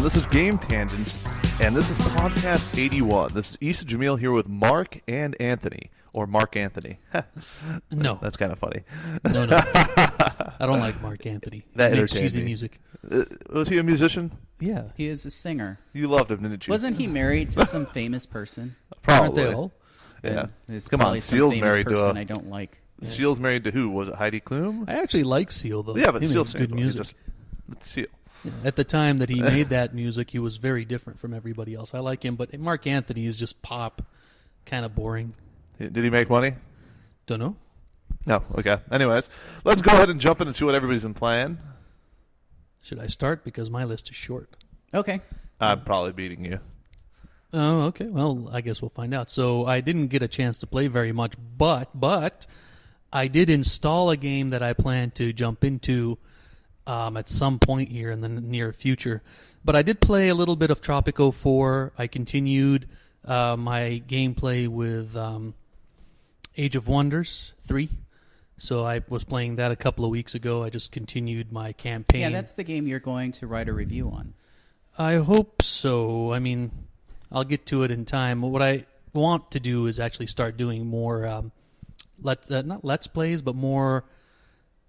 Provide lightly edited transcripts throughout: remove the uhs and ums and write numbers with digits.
everyone. This is Game Tangents, and this is podcast 81. This is Issa Jamil here with Mark and Anthony, or Mark Anthony. No. That's kind of funny. No. I don't like Mark Anthony. That He makes entertained cheesy me. music. Was he a musician? Yeah. He is a singer. You loved him, didn't you? Wasn't he married to some famous person? Probably. Aren't they all? Yeah. There's Come probably on, some Seal's famous married to person a... I don't like. Seal's married to who? Was it Heidi Klum? I actually like Seal, though. Yeah, but He Seal's makes good music. Just, it's Seal. Yeah. At the time that he made that music, he was very different from everybody else. I like him, but Mark Anthony is just pop, kind of boring. Did he make money? Don't know. No. Okay. Anyways, let's go ahead and jump in and see what everybody's been playing. Should I start? Because my list is short. Okay. I'm probably beating you. Oh, okay. Well, I guess we'll find out. So I didn't get a chance to play very much, but I did install a game that I plan to jump into at some point here in the near future. But I did play a little bit of Tropico 4. I continued my gameplay with Age of Wonders 3. So I was playing that a couple of weeks ago. I just continued my campaign. Yeah, that's the game you're going to write a review on. I hope so. I mean, I'll get to it in time. What I want to do is actually start doing more, not Let's Plays, but more,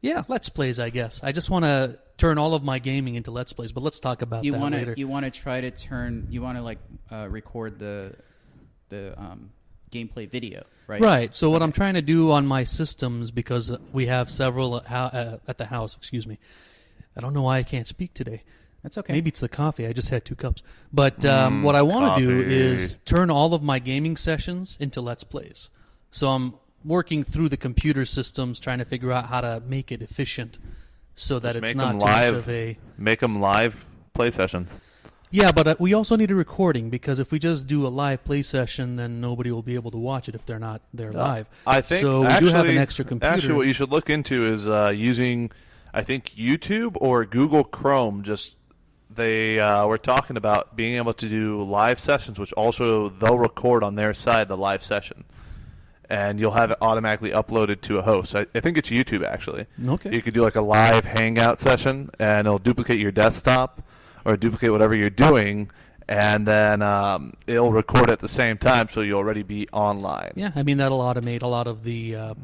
Let's Plays, I guess. I just want to turn all of my gaming into Let's Plays, but let's talk about that later. You want to try to turn, you want to record the gameplay video, right? Right. So what I'm trying to do on my systems, because we have several at the house, excuse me. I don't know why I can't speak today. That's okay. Maybe it's the coffee. I just had 2 cups. But what I want to do is turn all of my gaming sessions into Let's Plays. So I'm working through the computer systems, trying to figure out how to make it efficient so that Just it's make not them too much live. of a... Make them live play sessions. Yeah, but we also need a recording, because if we just do a live play session, then nobody will be able to watch it if they're not there live. I think so. We do have an extra computer. Actually, what you should look into is using, I think, YouTube or Google Chrome. They were talking about being able to do live sessions, which also they'll record on their side the live session, and you'll have it automatically uploaded to a host. I think it's YouTube, actually. Okay. You could do like a live hangout session, and it'll duplicate your desktop or duplicate whatever you're doing, and then it'll record at the same time, so you'll already be online. Yeah, I mean, that'll automate a lot of the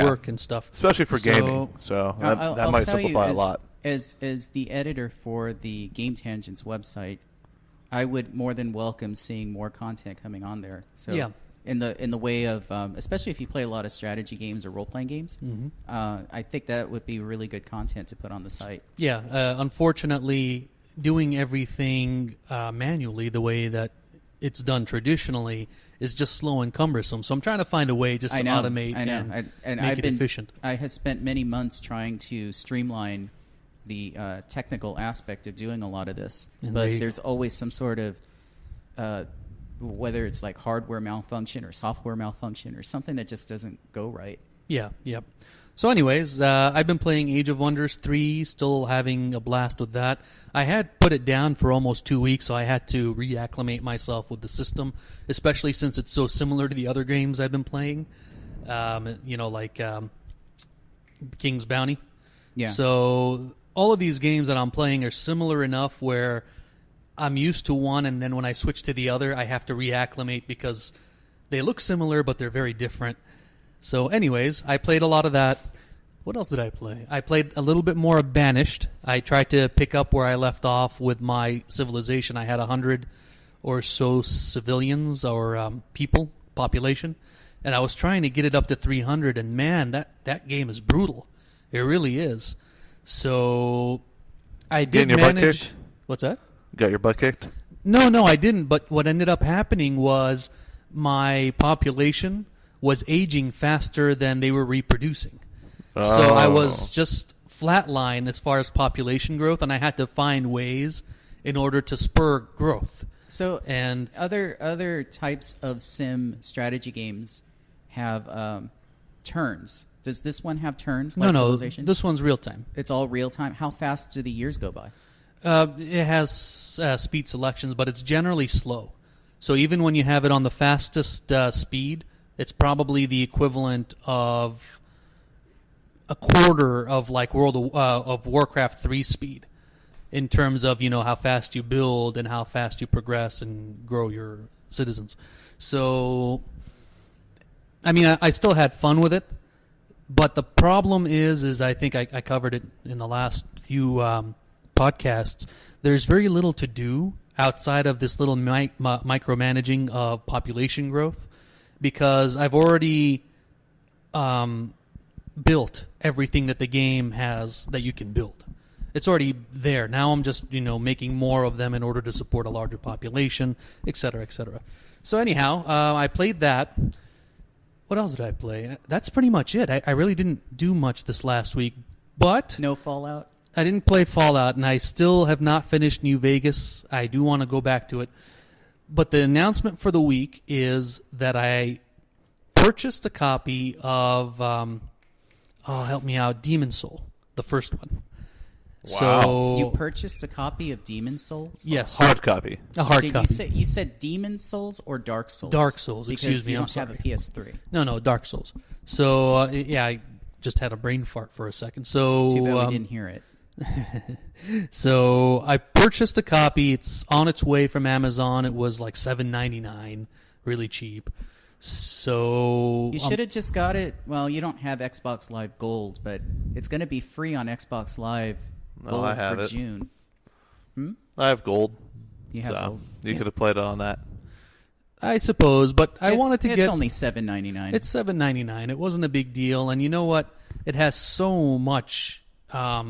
work and stuff. Especially for gaming. So that I'll might tell simplify you, a lot. As the editor for the Game Tangents website, I would more than welcome seeing more content coming on there. So Yeah. in the way of, especially if you play a lot of strategy games or role-playing games, I think that would be really good content to put on the site. Yeah, unfortunately, doing everything manually the way that it's done traditionally is just slow and cumbersome. So I'm trying to find a way just to automate and make it efficient. I have spent many months trying to streamline the technical aspect of doing a lot of this, but there's always some sort of whether it's like hardware malfunction or software malfunction or something that just doesn't go right. Yeah, yep. So anyways, I've been playing Age of Wonders 3, still having a blast with that. I had put it down for almost 2 weeks, so I had to reacclimate myself with the system, especially since it's so similar to the other games I've been playing, like King's Bounty. Yeah. So all of these games that I'm playing are similar enough where I'm used to one, and then when I switch to the other, I have to reacclimate because they look similar, but they're very different. So anyways, I played a lot of that. What else did I play? I played a little bit more of Banished. I tried to pick up where I left off with my civilization. I had 100 or so civilians or population, and I was trying to get it up to 300, and man, that game is brutal. It really is. So I did Getting your manage... butt kicked? What's that? Got your butt kicked? No, I didn't. But what ended up happening was my population was aging faster than they were reproducing. Oh. So I was just flatline as far as population growth, and I had to find ways in order to spur growth. So and other types of sim strategy games have turns. Does this one have turns? Like no, Civilization? This one's real time. It's all real time. How fast do the years go by? It has speed selections, but it's generally slow. So even when you have it on the fastest speed, it's probably the equivalent of a quarter of like World of Warcraft 3 speed. in terms of, how fast you build and how fast you progress and grow your citizens. So, I mean, I still had fun with it, but the problem is I think I covered it in the last few podcasts. There's very little to do outside of this little micromanaging of population growth, because I've already built everything that the game has that you can build. It's already there. Now I'm just, making more of them in order to support a larger population, et cetera, et cetera. So anyhow, I played that. What else did I play? That's pretty much it. I really didn't do much this last week, but... No Fallout? I didn't play Fallout, and I still have not finished New Vegas. I do want to go back to it. But the announcement for the week is that I purchased a copy of, help me out, Demon Soul, the first one. Wow. So, You purchased a copy of Demon Souls? yes. Hard copy. A hard Did copy. You said Demon Souls or Dark Souls? Dark Souls, Because excuse me, you I'm don't have a sorry. PS3. No, Dark Souls. So, I just had a brain fart for a second. So, Too bad we didn't hear it. So I purchased a copy. It's on its way from Amazon. It was like $7.99, really cheap. So You should have just got it. Well, you don't have Xbox Live Gold, but it's going to be free on Xbox Live Gold I have for it. June. I have gold. You have So Gold? you could have played it on that. I suppose, but I wanted to It's get. only $7.99. It's $7.99. It wasn't a big deal, and you know what? It has so much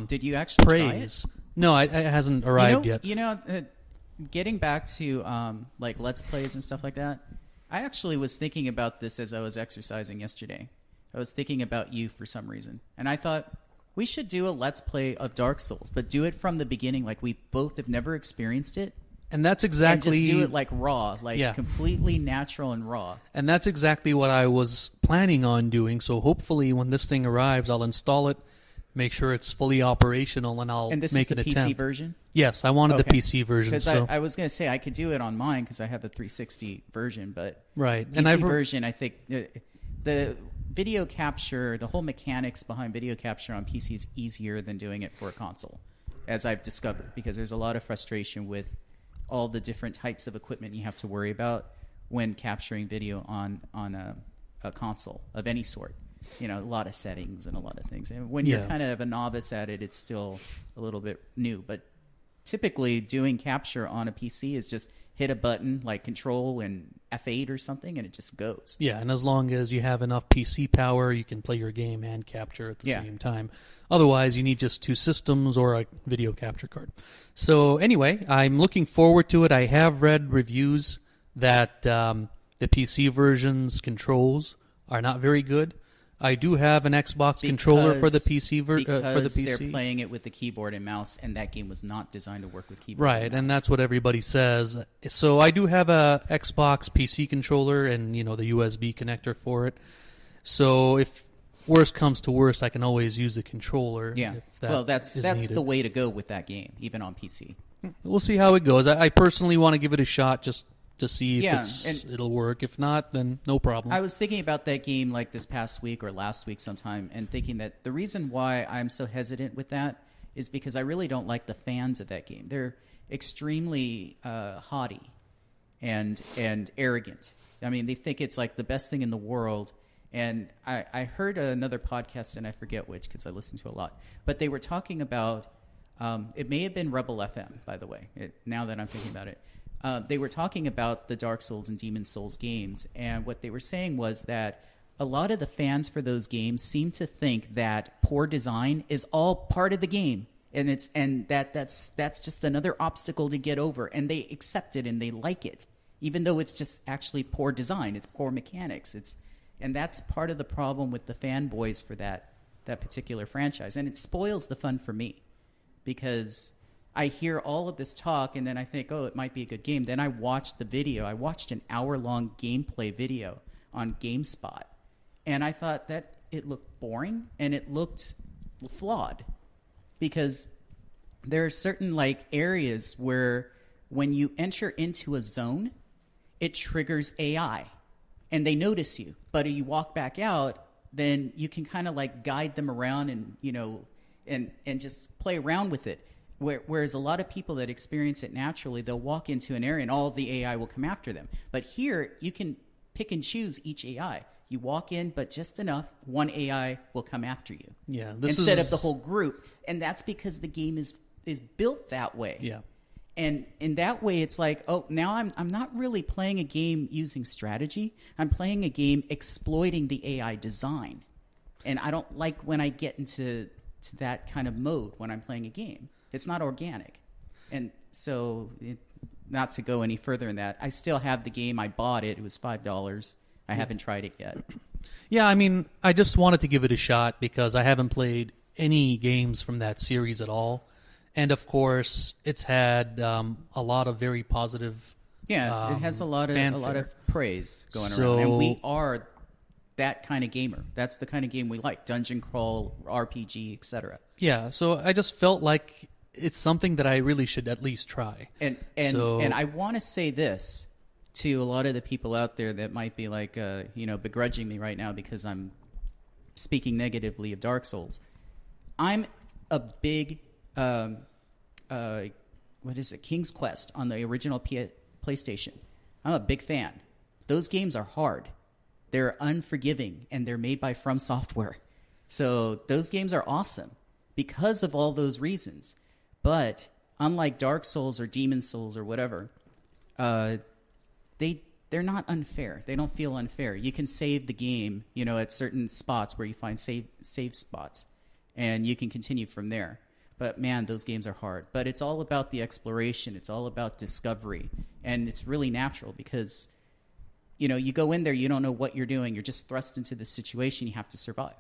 Did you actually try it? praise. No, it hasn't arrived yet. Getting back to like Let's Plays and stuff like that, I actually was thinking about this as I was exercising yesterday. I was thinking about you for some reason, and I thought we should do a Let's Play of Dark Souls, but do it from the beginning, like we both have never experienced it, And that's exactly. and just do it like raw, like Yeah. completely natural and raw. And that's exactly what I was planning on doing. So hopefully, when this thing arrives, I'll install it, make sure it's fully operational, and I'll And this make is the an PC attempt. version? Yes, I wanted the Okay. PC version. Because So I was going to say I could do it on mine because I have the 360 version, but right, PC and I've version, I think the video capture, the whole mechanics behind video capture on PC is easier than doing it for a console, as I've discovered, because there's a lot of frustration with all the different types of equipment you have to worry about when capturing video on a console of any sort. A lot of settings and a lot of things. And when you're Yeah. kind of a novice at it, it's still a little bit new. But typically, doing capture on a PC is just hit a button like Control and F8 or something, and it just goes. Yeah, and as long as you have enough PC power, you can play your game and capture at the Yeah. same time. Otherwise, you need just two systems or a video capture card. So anyway, I'm looking forward to it. I have read reviews that the PC version's controls are not very good. I do have an Xbox controller for the PC for the Because PC. they're playing it with the keyboard and mouse, and that game was not designed to work with keyboard Right, and and mouse. that's what everybody says. So I do have a Xbox PC controller and the USB connector for it. So if worst comes to worst, I can always use the controller. Yeah. If that Well, that's is needed. the way to go with that game, even on PC. We'll see how it goes. I personally want to give it a shot just to see if Yeah, and- it'll work. If not, then no problem. I was thinking about that game like this past week or last week sometime, and thinking that the reason why I'm so hesitant with that is because I really don't like the fans of that game. They're extremely haughty and arrogant. I mean, they think it's like the best thing in the world. And I heard another podcast, and I forget which because I listen to a lot, but they were talking about it may have been Rebel FM, by the way, now that I'm thinking about it. They were talking about the Dark Souls and Demon Souls games, and what they were saying was that a lot of the fans for those games seem to think that poor design is all part of the game, and that's just another obstacle to get over, and they accept it and they like it, even though it's just actually poor design, it's poor mechanics, and that's part of the problem with the fanboys for that particular franchise, and it spoils the fun for me because I hear all of this talk, and then I think, oh, it might be a good game. Then I watch the video. I watched an hour-long gameplay video on GameSpot, and I thought that it looked boring and it looked flawed because there are certain areas where when you enter into a zone, it triggers AI, and they notice you. But if you walk back out, then you can kind of guide them around and and just play around with it. Whereas a lot of people that experience it naturally, they'll walk into an area and all the AI will come after them. But here, you can pick and choose each AI. You walk in, but just enough, one AI will come after you. Yeah, instead of the whole group. And that's because the game is built that way. Yeah. And in that way, it's like, oh, now I'm not really playing a game using strategy. I'm playing a game exploiting the AI design. And I don't like when I get into that kind of mode when I'm playing a game. It's not organic. And so, not to go any further in that, I still have the game. I bought it. It was $5. I haven't tried it yet. Yeah, I mean, I just wanted to give it a shot because I haven't played any games from that series at all. And, of course, it's had a lot of very positive Yeah, it has a lot of praise going around. And we are that kind of gamer. That's the kind of game we like. Dungeon crawl, RPG, etc. Yeah, so I just felt like it's something that I really should at least try. And I want to say this to a lot of the people out there that might be like, begrudging me right now because I'm speaking negatively of Dark Souls. I'm a big, King's Quest on the original PlayStation. I'm a big fan. Those games are hard. They're unforgiving, and they're made by From Software. So those games are awesome because of all those reasons. But unlike Dark Souls or Demon Souls or whatever, they're not unfair. They don't feel unfair. You can save the game, at certain spots where you find save spots, and you can continue from there. But man, those games are hard. But it's all about the exploration. It's all about discovery, and it's really natural because you go in there, you don't know what you're doing. You're just thrust into the situation. You have to survive.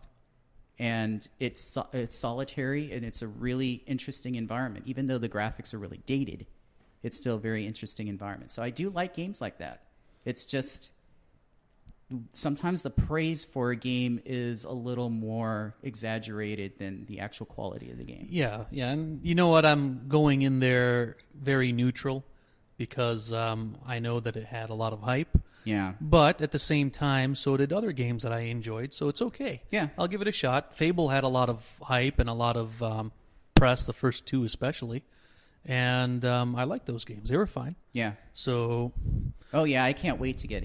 And it's solitary, and it's a really interesting environment. Even though the graphics are really dated, it's still a very interesting environment. So I do like games like that. It's just sometimes the praise for a game is a little more exaggerated than the actual quality of the game. Yeah. And you know what? I'm going in there very neutral because I know that it had a lot of hype. Yeah. But at the same time, so did other games that I enjoyed, so it's okay. Yeah. I'll give it a shot. Fable had a lot of hype and a lot of press, the first two especially. And I like those games. They were fine. Yeah. So... Oh, yeah, I can't wait to get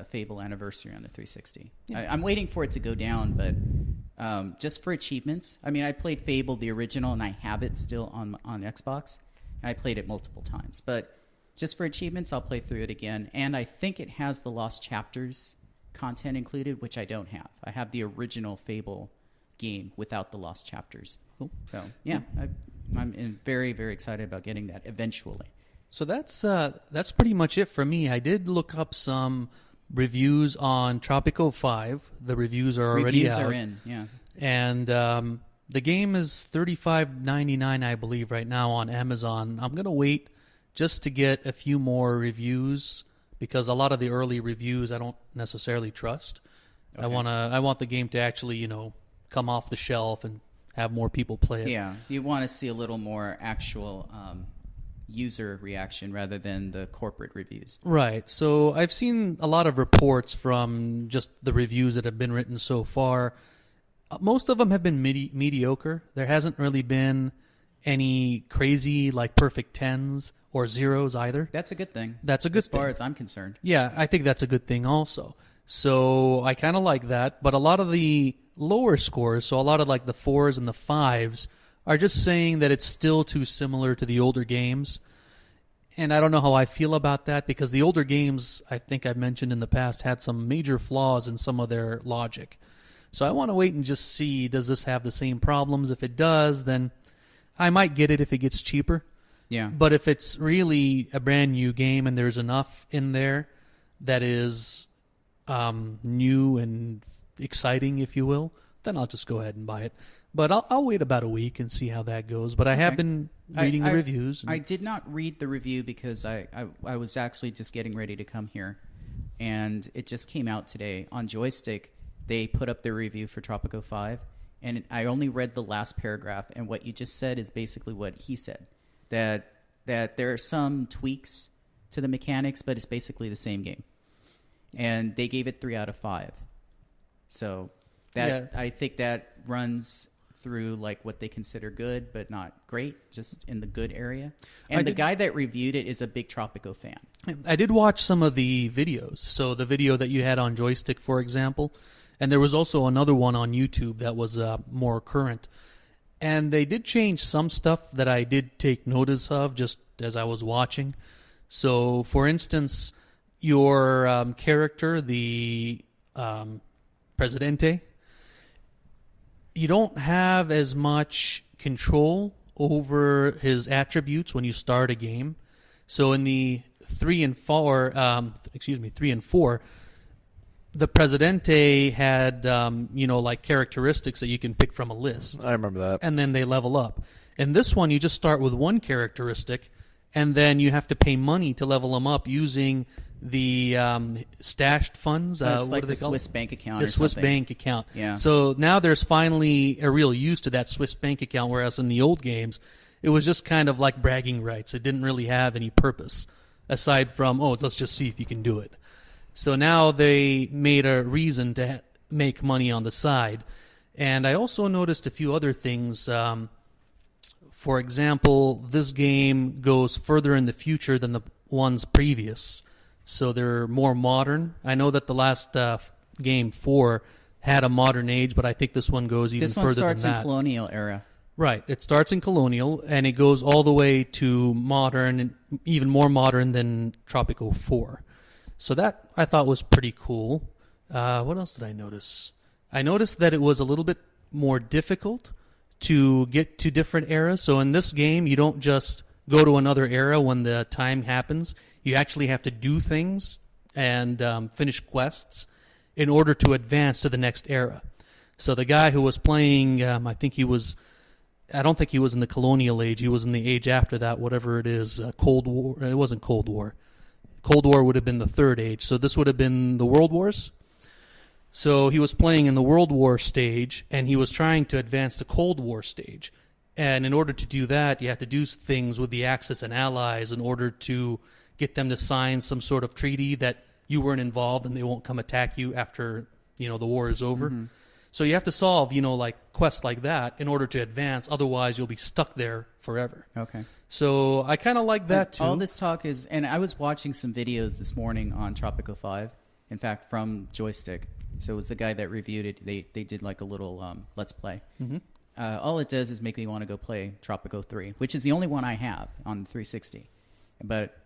Fable Anniversary on the 360. Yeah. I'm waiting for it to go down, but just for achievements. I mean, I played Fable, the original, and I have it still on Xbox. I played it multiple times, but... just for achievements, I'll play through it again. And I think it has the Lost Chapters content included, which I don't have. I have the original Fable game without the Lost Chapters. Cool. So, yeah, I'm very, very excited about getting that eventually. So that's pretty much it for me. I did look up some reviews on Tropico 5. The reviews are already out. Reviews are in, yeah. And the game is $35.99, I believe, right now on Amazon. I'm going to wait just to get a few more reviews because a lot of the early reviews I don't necessarily trust. Okay. I want the game to actually, come off the shelf and have more people play it. Yeah, you want to see a little more actual user reaction rather than the corporate reviews. Right. So I've seen a lot of reports from just the reviews that have been written so far. Most of them have been mediocre. There hasn't really been any crazy, perfect 10s or 0s either. That's a good thing. That's a good thing. As far as I'm concerned. Yeah, I think that's a good thing also. So I kind of like that. But a lot of the lower scores, so a lot of the 4s and the 5s, are just saying that it's still too similar to the older games. And I don't know how I feel about that because the older games, I think I've mentioned in the past, had some major flaws in some of their logic. So I want to wait and just see, does this have the same problems? If it does, then I might get it if it gets cheaper. Yeah. But if it's really a brand new game and there's enough in there that is new and exciting, if you will, then I'll just go ahead and buy it. But I'll wait about a week and see how that goes. But I have been reading the reviews. I did not read the review because I was actually just getting ready to come here. And it just came out today. On Joystick, they put up their review for Tropico 5. And I only read the last paragraph. And what you just said is basically what he said. That there are some tweaks to the mechanics, but it's basically the same game. And they gave it 3 out of 5. So I think that runs through like what they consider good but not great, just in the good area. And the guy that reviewed it is a big Tropico fan. I did watch some of the videos. So the video that you had on Joystick, for example, and there was also another one on YouTube that was more current. And they did change some stuff that I did take notice of just as I was watching. So, for instance, your character, the Presidente, you don't have as much control over his attributes when you start a game. So in the 3 and 4, the Presidente had, like characteristics that you can pick from a list. I remember that. And then they level up. In this one, you just start with one characteristic, and then you have to pay money to level them up using the stashed funds. It's what like do they the call Swiss it? bank account. The or Swiss something. bank account. Yeah. So now there's finally a real use to that Swiss bank account, whereas in the old games, it was just kind of like bragging rights. It didn't really have any purpose aside from, let's just see if you can do it. So now they made a reason to make money on the side. And I also noticed a few other things. For example, this game goes further in the future than the ones previous. So they're more modern. I know that the last game, 4, had a modern age, but I think this one goes even further than that. This one starts in colonial era. Right. It starts in colonial, and it goes all the way to modern, and even more modern than Tropico 4. So that I thought was pretty cool. What else did I notice? I noticed that it was a little bit more difficult to get to different eras. So in this game, you don't just go to another era when the time happens. You actually have to do things and finish quests in order to advance to the next era. So the guy who was playing, I don't think he was in the colonial age. He was in the age after that, whatever it is, Cold War. It wasn't Cold War. Cold War would have been the third age. So this would have been the World Wars. So he was playing in the World War stage, and he was trying to advance to Cold War stage. And in order to do that, you have to do things with the Axis and Allies in order to get them to sign some sort of treaty that you weren't involved and they won't come attack you after, the war is over. Mm-hmm. So you have to solve, quests like that in order to advance. Otherwise, you'll be stuck there forever. Okay. So I kind of like that, too. All this talk is... And I was watching some videos this morning on Tropico 5. In fact, from Joystick. So it was the guy that reviewed it. They did like a little Let's Play. Mm-hmm. All it does is make me want to go play Tropico 3, which is the only one I have on the 360. But,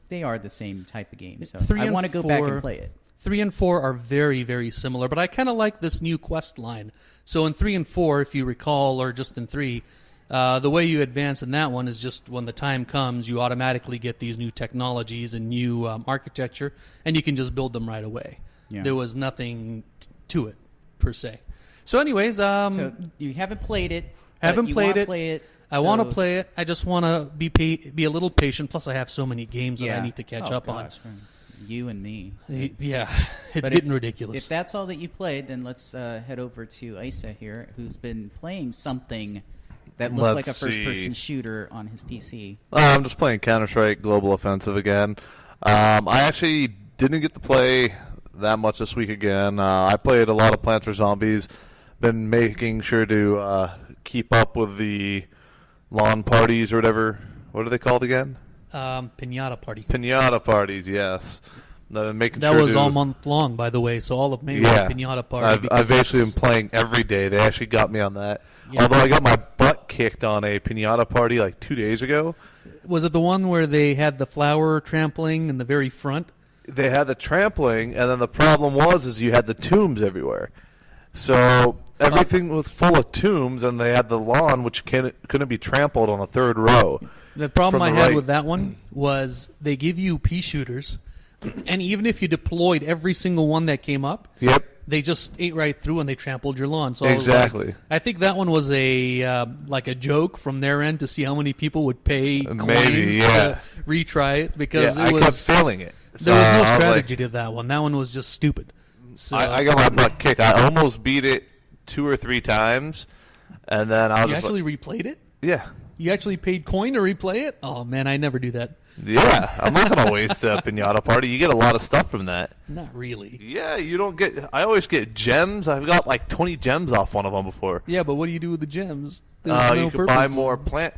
they are the same type of game. So I want to go back and play it. 3 and 4 are very, very similar, but I kind of like this new quest line. So in 3 and 4, if you recall, or just in 3, the way you advance in that one is just when the time comes, you automatically get these new technologies and new architecture, and you can just build them right away. Yeah. There was nothing to it, per se. So anyways... so you haven't played it. Haven't played it. Play it. I want to play it. I just want to be a little patient. Plus, I have so many games that I need to catch up on. You and me. Yeah, it's getting ridiculous. If that's all that you played, then let's head over to Isa here, who's been playing something that looked like a first-person shooter on his PC. I'm just playing Counter-Strike Global Offensive again. I actually didn't get to play that much this week again. I played a lot of Plants vs. Zombies. Been making sure to keep up with the lawn parties or whatever. What are they called again? Pinata party. Pinata parties, yes. Making that sure was all month long, by the way. So all of May was a pinata party. I've basically been playing every day. They actually got me on that. Yeah. Although I got my butt kicked on a pinata party like 2 days ago. Was it the one where they had the flower trampling in the very front? They had the trampling, and then the problem was you had the tombs everywhere. So everything was full of tombs, and they had the lawn, which couldn't be trampled on the third row. The problem I had with that one was they give you pea shooters, and even if you deployed every single one that came up, they just ate right through and they trampled your lawn. So exactly. I think that one was a joke from their end to see how many people would pay coins to retry it because I kept failing it. There was no strategy to that one. That one was just stupid. So I got my butt kicked. I almost beat it 2 or 3 times, and then I was You actually replayed it? Yeah. You actually paid coin to replay it? Oh, man, I never do that. Yeah, I'm not going to waste a pinata party. You get a lot of stuff from that. Not really. Yeah, you don't get... I always get gems. I've got like 20 gems off one of them before. Yeah, but what do you do with the gems? There's no you can purpose buy to more them. plant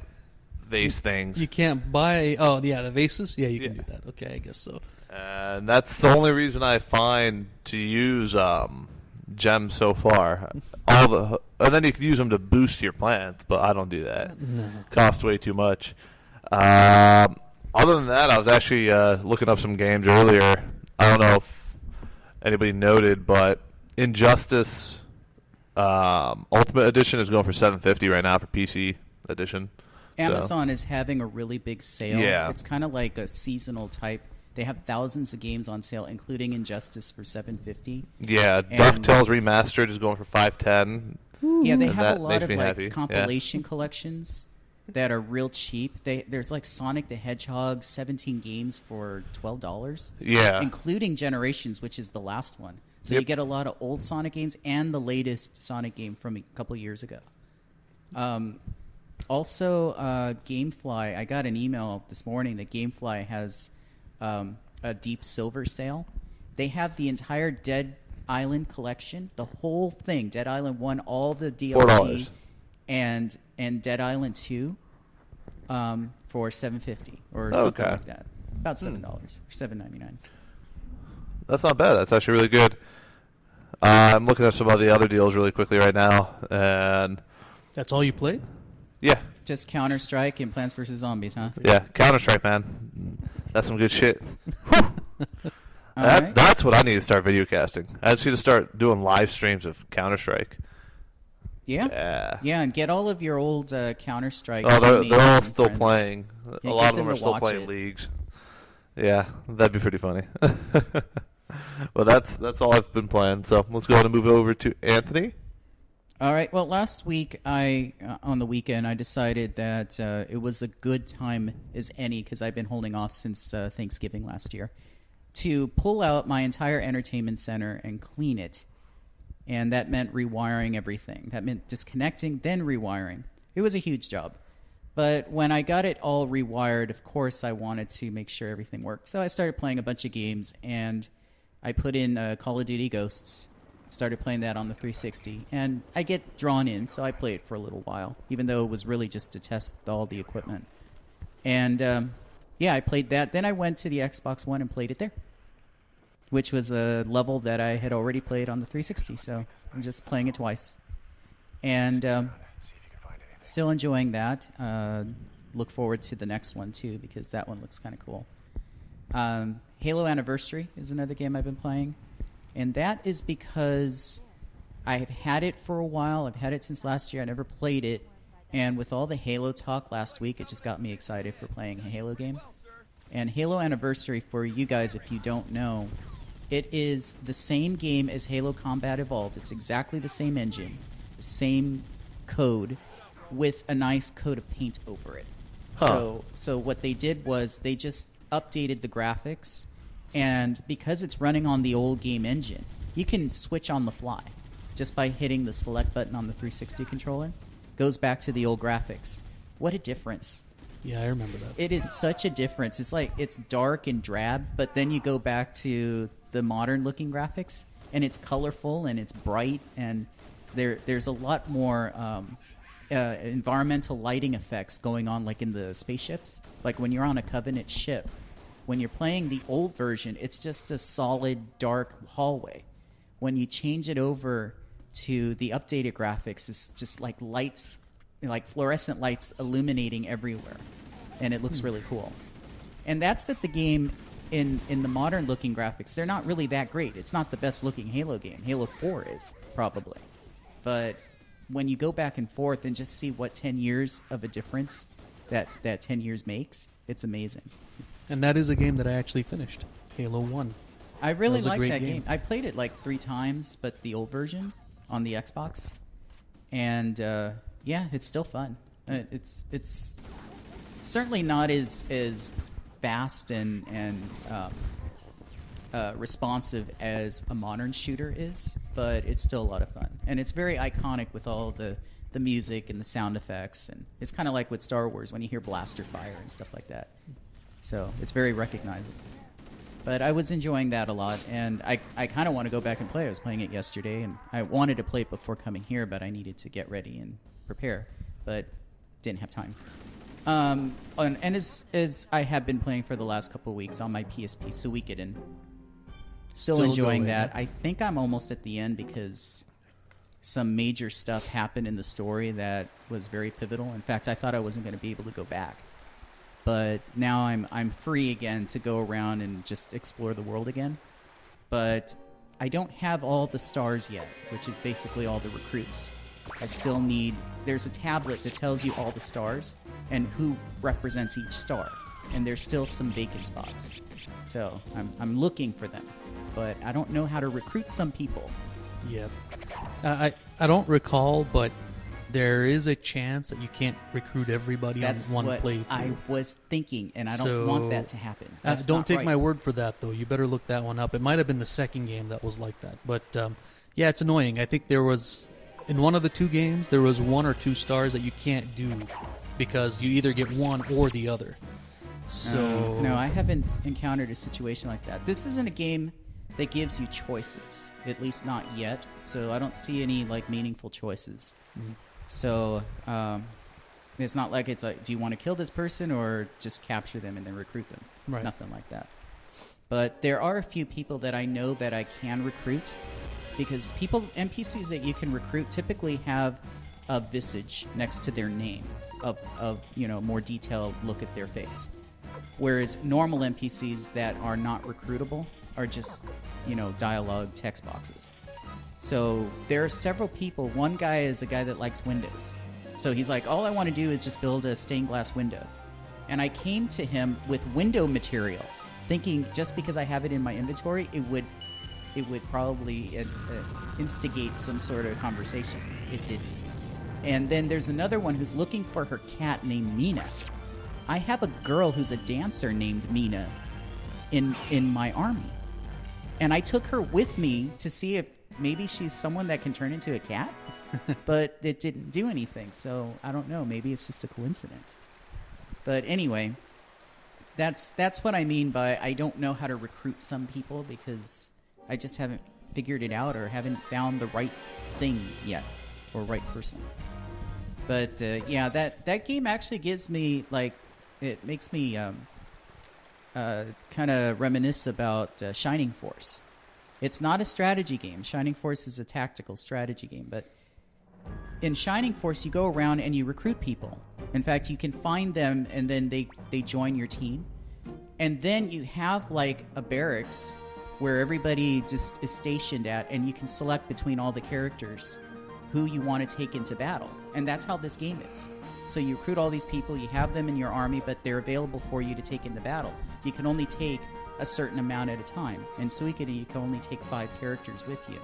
vase things. You can't buy... Oh, yeah, the vases? Yeah, you can do that. Okay, I guess so. And that's the only reason I find to use gems so far. And then you can use them to boost your plants, but I don't do that. No. Cost way too much. Other than that, I was actually looking up some games earlier. I don't know if anybody noted, but Injustice Ultimate Edition is going for $750 right now for PC edition. Amazon is having a really big sale. Yeah. It's kind of like a seasonal type. They have thousands of games on sale, including Injustice for $750. Yeah, DuckTales Remastered is going for $510. Yeah, they And have that a lot makes of me like happy. compilation collections that are real cheap. There's like Sonic the Hedgehog, 17 games for $12. Yeah. Including Generations, which is the last one. So Yep. you get a lot of old Sonic games and the latest Sonic game from a couple years ago. Also, GameFly, I got an email this morning that GameFly has a Deep Silver sale. They have the entire Dead Island collection, the whole thing, Dead Island 1, all the DLC, $4. and Dead Island 2 for $750 or something like that. About $7 or $7.99. That's not bad. That's actually really good. I'm looking at some of the other deals really quickly right now, and That's all you played? yeah, Just Counter-Strike and Plants vs. Zombies, huh? yeah, Counter-Strike, man. That's some good shit. All right. That's what I need to start video casting. I just need to start doing live streams of Counter-Strike. Yeah? Yeah. Yeah, and get all of your old Counter-Strike Oh, teammates they're all and still friends. playing. Yeah, A get lot of them them are to still watch playing it. leagues. Yeah, that'd be pretty funny. Well, that's all I've been playing. So let's go ahead and move over to Anthony. All right. Well, last week, on the weekend, I decided that it was a good time as any, because I've been holding off since Thanksgiving last year, to pull out my entire entertainment center and clean it. And that meant rewiring everything. That meant disconnecting, then rewiring. It was a huge job. But when I got it all rewired, of course, I wanted to make sure everything worked. So I started playing a bunch of games, and I put in Call of Duty Ghosts. Started playing that on the 360, and I get drawn in, so I play it for a little while, even though it was really just to test all the equipment. And yeah, I played that. Then I went to the Xbox One and played it there, which was a level that I had already played on the 360, so I'm just playing it twice. And still enjoying that. Look forward to the next one, too, because that one looks kind of cool. Halo Anniversary is another game I've been playing. And that is because I have had it for a while. I've had it since last year. I never played it. And with all the Halo talk last week, it just got me excited for playing a Halo game. And Halo Anniversary, for you guys, if you don't know, it is the same game as Halo Combat Evolved. It's exactly the same engine, the same code, with a nice coat of paint over it. Huh. So what they did was they just updated the graphics. And because it's running on the old game engine, you can switch on the fly just by hitting the select button on the 360 controller. Goes back to the old graphics. What a difference. Yeah, I remember that. It is such a difference. It's like it's dark and drab, but then you go back to the modern looking graphics, and it's colorful and it's bright, and there's a lot more environmental lighting effects going on, like in the spaceships. Like when you're on a Covenant ship. When you're playing the old version, it's just a solid, dark hallway. When you change it over to the updated graphics, it's just like lights, like fluorescent lights illuminating everywhere. And it looks really cool. And that's that the game, in the modern-looking graphics, they're not really that great. It's not the best-looking Halo game. Halo 4 is, probably. But when you go back and forth and just see what 10 years of a difference that 10 years makes, it's amazing. And that is a game that I actually finished, Halo 1. I really was a like great that game. game. I played it like 3 times, but the old version on the Xbox. And yeah, it's still fun. It's certainly not as fast and responsive as a modern shooter is, but it's still a lot of fun. And it's very iconic with all the the music and the sound effects, and it's kind of like with Star Wars when you hear blaster fire and stuff like that. So it's very recognizable. But I was enjoying that a lot, and I kind of want to go back and play. I was playing it yesterday, and I wanted to play it before coming here, but I needed to get ready and prepare, but didn't have time. And as I have been playing for the last couple of weeks on my PSP, Suikoden, still enjoying that. I think I'm almost at the end because some major stuff happened in the story that was very pivotal. In fact, I thought I wasn't going to be able to go back. But now I'm free again to go around and just explore the world again. But I don't have all the stars yet, which is basically all the recruits. I still need... There's a tablet that tells you all the stars and who represents each star. And there's still some vacant spots. So I'm looking for them. But I don't know how to recruit some people. Yep. I don't recall, but there is a chance that you can't recruit everybody on one playthrough. I was thinking, and I don't want that to happen. Don't take my word for that, though. You better look that one up. It might have been the second game that was like that. But, yeah, it's annoying. I think there was, in one of the two games, there was 1 or 2 stars that you can't do because you either get one or the other. So no, I haven't encountered a situation like that. This isn't a game that gives you choices, at least not yet. So I don't see any like meaningful choices. Mm-hmm. So it's not like it's like, do you want to kill this person or just capture them and then recruit them? Right. Nothing like that. But there are a few people that I know that I can recruit because NPCs that you can recruit typically have a visage next to their name of more detailed look at their face. Whereas normal NPCs that are not recruitable are just, dialogue text boxes. So there are several people. One guy is a guy that likes windows. So he's like, all I want to do is just build a stained glass window. And I came to him with window material, thinking just because I have it in my inventory, it would probably instigate some sort of conversation. It didn't. And then there's another one who's looking for her cat named Mina. I have a girl who's a dancer named Mina in my army. And I took her with me to see if maybe she's someone that can turn into a cat. But it didn't do anything. So I don't know. Maybe it's just a coincidence. But anyway, that's what I mean by I don't know how to recruit some people because I just haven't figured it out or haven't found the right thing yet or right person. But yeah, that game actually gives me it makes me kind of reminisce about Shining Force. It's not a strategy game. Shining Force is a tactical strategy game, but in Shining Force, you go around and you recruit people. In fact, you can find them and then they join your team. And then you have like a barracks where everybody just is stationed at, and you can select between all the characters who you want to take into battle. And that's how this game is. So you recruit all these people, you have them in your army, but they're available for you to take into battle. You can only take a certain amount at a time. In Suikoden, you can only take 5 characters with you.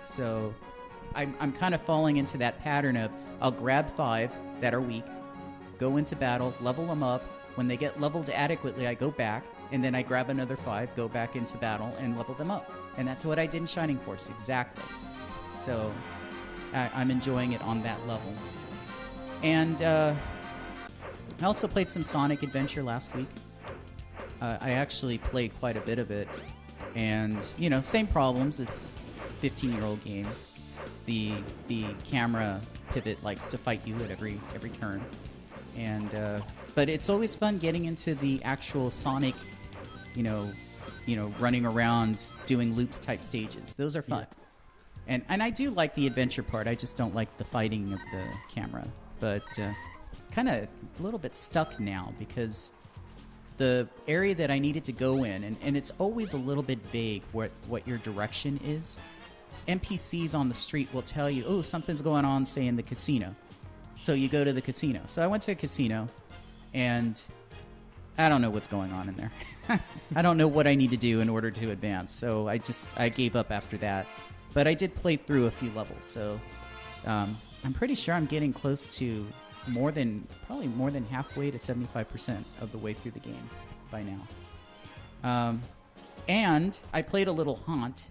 So I'm kind of falling into that pattern of I'll grab 5 that are weak, go into battle, level them up. When they get leveled adequately, I go back, and then I grab another 5, go back into battle, and level them up. And that's what I did in Shining Force, exactly. So I'm enjoying it on that level. And I also played some Sonic Adventure last week. I actually played quite a bit of it. And, same problems. It's a 15-year-old game. The camera pivot likes to fight you at every turn. And but it's always fun getting into the actual Sonic, running around doing loops type stages. Those are fun. Yeah. And I do like the adventure part. I just don't like the fighting of the camera. But kind of a little bit stuck now because the area that I needed to go in, and it's always a little bit vague what your direction is. NPCs on the street will tell you, oh, something's going on, say, in the casino. So you go to the casino. So I went to a casino, and I don't know what's going on in there. I don't know what I need to do in order to advance. So I gave up after that. But I did play through a few levels, so I'm pretty sure I'm getting close to probably more than halfway to 75% of the way through the game by now. And I played a little Haunt,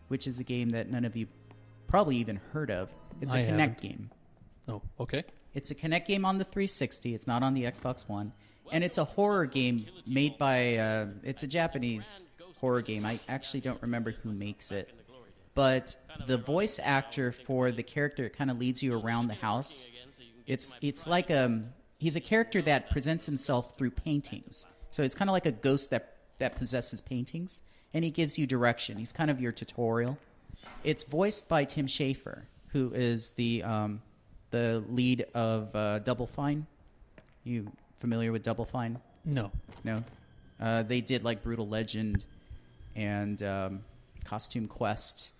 which is a game that none of you probably even heard of. It's a Kinect game. Oh, okay. It's a Kinect game on the 360. It's not on the Xbox One. And it's a horror game made by... it's a Japanese horror game. I actually don't remember who makes it. But the voice actor for the character kind of leads you around the house. It's like he's a character that presents himself through paintings. So it's kind of like a ghost that possesses paintings. And he gives you direction. He's kind of your tutorial. It's voiced by Tim Schafer, who is the lead of Double Fine. You familiar with Double Fine? No. No? They did like Brutal Legend and Costume Quest,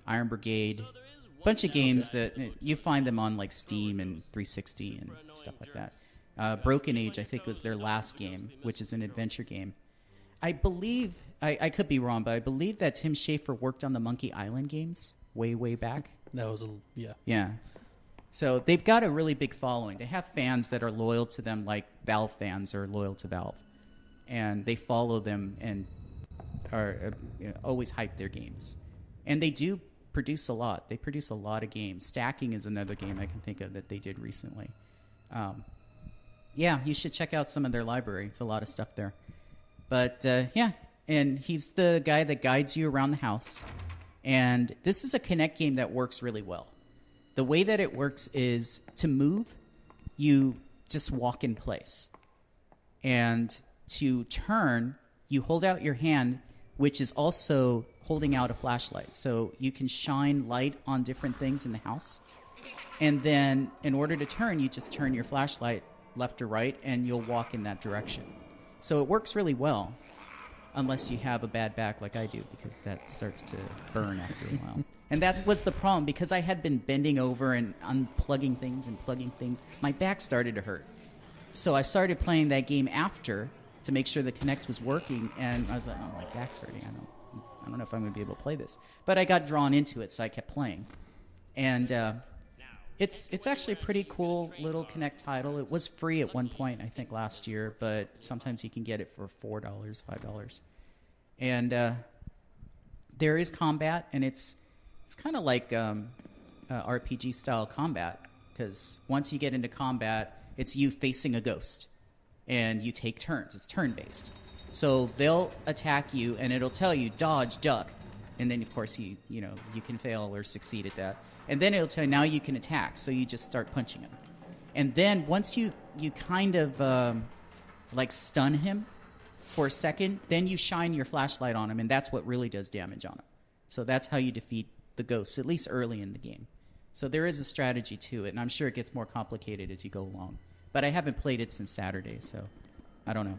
Iron Brigade, a bunch of games that you find them on like Steam and 360 and stuff like that. Broken Age, I think, was their last game, which is an adventure game. I believe, I could be wrong, but I believe that Tim Schafer worked on the Monkey Island games way back. That was yeah. Yeah. So they've got a really big following. They have fans that are loyal to them, like Valve fans are loyal to Valve. And they follow them and are always hype their games. And they do produce a lot. They produce a lot of games. Stacking is another game I can think of that they did recently. Yeah, you should check out some of their library. It's a lot of stuff there. But, yeah, and he's the guy that guides you around the house. And this is a Kinect game that works really well. The way that it works is to move, you just walk in place. And to turn, you hold out your hand, which is also holding out a flashlight. So you can shine light on different things in the house. And then in order to turn, you just turn your flashlight left or right, and you'll walk in that direction. So it works really well, unless you have a bad back like I do, because that starts to burn after a while. And that was the problem, because I had been bending over and unplugging things and plugging things. My back started to hurt. So I started playing that game after to make sure the Kinect was working, and I was like, oh, my back's hurting. I don't know if I'm going to be able to play this. But I got drawn into it, so I kept playing. And it's actually a pretty cool little Kinect title. It was free at one point, I think, last year, but sometimes you can get it for $4, $5. And there is combat, and it's kind of like RPG-style combat, because once you get into combat, it's you facing a ghost, and you take turns. It's turn-based. So they'll attack you, and it'll tell you, dodge, duck, and then, of course, you can fail or succeed at that. And then it'll tell you, now you can attack, so you just start punching him. And then once you kind of, like, stun him for a second, then you shine your flashlight on him, and that's what really does damage on him. So that's how you defeat the ghosts, at least early in the game. So there is a strategy to it, and I'm sure it gets more complicated as you go along. But I haven't played it since Saturday, so I don't know.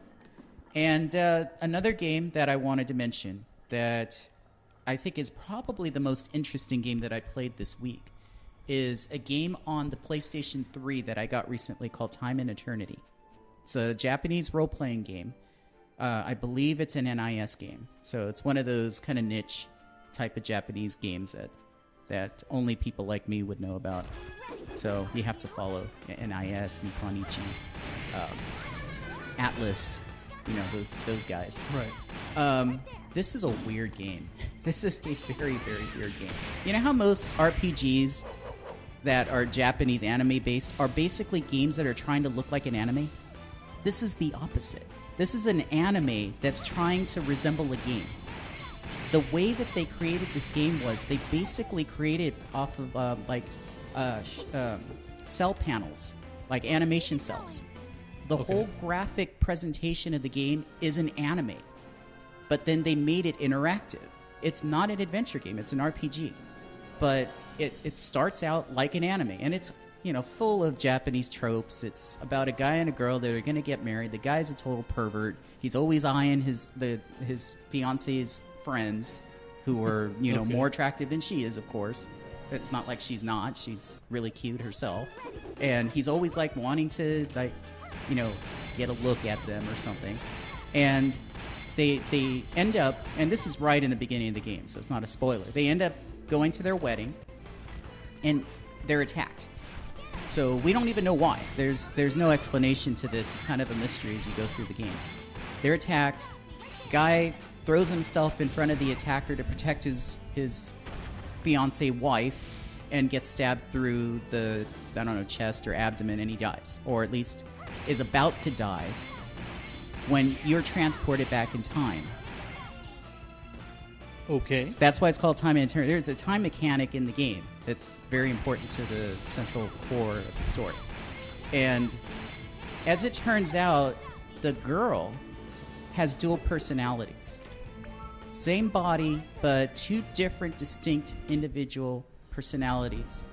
And another game that I wanted to mention that I think is probably the most interesting game that I played this week is a game on the PlayStation 3 that I got recently called Time and Eternity. It's a Japanese role-playing game. I believe it's an NIS game. So it's one of those kind of niche type of Japanese games that only people like me would know about. So you have to follow NIS, Nipponichi, Atlas, those guys. Right. This is a weird game. This is a very, very weird game. You know how most RPGs that are Japanese anime-based are basically games that are trying to look like an anime? This is the opposite. This is an anime that's trying to resemble a game. The way that they created this game was they basically created off of cell panels, like animation cells. The whole graphic presentation of the game is an anime, but then they made it interactive. It's not an adventure game, it's an RPG. But it starts out like an anime, and it's full of Japanese tropes. It's about a guy and a girl that are going to get married. The guy's a total pervert. He's always eyeing his fiance's friends, who are more attractive than she is, of course. It's not like she's not. She's really cute herself, and he's always like wanting to get a look at them or something. And they end up, and this is right in the beginning of the game, so it's not a spoiler. They end up going to their wedding, and they're attacked. So we don't even know why. There's no explanation to this. It's kind of a mystery as you go through the game. They're attacked. Guy throws himself in front of the attacker to protect his fiancée wife, and gets stabbed through the, I don't know, chest or abdomen, and he dies. Or at least is about to die when you're transported back in time. Okay. That's why it's called time and eternity. There's a time mechanic in the game that's very important to the central core of the story. And as it turns out, the girl has dual personalities. Same body, but two different, distinct, individual personalities.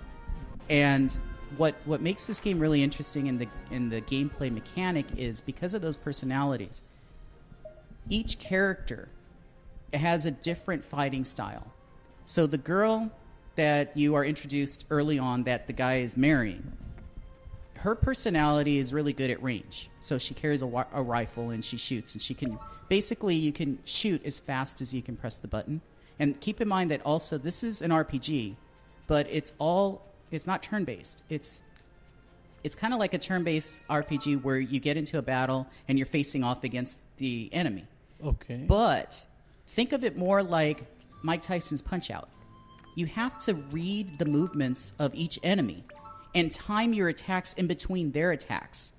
And what makes this game really interesting in the gameplay mechanic is because of those personalities, each character has a different fighting style. So the girl that you are introduced early on that the guy is marrying, her personality is really good at range. So she carries a rifle and she shoots, and she can basically, you can shoot as fast as you can press the button. And keep in mind that also this is an RPG, but it's not turn-based. It's kind of like a turn-based RPG where you get into a battle and you're facing off against the enemy. Okay. But think of it more like Mike Tyson's Punch-Out. You have to read the movements of each enemy and time your attacks in between their attacks.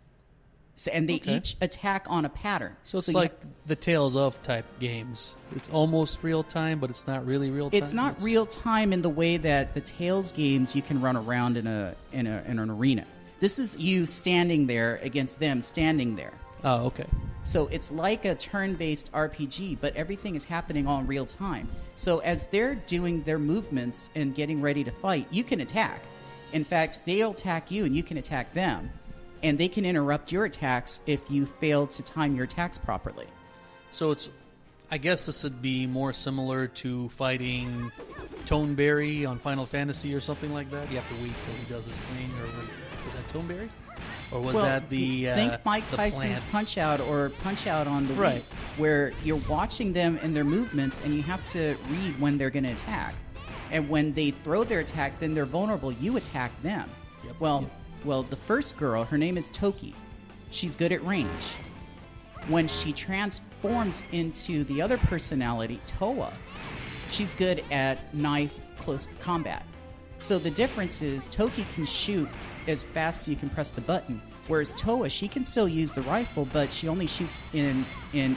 So, and they each attack on a pattern. So it's like the Tales of type games. It's almost real time, but it's not really real time. It's not real time in the way that the Tales games you can run around in an arena. This is you standing there against them standing there. Oh, okay. So it's like a turn-based RPG, but everything is happening all in real time. So as they're doing their movements and getting ready to fight, you can attack. In fact, they'll attack you and you can attack them. And they can interrupt your attacks if you fail to time your attacks properly. So I guess this would be more similar to fighting Toneberry on Final Fantasy or something like that. You have to wait till he does his thing, or was that Toneberry? Or was that the think Mike Tyson's Punch-Out or Punch-Out on the Wii, where you're watching them and their movements, and you have to read when they're going to attack. And when they throw their attack, then they're vulnerable. You attack them. Yep. Well, the first girl, her name is Toki. She's good at range. When she transforms into the other personality, Toa, she's good at knife close combat. So the difference is Toki can shoot as fast as you can press the button, whereas Toa, she can still use the rifle, but she only shoots in 3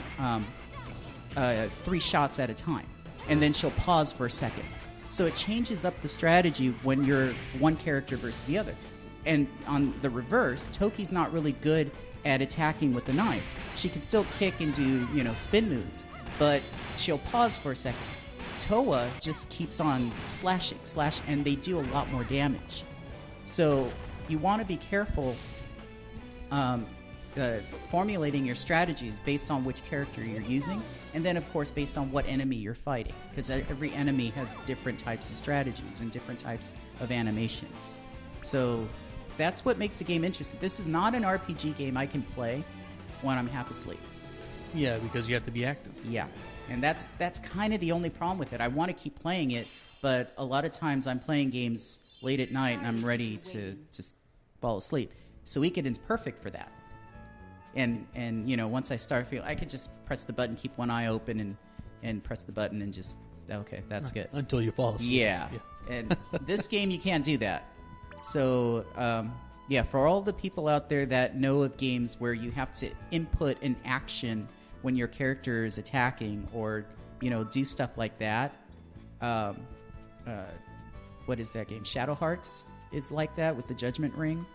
shots at a time, and then she'll pause for a second. So it changes up the strategy when you're one character versus the other. And on the reverse, Toki's not really good at attacking with the knife. She can still kick and do, spin moves, but she'll pause for a second. Toa just keeps on slashing, and they do a lot more damage. So you want to be careful formulating your strategies based on which character you're using, and then, of course, based on what enemy you're fighting, because every enemy has different types of strategies and different types of animations. So that's what makes the game interesting. This is not an RPG game I can play when I'm half asleep. Yeah, because you have to be active. Yeah, and that's kind of the only problem with it. I want to keep playing it, but a lot of times I'm playing games late at night and I'm ready to just fall asleep. Suikoden's perfect for that. And once I start feeling, I could just press the button, keep one eye open, and press the button and just, okay, that's good. Until you fall asleep. Yeah. And this game, you can't do that. So, for all the people out there that know of games where you have to input an action when your character is attacking or, do stuff like that, what is that game? Shadow Hearts is like that with the Judgment Ring.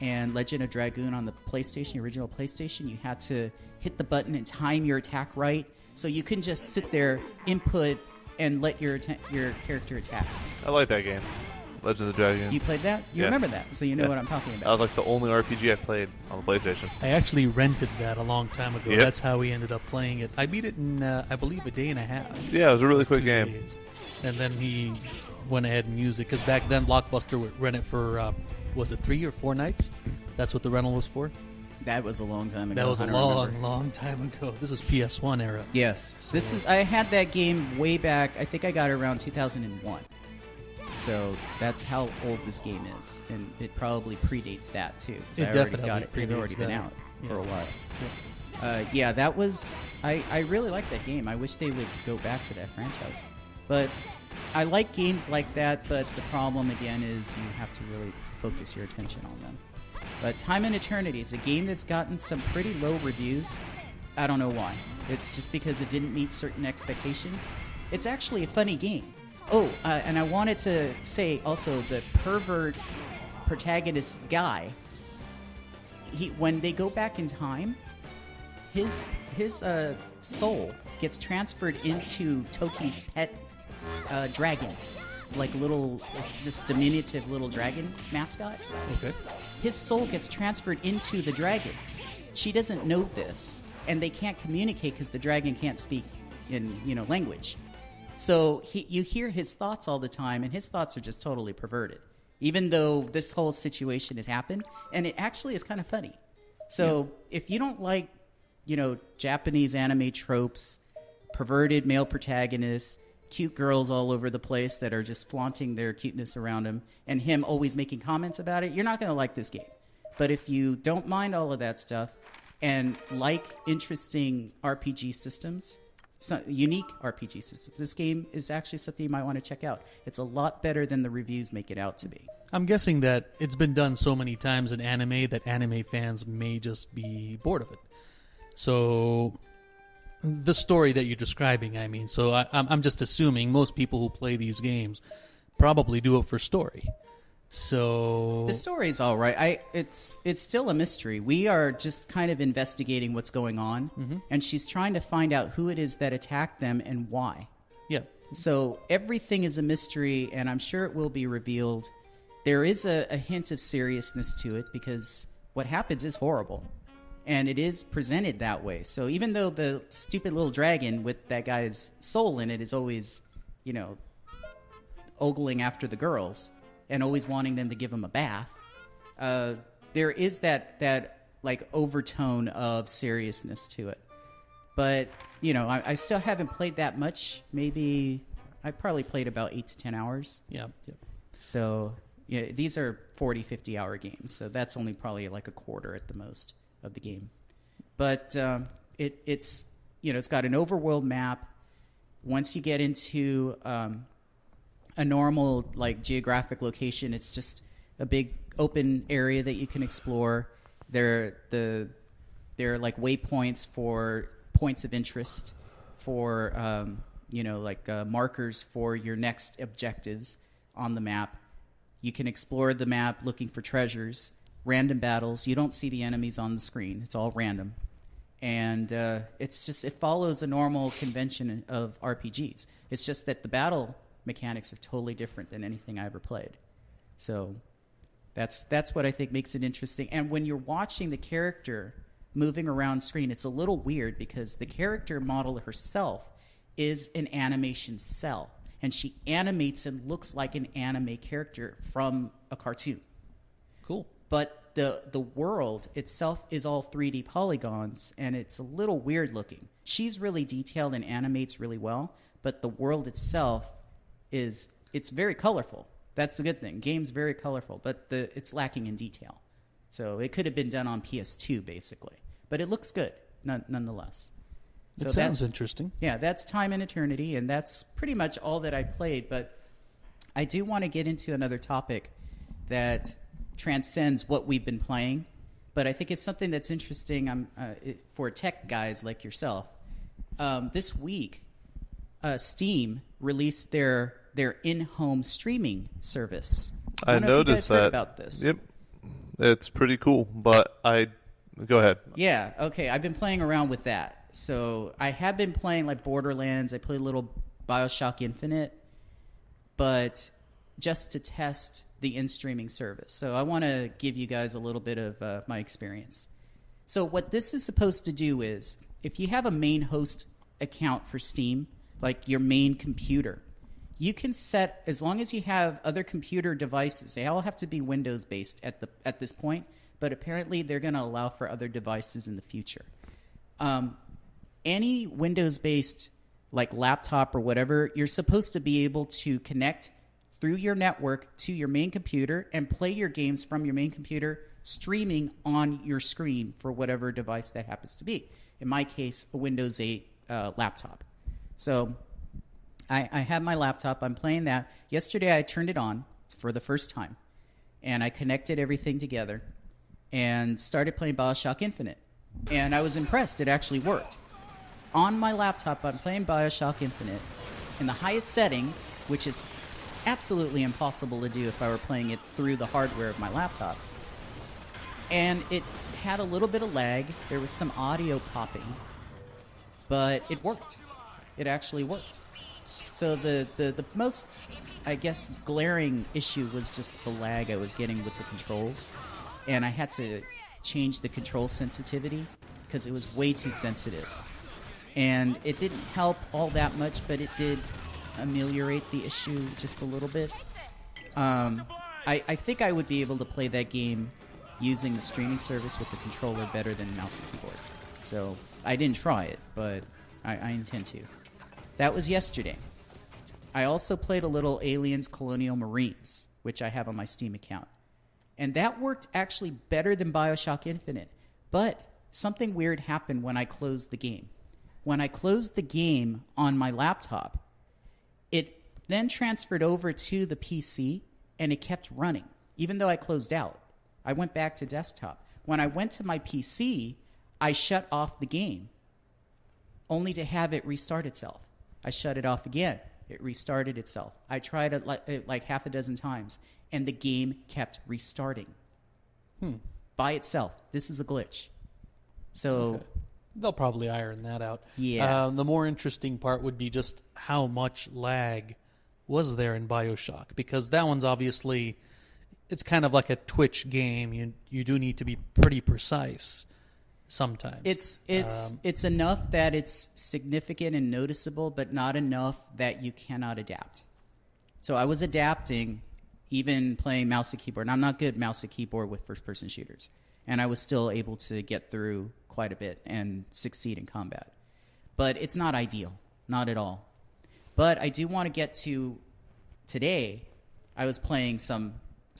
And Legend of Dragoon on the PlayStation, original PlayStation, you had to hit the button and time your attack right. So you couldn't just sit there, input, and let your character attack. I like that game. Legend of Dragoon. You played that? You remember that, so you know what I'm talking about. That was like the only RPG I played on the PlayStation. I actually rented that a long time ago. Yep. That's how we ended up playing it. I beat it in, I believe, a day and a half. Yeah, it was a really quick 2 game. days. And then he went ahead and used it, because back then Blockbuster would rent it for, was it 3 or 4 nights? That's what the rental was for? That was a long time ago. That was a long time ago. This is PS1 era. Yes. So, I had that game way back, I think I got it around 2001. So that's how old this game is, and it probably predates that too. It definitely got it. It had already been out for a while. That was. I really like that game. I wish they would go back to that franchise. But I like games like that, but the problem, again, is you have to really focus your attention on them. But Time and Eternity is a game that's gotten some pretty low reviews. I don't know why. It's just because it didn't meet certain expectations. It's actually a funny game. Oh, and I wanted to say also the pervert protagonist guy, when they go back in time, his soul gets transferred into Toki's pet dragon, like this diminutive little dragon mascot. Okay. His soul gets transferred into the dragon. She doesn't know this, and they can't communicate because the dragon can't speak in language. So you hear his thoughts all the time, and his thoughts are just totally perverted, even though this whole situation has happened, and it actually is kind of funny. So if you don't like, Japanese anime tropes, perverted male protagonists, cute girls all over the place that are just flaunting their cuteness around him, and him always making comments about it, you're not going to like this game. But if you don't mind all of that stuff and like interesting RPG systems, unique RPG systems, this game is actually something you might want to check out. It's a lot better than the reviews make it out to be. I'm guessing that it's been done so many times in anime that anime fans may just be bored of it. So the story that you're describing, I'm just assuming most people who play these games probably do it for story. So the story's all right. It's still a mystery. We are just kind of investigating what's going on, and she's trying to find out who it is that attacked them and why. Yeah. So everything is a mystery, and I'm sure it will be revealed. There is a hint of seriousness to it because what happens is horrible, and it is presented that way. So even though the stupid little dragon with that guy's soul in it is always, ogling after the girls and always wanting them to give him a bath, there is that like overtone of seriousness to it. But I still haven't played that much. Maybe I probably played about 8 to 10 hours. Yeah. So these are 40, 50-hour games. So that's only probably like a quarter at the most of the game. But it's got an overworld map. Once you get into a normal like geographic location, it's just a big open area that you can explore. There are like waypoints for points of interest, for markers for your next objectives on the map. You can explore the map looking for treasures, random battles. You don't see the enemies on the screen. It's all random. And it follows a normal convention of RPGs. It's just that the battle mechanics are totally different than anything I ever played. So that's what I think makes it interesting. And when you're watching the character moving around screen, it's a little weird because the character model herself is an animation cell, and she animates and looks like an anime character from a cartoon. Cool. But the world itself is all 3D polygons, and it's a little weird looking. She's really detailed and animates really well, but the world itself it's very colorful. That's the good thing. Game's very colorful, but it's lacking in detail. So it could have been done on PS2, basically. But it looks good, nonetheless. It sounds interesting. Yeah, that's Time and Eternity, and that's pretty much all that I played. But I do want to get into another topic that transcends what we've been playing, but I think it's something that's interesting for tech guys like yourself. This week, Steam released their in-home streaming service. I noticed that. Heard about this. Yep, it's pretty cool. But go ahead. Yeah. Okay. I've been playing around with that. So I have been playing like Borderlands. I played a little BioShock Infinite, but just to test the in-streaming service. So I want to give you guys a little bit of my experience. So what this is supposed to do is, if you have a main host account for Steam, like your main computer, you can set, as long as you have other computer devices, they all have to be Windows-based at this point, but apparently they're going to allow for other devices in the future. Any Windows-based like laptop or whatever, you're supposed to be able to connect through your network to your main computer and play your games from your main computer, streaming on your screen for whatever device that happens to be. In my case, a Windows 8 laptop. So I have my laptop. I'm playing that. Yesterday I turned it on for the first time, and I connected everything together and started playing BioShock Infinite. And I was impressed. It actually worked. On my laptop, I'm playing BioShock Infinite in the highest settings, which is absolutely impossible to do if I were playing it through the hardware of my laptop. And it had a little bit of lag. There was some audio popping. But it worked. It actually worked. So the most, I guess, glaring issue was just the lag I was getting with the controls. And I had to change the control sensitivity because it was way too sensitive. And it didn't help all that much, but it did ameliorate the issue just a little bit. I think I would be able to play that game using the streaming service with the controller better than mouse and keyboard. So I didn't try it, but I intend to. That was yesterday. I also played a little Aliens Colonial Marines, which I have on my Steam account. And that worked actually better than BioShock Infinite. But something weird happened when I closed the game. When I closed the game on my laptop, it then transferred over to the PC, and it kept running, even though I closed out. I went back to desktop. When I went to my PC, I shut off the game, only to have it restart itself. I shut it off again. It restarted itself. I tried it like half a dozen times, and the game kept restarting by itself. This is a glitch. So okay. They'll probably iron that out. Yeah. The more interesting part would be just how much lag was there in BioShock, because that one's obviously, it's kind of like a Twitch game. You do need to be pretty precise sometimes. It's enough that it's significant and noticeable, but not enough that you cannot adapt. So I was adapting, even playing mouse and keyboard. And I'm not good mouse and keyboard with first-person shooters, and I was still able to get through quite a bit and succeed in combat. But it's not ideal, not at all. But I do want to get to today. I was playing some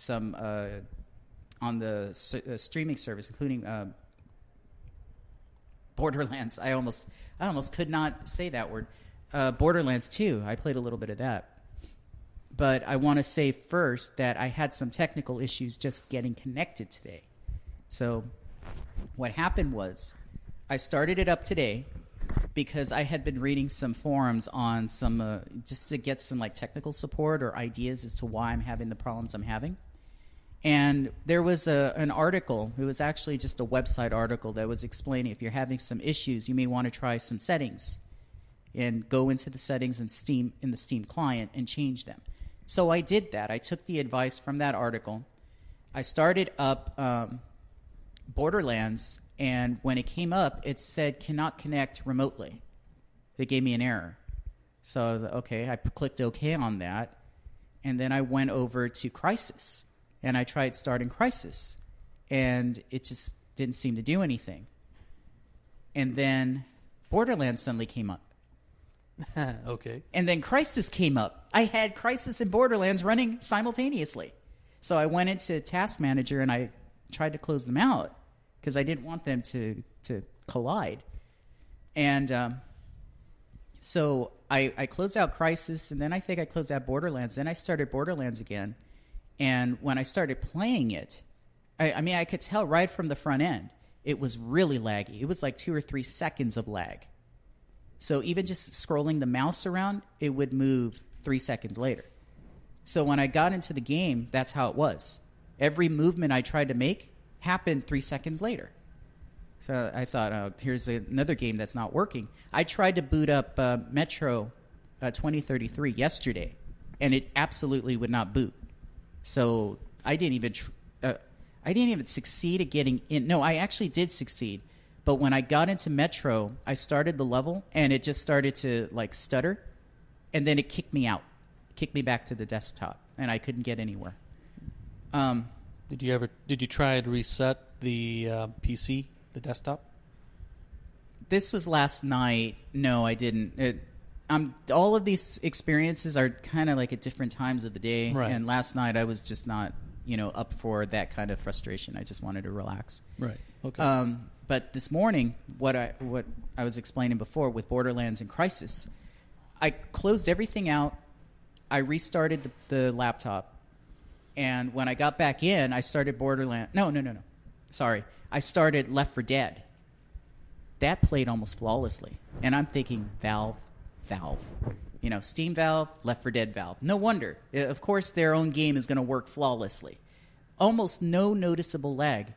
on the streaming service, including Borderlands. I almost could not say that word. Borderlands 2. I played a little bit of that. But I want to say first that I had some technical issues just getting connected today. So what happened was I started it up today because I had been reading some forums on some just to get some like technical support or ideas as to why I'm having the problems I'm having. And there was an article. It was actually just a website article that was explaining if you're having some issues, you may want to try some settings and go into the settings in the Steam client and change them. So I did that. I took the advice from that article. I started up Borderlands, and when it came up, it said cannot connect remotely. It gave me an error. So I was like, okay. I clicked OK on that, and then I went over to Crysis, and I tried starting Crysis, and it just didn't seem to do anything. And then Borderlands suddenly came up. Okay. And then Crysis came up. I had Crysis and Borderlands running simultaneously. So I went into Task Manager and I tried to close them out because I didn't want them to collide. And so I closed out Crysis, and then I think I closed out Borderlands. Then I started Borderlands again. And when I started playing it, I mean, I could tell right from the front end, it was really laggy. It was like 2 or 3 seconds of lag. So even just scrolling the mouse around, it would move 3 seconds later. So when I got into the game, that's how it was. Every movement I tried to make happened 3 seconds later. So I thought, oh, here's another game that's not working. I tried to boot up Metro 2033 yesterday, and it absolutely would not boot. So I didn't even succeed at getting in. No, I actually did succeed. But when I got into Metro, I started the level, and it just started to like stutter, and then it kicked me out, kicked me back to the desktop, and I couldn't get anywhere. Did you try to reset the PC, the desktop? This was last night. No, I didn't. All of these experiences are kind of like at different times of the day, right. And last night I was just not, up for that kind of frustration. I just wanted to relax. Right. Okay. But this morning, what I was explaining before with Borderlands and Crysis, I closed everything out. I restarted the laptop. And when I got back in, I started Borderlands. No. Sorry. I started Left 4 Dead. That played almost flawlessly. And I'm thinking, Valve. You know, Steam Valve, Left 4 Dead Valve. No wonder. Of course, their own game is going to work flawlessly. Almost no noticeable lag.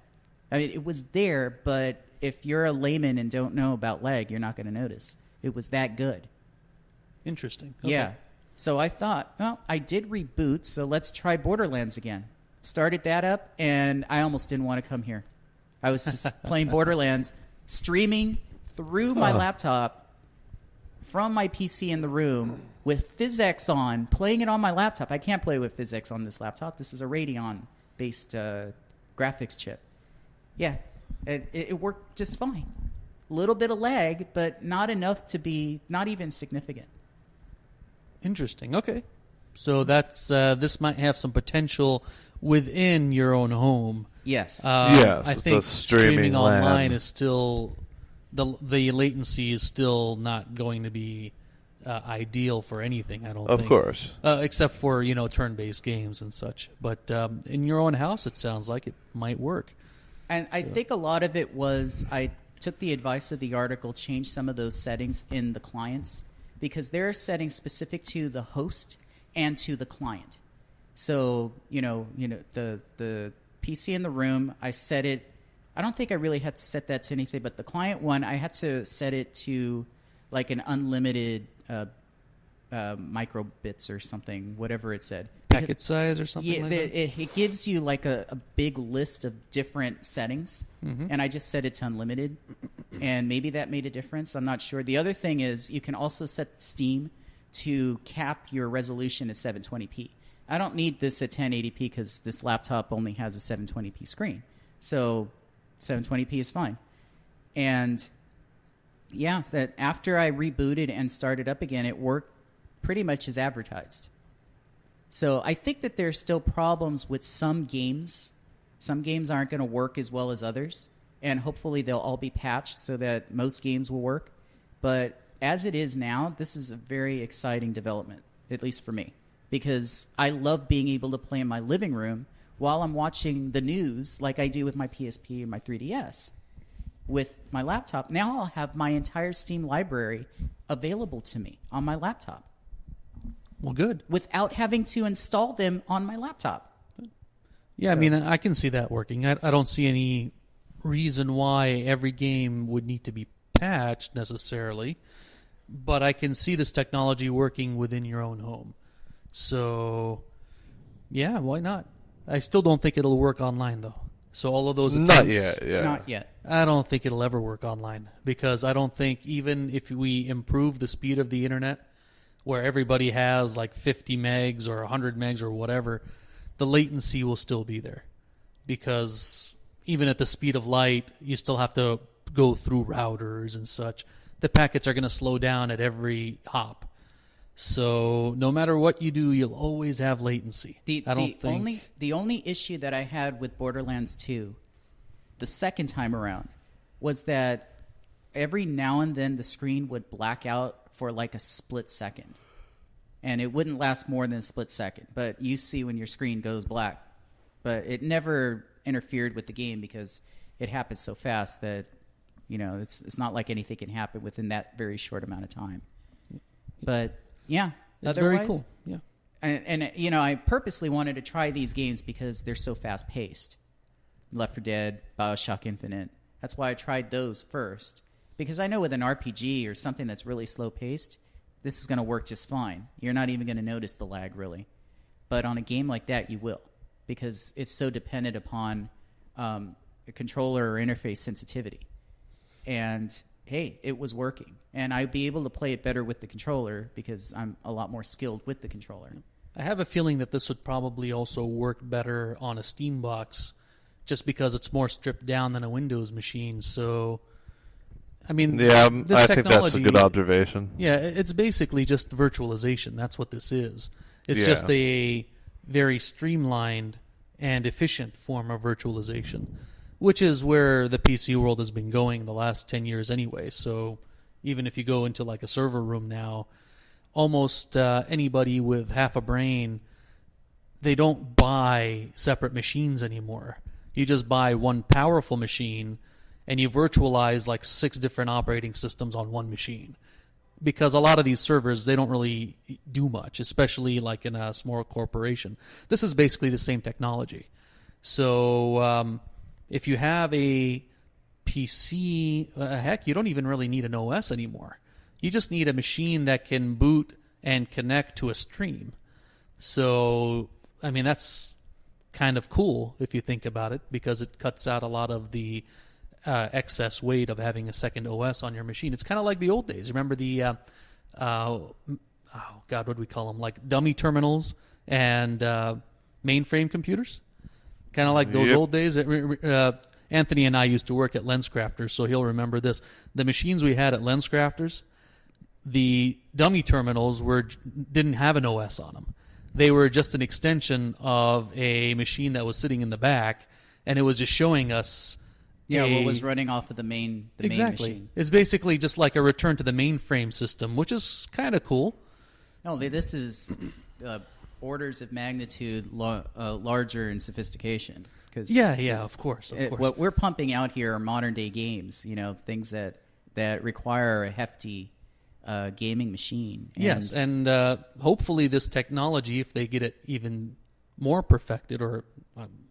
I mean, it was there, but if you're a layman and don't know about lag, you're not going to notice. It was that good. Interesting. Okay. Yeah. So I thought, well, I did reboot, so let's try Borderlands again. Started that up, and I almost didn't want to come here. I was just playing Borderlands, streaming through my laptop from my PC in the room with PhysX on, playing it on my laptop. I can't play with PhysX on this laptop. This is a Radeon-based graphics chip. Yeah, it worked just fine. A little bit of lag, but not enough to be not even significant. Interesting. Okay. So that's this might have some potential within your own home. Yes. Yes, I it's think a streaming online LAN. is still the latency is still not going to be ideal for anything. I don't think. Of course. Except for turn-based games and such. But in your own house, it sounds like it might work. And I think a lot of it was I took the advice of the article, changed some of those settings in the clients because there are settings specific to the host and to the client. So, the PC in the room, I set it. I don't think I really had to set that to anything, but the client one, I had to set it to like an unlimited microbits or something, whatever it said. Packet size or something like that? It gives you like a big list of different settings, and I just set it to unlimited, and maybe that made a difference. I'm not sure. The other thing is you can also set Steam to cap your resolution at 720p. I don't need this at 1080p because this laptop only has a 720p screen, so 720p is fine. And yeah, that after I rebooted and started up again, it worked pretty much as advertised. So I think that there's still problems with some games. Some games aren't going to work as well as others, and hopefully they'll all be patched so that most games will work. But as it is now, this is a very exciting development, at least for me, because I love being able to play in my living room while I'm watching the news like I do with my PSP and my 3DS. With my laptop, now I'll have my entire Steam library available to me on my laptop. Well, good. Without having to install them on my laptop. Yeah, so. I mean, I can see that working. I don't see any reason why every game would need to be patched necessarily, but I can see this technology working within your own home. So, yeah, why not? I still don't think it'll work online, though. So all of those attempts... Not yet, yeah. Not yet. I don't think it'll ever work online, because I don't think even if we improve the speed of the internet, where everybody has like 50 megs or 100 megs or whatever, the latency will still be there. Because even at the speed of light, you still have to go through routers and such. The packets are going to slow down at every hop. So no matter what you do, you'll always have latency. The only issue that I had with Borderlands 2, the second time around, was that every now and then the screen would black out for like a split second. And it wouldn't last more than a split second. But you see when your screen goes black. But it never interfered with the game because it happens so fast that, it's not like anything can happen within that very short amount of time. But, yeah. It's very cool. Yeah. And I purposely wanted to try these games because they're so fast-paced. Left 4 Dead, BioShock Infinite. That's why I tried those first. Because I know with an RPG or something that's really slow-paced, this is going to work just fine. You're not even going to notice the lag, really. But on a game like that, you will. Because it's so dependent upon a controller or interface sensitivity. And, hey, it was working. And I'd be able to play it better with the controller because I'm a lot more skilled with the controller. I have a feeling that this would probably also work better on a Steam box just because it's more stripped down than a Windows machine. So... I mean, yeah, I think that's a good observation. Yeah, it's basically just virtualization. That's what this is. It's just a very streamlined and efficient form of virtualization, which is where the PC world has been going the last 10 years anyway. So even if you go into like a server room now, almost anybody with half a brain, they don't buy separate machines anymore. You just buy one powerful machine, and you virtualize like 6 different operating systems on one machine. Because a lot of these servers, they don't really do much, especially like in a small corporation. This is basically the same technology. So if you have a PC, heck, you don't even really need an OS anymore. You just need a machine that can boot and connect to a stream. So, I mean, that's kind of cool if you think about it, because it cuts out a lot of the excess weight of having a second OS on your machine. It's kind of like the old days. Remember the, what do we call them? Like dummy terminals and mainframe computers? Kind of like those old days. Anthony and I used to work at LensCrafters, so he'll remember this. The machines we had at LensCrafters, the dummy terminals didn't have an OS on them. They were just an extension of a machine that was sitting in the back, and it was just showing us what was running off of the main machine. It's basically just like a return to the mainframe system, which is kind of cool. No, this is orders of magnitude larger in sophistication. Of course. What we're pumping out here are modern day games. Things that require a hefty gaming machine. Yes, and hopefully this technology, if they get it even more perfected or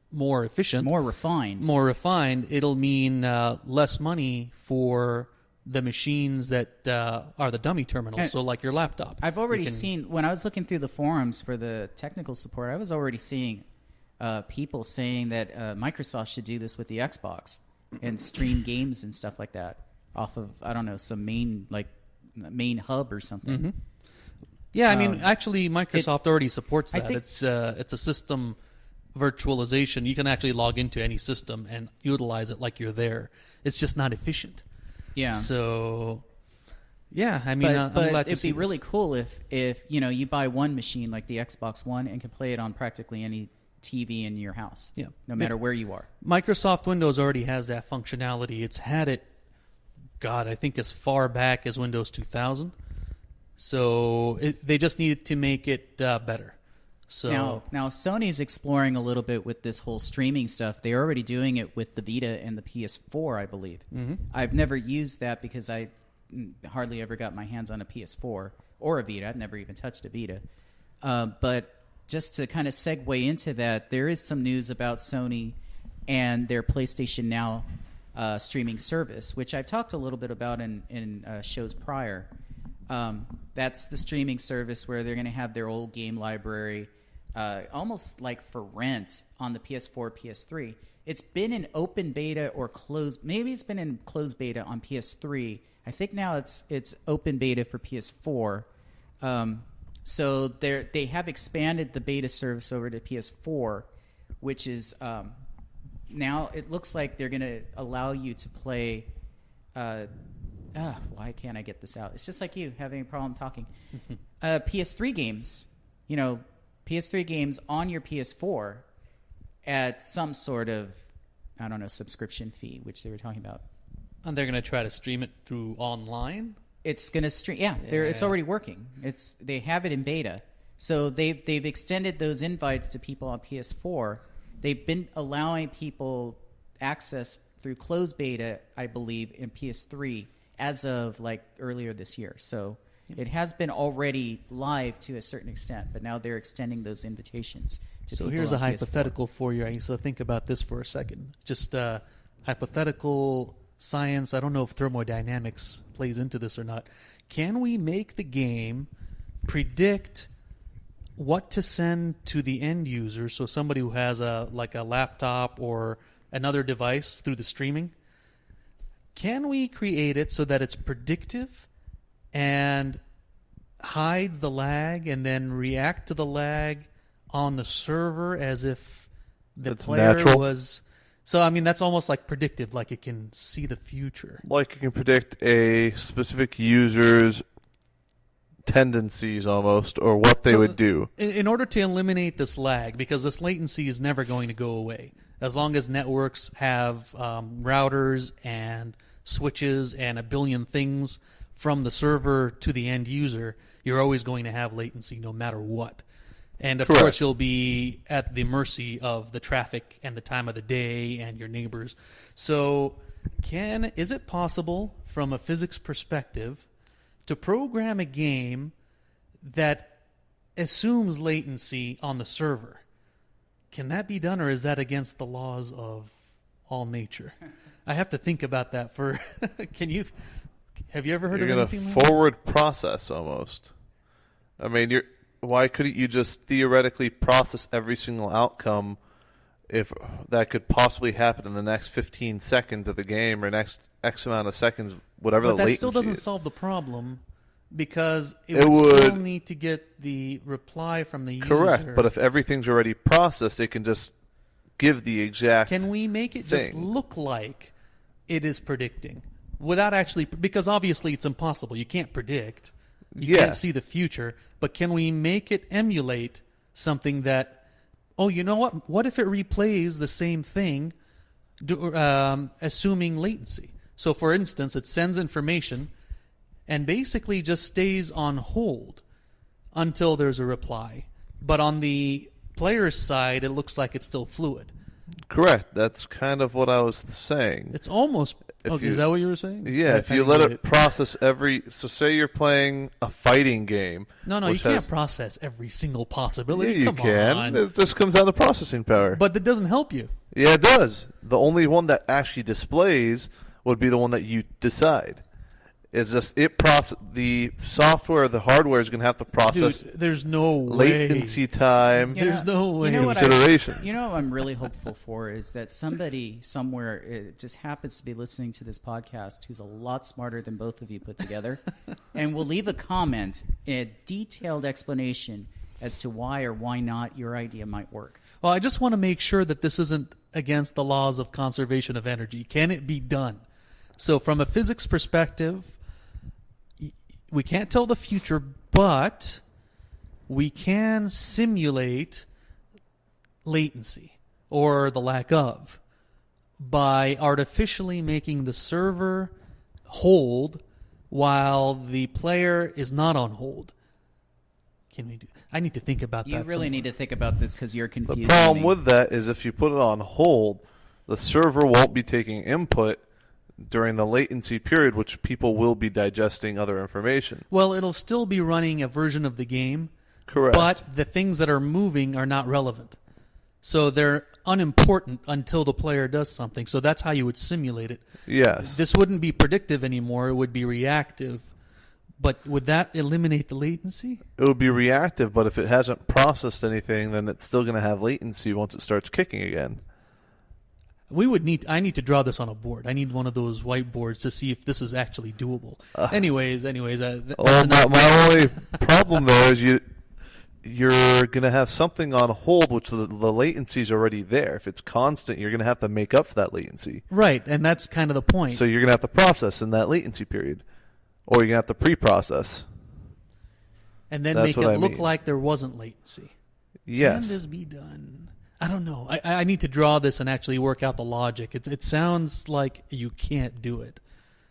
more efficient, more refined, it'll mean less money for the machines that are the dummy terminals. So like your laptop. I've already seen, when I was looking through the forums for the technical support, I was already seeing people saying that Microsoft should do this with the Xbox and stream games and stuff like that off of, I don't know, some main hub or something. Mm-hmm. Yeah, I mean, actually, Microsoft already supports that. It's a system virtualization. You can actually log into any system and utilize it like you're there. It's just not efficient. Yeah. So, yeah, I mean, I'm glad to it'd see be really cool if you buy one machine like the Xbox One and can play it on practically any TV in your house. Yeah. No matter where you are. Microsoft Windows already has that functionality. It's had it, I think as far back as Windows 2000. So they just needed to make it better. So now Sony's exploring a little bit with this whole streaming stuff. They're already doing it with the Vita and the PS4, I believe. Mm-hmm. I've never used that because I hardly ever got my hands on a PS4 or a Vita. I've never even touched a Vita. But just to kind of segue into that, there is some news about Sony and their PlayStation Now streaming service, which I've talked a little bit about in shows prior. That's the streaming service where they're going to have their old game library almost like for rent on the PS4, PS3. It's been in open beta or closed. Maybe it's been in closed beta on PS3. I think now it's open beta for PS4. So they have expanded the beta service over to PS4, which is now it looks like they're going to allow you to play. Why can't I get this out? It's just like you having a problem talking. PS3 games, PS3 games on your PS4 at some sort of, I don't know, subscription fee, which they were talking about. And they're going to try to stream it through online? It's going to stream. Yeah, it's already working. They have it in beta. So they've extended those invites to people on PS4. They've been allowing people access through closed beta, I believe, in PS3 as of like earlier this year. So it has been already live to a certain extent, but now they're extending those invitations to people. So here's a on hypothetical PS4. for you. So think about this for a second. Just hypothetical science. I don't know if thermodynamics plays into this or not. Can we make the game predict what to send to the end user? So somebody who has a laptop or another device through the streaming, can we create it so that it's predictive and hides the lag and then react to the lag on the server as if the player natural. was... So, I mean, that's almost like predictive, like it can see the future. Like it can predict a specific user's tendencies almost, or what they would do. In order to eliminate this lag, because this latency is never going to go away, as long as networks have routers and switches and a billion things from the server to the end user, you're always going to have latency no matter what. And of course, you'll be at the mercy of the traffic and the time of the day and your neighbors. So is it possible from a physics perspective to program a game that assumes latency on the server? Can that be done, or is that against the laws of all nature? I have to think about that for. Have you ever heard of anything like that? Forward process almost. I mean, why couldn't you just theoretically process every single outcome if that could possibly happen in the next 15 seconds of the game or next X amount of seconds, whatever the latency is? But that still doesn't solve the problem, because it would still need to get the reply from the user. Correct, but if everything's already processed, it can just give the exact Can we make it thing. Just look like it is predicting? Without actually, because obviously it's impossible. You can't predict. You can't see the future. But can we make it emulate something that, oh, you know what? What if it replays the same thing, assuming latency? So, for instance, it sends information and basically just stays on hold until there's a reply. But on the player's side, it looks like it's still fluid. Correct. That's kind of what I was saying. It's almost... is that what you were saying? Yeah, if you let it process so say you're playing a fighting game. No, you can't process every single possibility. Yeah, you can. It just comes down to processing power. But it doesn't help you. Yeah, it does. The only one that actually displays would be the one that you decide. It's just the software, the hardware is going to have to process. Dude, there's no way. Latency time. There's no way. Consideration. You know what I'm really hopeful for is that somebody somewhere just happens to be listening to this podcast who's a lot smarter than both of you put together, and will leave a comment, a detailed explanation as to why or why not your idea might work. Well, I just want to make sure that this isn't against the laws of conservation of energy. Can it be done? So from a physics perspective, we can't tell the future, but we can simulate latency, or the lack of, by artificially making the server hold while the player is not on hold. Can we do? I need to think about that. You really need to think about this because you're confused. The problem with that is if you put it on hold, the server won't be taking input during the latency period, which people will be digesting other information. Well, it'll still be running a version of the game. Correct. But the things that are moving are not relevant. So they're unimportant until the player does something. So that's how you would simulate it. Yes. This wouldn't be predictive anymore. It would be reactive. But would that eliminate the latency? It would be reactive, but if it hasn't processed anything, then it's still going to have latency once it starts kicking again. I need to draw this on a board. I need one of those whiteboards to see if this is actually doable. Anyways. My only problem there is you're going to have something on hold, which the latency is already there. If it's constant, you're going to have to make up for that latency. Right, and that's kind of the point. So you're going to have to process in that latency period, or you're going to have to pre-process. And then make it look like there wasn't latency. Yes. Can this be done? I don't know. I need to draw this and actually work out the logic. It sounds like you can't do it.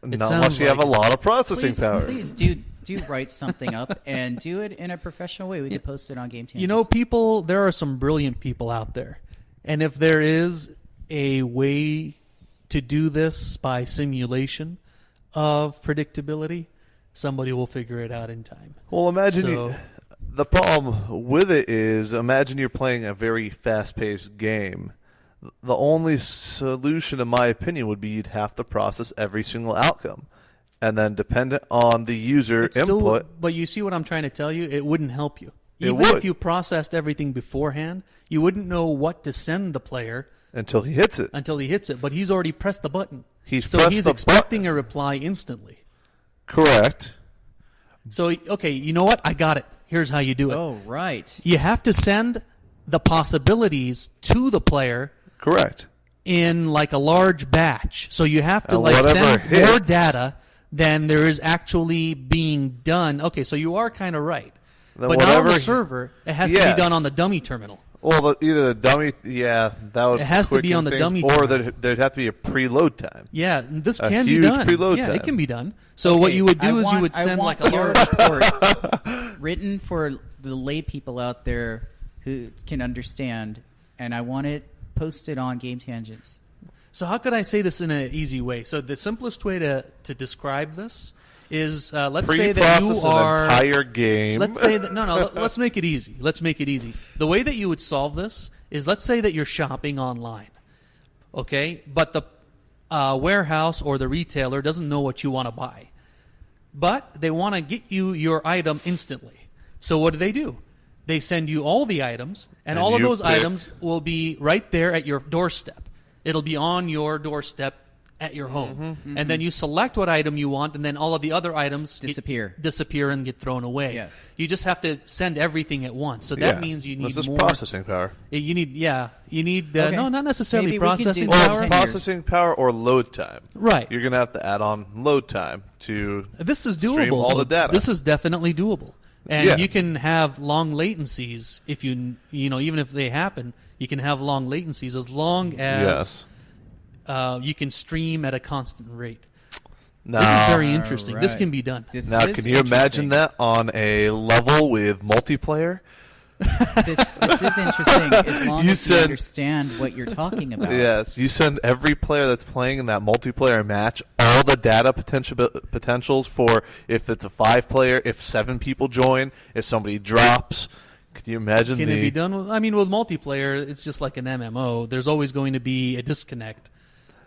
Not unless you have a lot of processing power. Please do write something up and do it in a professional way. We could post it on Game Tangents. You know, there are some brilliant people out there. And if there is a way to do this by simulation of predictability, somebody will figure it out in time. Well, the problem with it is, imagine you're playing a very fast-paced game. The only solution, in my opinion, would be you'd have to process every single outcome. And then dependent on the user input. But you see what I'm trying to tell you? It wouldn't help you. Even if you processed everything beforehand, you wouldn't know what to send the player. Until he hits it. But he's already pressed the button. He's expecting a reply instantly. Correct. So, okay, you know what? I got it. Here's how you do it. Oh, right. You have to send the possibilities to the player. Correct. In like a large batch. So you have to send more data than there is actually being done. Okay, so you are kind of right. But not on the server. It has to be done on the dummy terminal. Well, either the dummy, that would. It has to be on the things, dummy or time. there'd have to be a preload time. Yeah, this A can be huge done. preload Yeah, time. it can be done. So what you would do is you would send like a your large. report written for the lay people out there who can understand, and I want it posted on Game Tangents. So how could I say this in an easy way? So the simplest way to describe this is let's say that you are an entire game. Let's say that let's make it easy. Let's make it easy. The way that you would solve this is let's say that you're shopping online, okay, but the warehouse or the retailer doesn't know what you want to buy, but they want to get you your item instantly. So what do? They send you all the items, and all of those items will be right there at your doorstep. It'll be on your doorstep at your home. And then you select what item you want, and then all of the other items disappear and get thrown away. Yes. You just have to send everything at once. So that means you need more processing power. You need Okay. no, not necessarily Maybe we can processing do power. that. Processing power or load time. Right. You're going to have to add on load time to This is doable. stream all the data. This is definitely doable. And Yeah. you can have long latencies if you even if they happen, you can have long latencies as long as you can stream at a constant rate. Now, This is very interesting. Right. This can be done. now can you imagine that on a level with multiplayer? This is interesting as long You as you said- understand what you're talking about. Yes, you send every player that's playing in that multiplayer match all the data potentials for if it's a 5-player, if 7 people join, if somebody drops. Could you imagine? Can it be done with? I mean, with multiplayer, it's just like an MMO. There's always going to be a disconnect.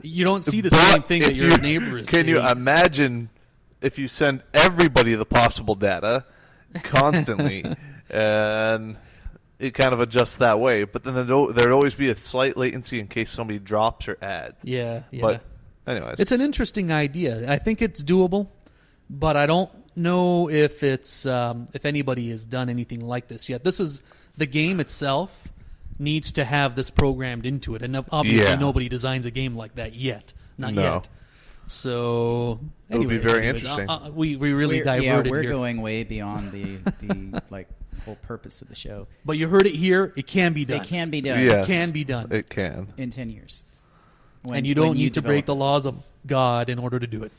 You don't see the same thing that your neighbor is Can seeing. you imagine if you send everybody the possible data constantly, and it kind of adjusts that way? But then there'd always be a slight latency in case somebody drops or adds. Yeah. But anyways, It's an interesting idea. I think it's doable, but I don't know if it's if anybody has done anything like this yet. This is the game itself needs to have this programmed into it, and obviously nobody designs a game like that yet, not yet. So it would be very interesting. We really diverted we're here. going way beyond the like whole purpose of the show. But you heard it here. It can be done. It can be done. Yes, It can be done. It can. In 10 years. And you don't need to break the laws of God in order to do it.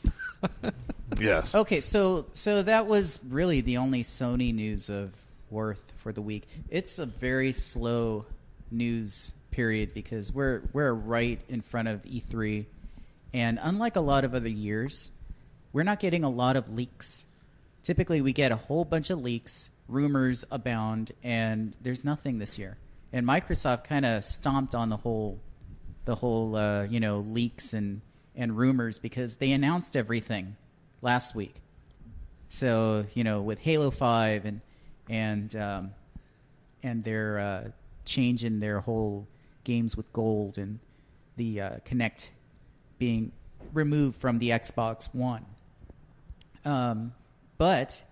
Yes. Okay, so that was really the only Sony news of worth for the week. It's a very slow news period because we're right in front of E3, and unlike a lot of other years, we're not getting a lot of leaks. Typically, we get a whole bunch of leaks, rumors abound, and there's nothing this year. And Microsoft kind of stomped on the whole leaks and rumors because they announced everything last week. So with Halo 5 and their change in their whole games with gold and the Kinect being removed from the Xbox One. But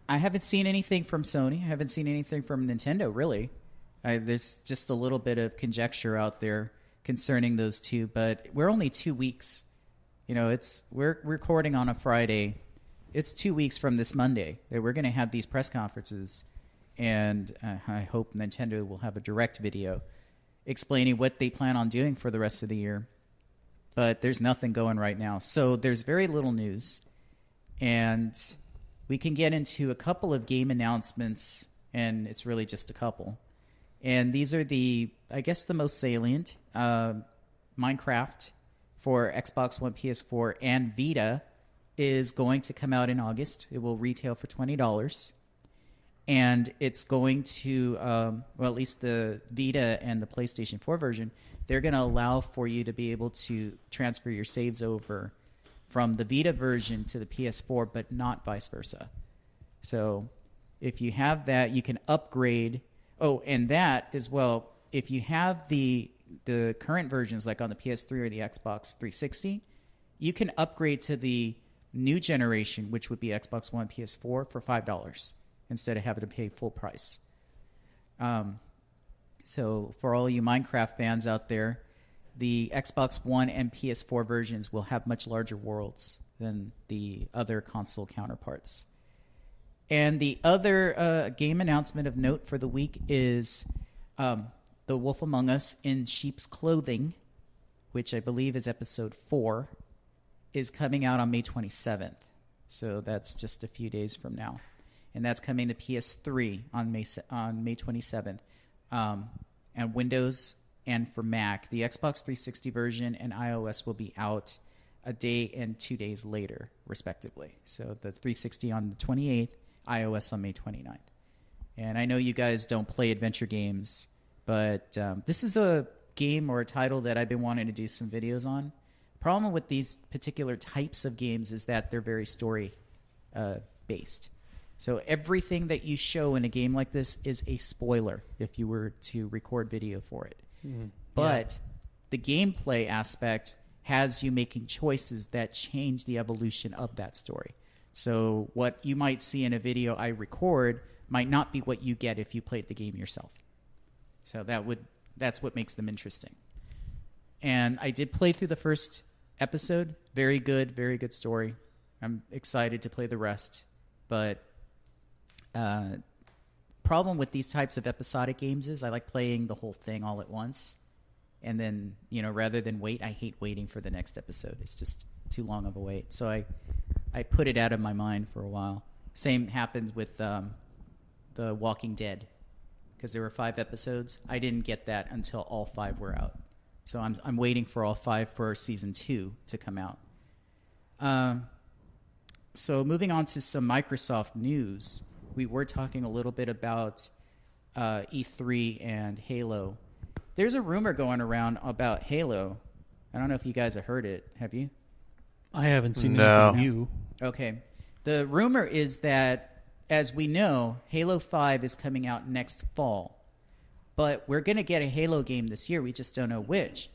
I haven't seen anything from Sony. I haven't seen anything from Nintendo, really. There's just a little bit of conjecture out there concerning those two, but we're only 2 weeks. We're recording on a Friday. It's 2 weeks from this Monday that we're going to have these press conferences, and I hope Nintendo will have a direct video explaining what they plan on doing for the rest of the year. But there's nothing going right now, so there's very little news, and we can get into a couple of game announcements, and it's really just a couple. And these are the most salient. Minecraft for Xbox One, PS4, and Vita is going to come out in August. It will retail for $20. And it's going to, at least the Vita and the PlayStation 4 version, they're going to allow for you to be able to transfer your saves over from the Vita version to the PS4, but not vice versa. So if you have that, you can upgrade. Oh, and that as well, if you have the current versions, like on the PS3 or the Xbox 360, you can upgrade to the new generation, which would be Xbox One, PS4, for $5 instead of having to pay full price. So for all you Minecraft fans out there, the Xbox One and PS4 versions will have much larger worlds than the other console counterparts. And the other game announcement of note for the week is The Wolf Among Us in Sheep's Clothing, which I believe is episode 4, is coming out on May 27th. So that's just a few days from now. And that's coming to PS3 on May 27th. And Windows and for Mac. The Xbox 360 version and iOS will be out a day and 2 days later, respectively. So the 360 on the 28th, iOS on May 29th. And I know you guys don't play adventure games, but this is a game or a title that I've been wanting to do some videos on. Problem with these particular types of games is that they're very story based. So everything that you show in a game like this is a spoiler if you were to record video for it. But the gameplay aspect has you making choices that change the evolution of that story. So what you might see in a video I record might not be what you get if you played the game yourself. So that's what makes them interesting. And I did play through the first episode. Very good story. I'm excited to play the rest. But problem with these types of episodic games is I like playing the whole thing all at once. And then, rather than wait, I hate waiting for the next episode. It's just too long of a wait. So I put it out of my mind for a while. Same happens with The Walking Dead. Because there were 5 episodes. I didn't get that until all 5 were out. So I'm waiting for all 5 for season 2 to come out. So moving on to some Microsoft news. We were talking a little bit about E3 and Halo. There's a rumor going around about Halo. I don't know if you guys have heard it. Have you? I haven't seen anything new. Okay. The rumor is that, as we know, Halo 5 is coming out next fall. But we're going to get a Halo game this year. We just don't know which.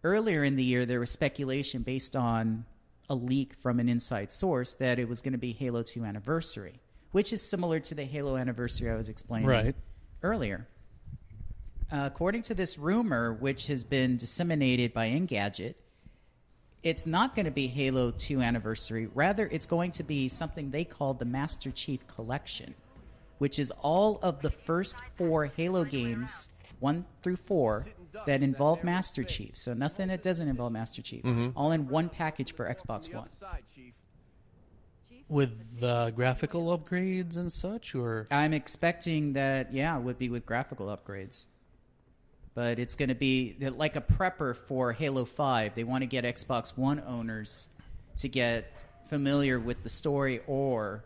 Earlier in the year, there was speculation based on a leak from an inside source that it was going to be Halo 2 Anniversary, which is similar to the Halo Anniversary I was explaining earlier. According to this rumor, which has been disseminated by Engadget, it's not going to be Halo 2 Anniversary. Rather, it's going to be something they call the Master Chief Collection, which is all of the first 4 Halo games, 1 through 4, that involve Master Chief. So nothing that doesn't involve Master Chief. All in one package for Xbox One. With graphical upgrades and such? Or I'm expecting that, it would be with graphical upgrades. But it's going to be like a prepper for Halo 5. They want to get Xbox One owners to get familiar with the story or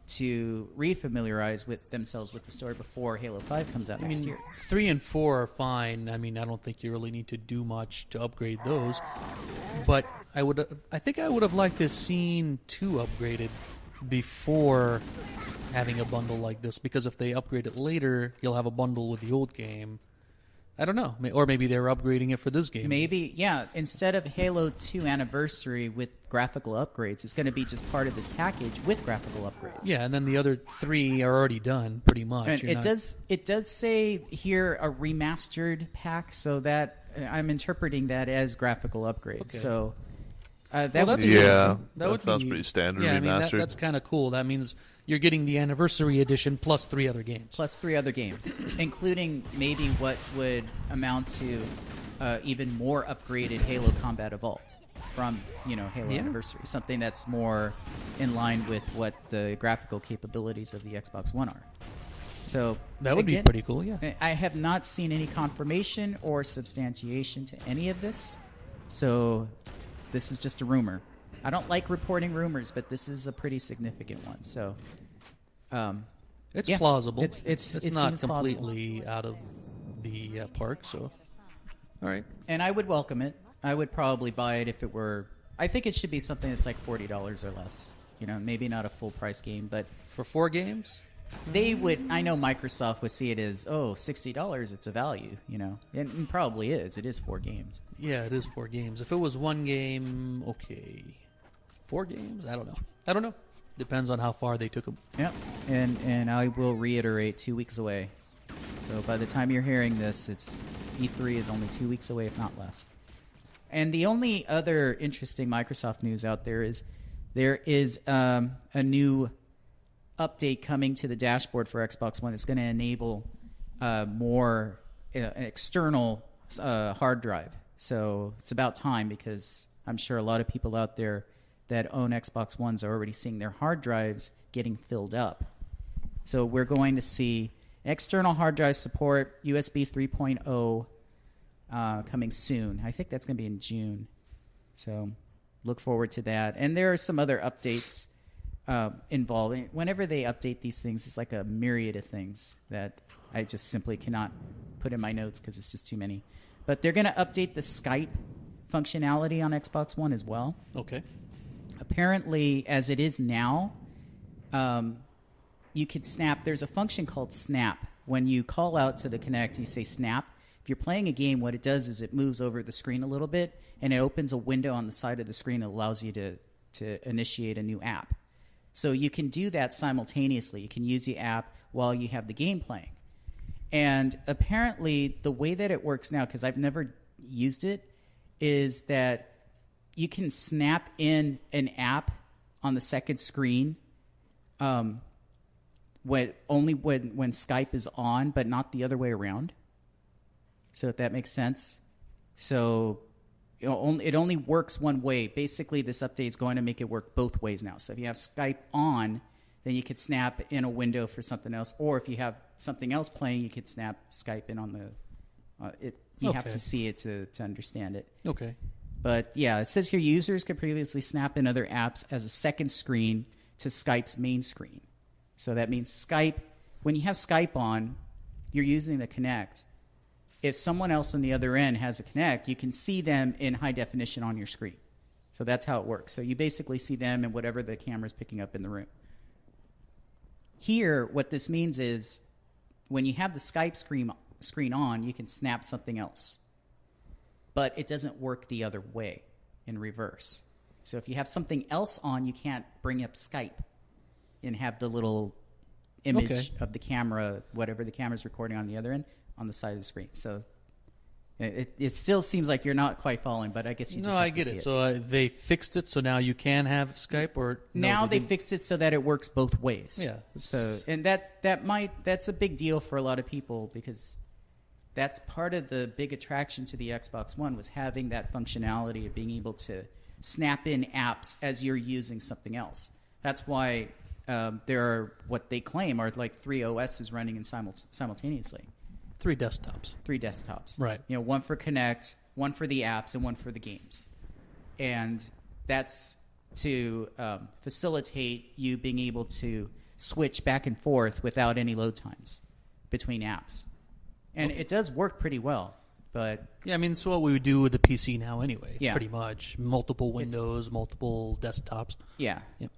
to refamiliarize with themselves with the story before Halo 5 comes out next year. 3 and 4 are fine. I mean, I don't think you really need to do much to upgrade those. But I think I would have liked to have seen 2 upgraded before having a bundle like this, because if they upgrade it later, you'll have a bundle with the old game. I don't know. Or maybe they're upgrading it for this game. Maybe, instead of Halo 2 Anniversary with graphical upgrades, it's going to be just part of this package with graphical upgrades. Yeah, and then the other 3 are already done, pretty much. And it does say here a remastered pack, so that I'm interpreting that as graphical upgrades. Okay. So that sounds pretty standard. Yeah, remastered. I mean, that's kind of cool. That means you're getting the Anniversary Edition plus 3 other games. Including maybe what would amount to even more upgraded Halo Combat Evolved from Halo Anniversary. Something that's more in line with what the graphical capabilities of the Xbox One are. So that would be pretty cool, yeah. I have not seen any confirmation or substantiation to any of this, so this is just a rumor. I don't like reporting rumors, but this is a pretty significant one. So, it's plausible. It's not completely out of the park. So, all right. And I would welcome it. I would probably buy it if it were. I think it should be something that's like $40 or less. Maybe not a full price game, but for 4 games, they would. I know Microsoft would see it as $60. It's a value. And it probably is. It is 4 games. Yeah, it is 4 games. If it was 1 game, okay. 4 games? I don't know. Depends on how far they took them. Yep. And I will reiterate, 2 weeks away. So by the time you're hearing this, E3 is only 2 weeks away, if not less. And the only other interesting Microsoft news out there is a new update coming to the dashboard for Xbox One. It's going to enable more an external hard drive. So it's about time, because I'm sure a lot of people out there that own Xbox Ones are already seeing their hard drives getting filled up. So we're going to see external hard drive support, USB 3.0 coming soon. I think that's going to be in June. So look forward to that. And there are some other updates involved. Whenever they update these things, it's like a myriad of things that I just simply cannot put in my notes because it's just too many. But they're going to update the Skype functionality on Xbox One as well. Okay. Apparently, as it is now, you could snap. There's a function called snap. When you call out to the Kinect, you say snap. If you're playing a game, what it does is it moves over the screen a little bit, and it opens a window on the side of the screen that allows you to initiate a new app. So you can do that simultaneously. You can use the app while you have the game playing. And apparently, the way that it works now, because I've never used it, is that you can snap in an app on the second screen only when Skype is on, but not the other way around. So if that makes sense. So it only works one way. Basically, this update is going to make it work both ways now. So if you have Skype on, then you could snap in a window for something else. Or if you have something else playing, you could snap Skype in on the You have to see it to understand it. Okay. But yeah, it says here users could previously snap in other apps as a second screen to Skype's main screen. So that means Skype, when you have Skype on, you're using the Kinect. If someone else on the other end has a Kinect, you can see them in high definition on your screen. So that's how it works. So you basically see them in whatever the camera's picking up in the room. Here, what this means is when you have the Skype screen on, you can snap something else. But it doesn't work the other way, in reverse. So if you have something else on, you can't bring up Skype and have the little image of the camera, whatever the camera's recording on the other end, on the side of the screen. So it still seems like you're not quite following, but I guess you just have to see it. No, I get it. So they fixed it, so now you can have Skype, or now they fixed it so that it works both ways. Yeah. So and that's a big deal for a lot of people, because that's part of the big attraction to the Xbox One, was having that functionality of being able to snap in apps as you're using something else. That's why there are what they claim are like 3 OSs running in simultaneously. 3 desktops. 3 desktops. Right. You know, one for Kinect, one for the apps, and one for the games. And that's to facilitate you being able to switch back and forth without any load times between apps. And it does work pretty well, but... Yeah, I mean, it's what we would do with the PC now anyway, pretty much. Multiple windows, multiple desktops. Yeah. Yep.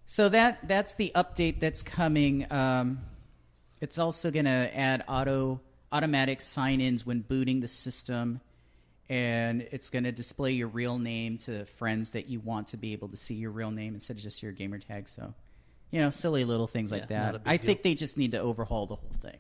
So that's the update that's coming. It's also going to add automatic sign-ins when booting the system, and it's going to display your real name to friends that you want to be able to see your real name instead of just your gamer tag. So, you know, silly little things like that. I think they just need to overhaul the whole thing.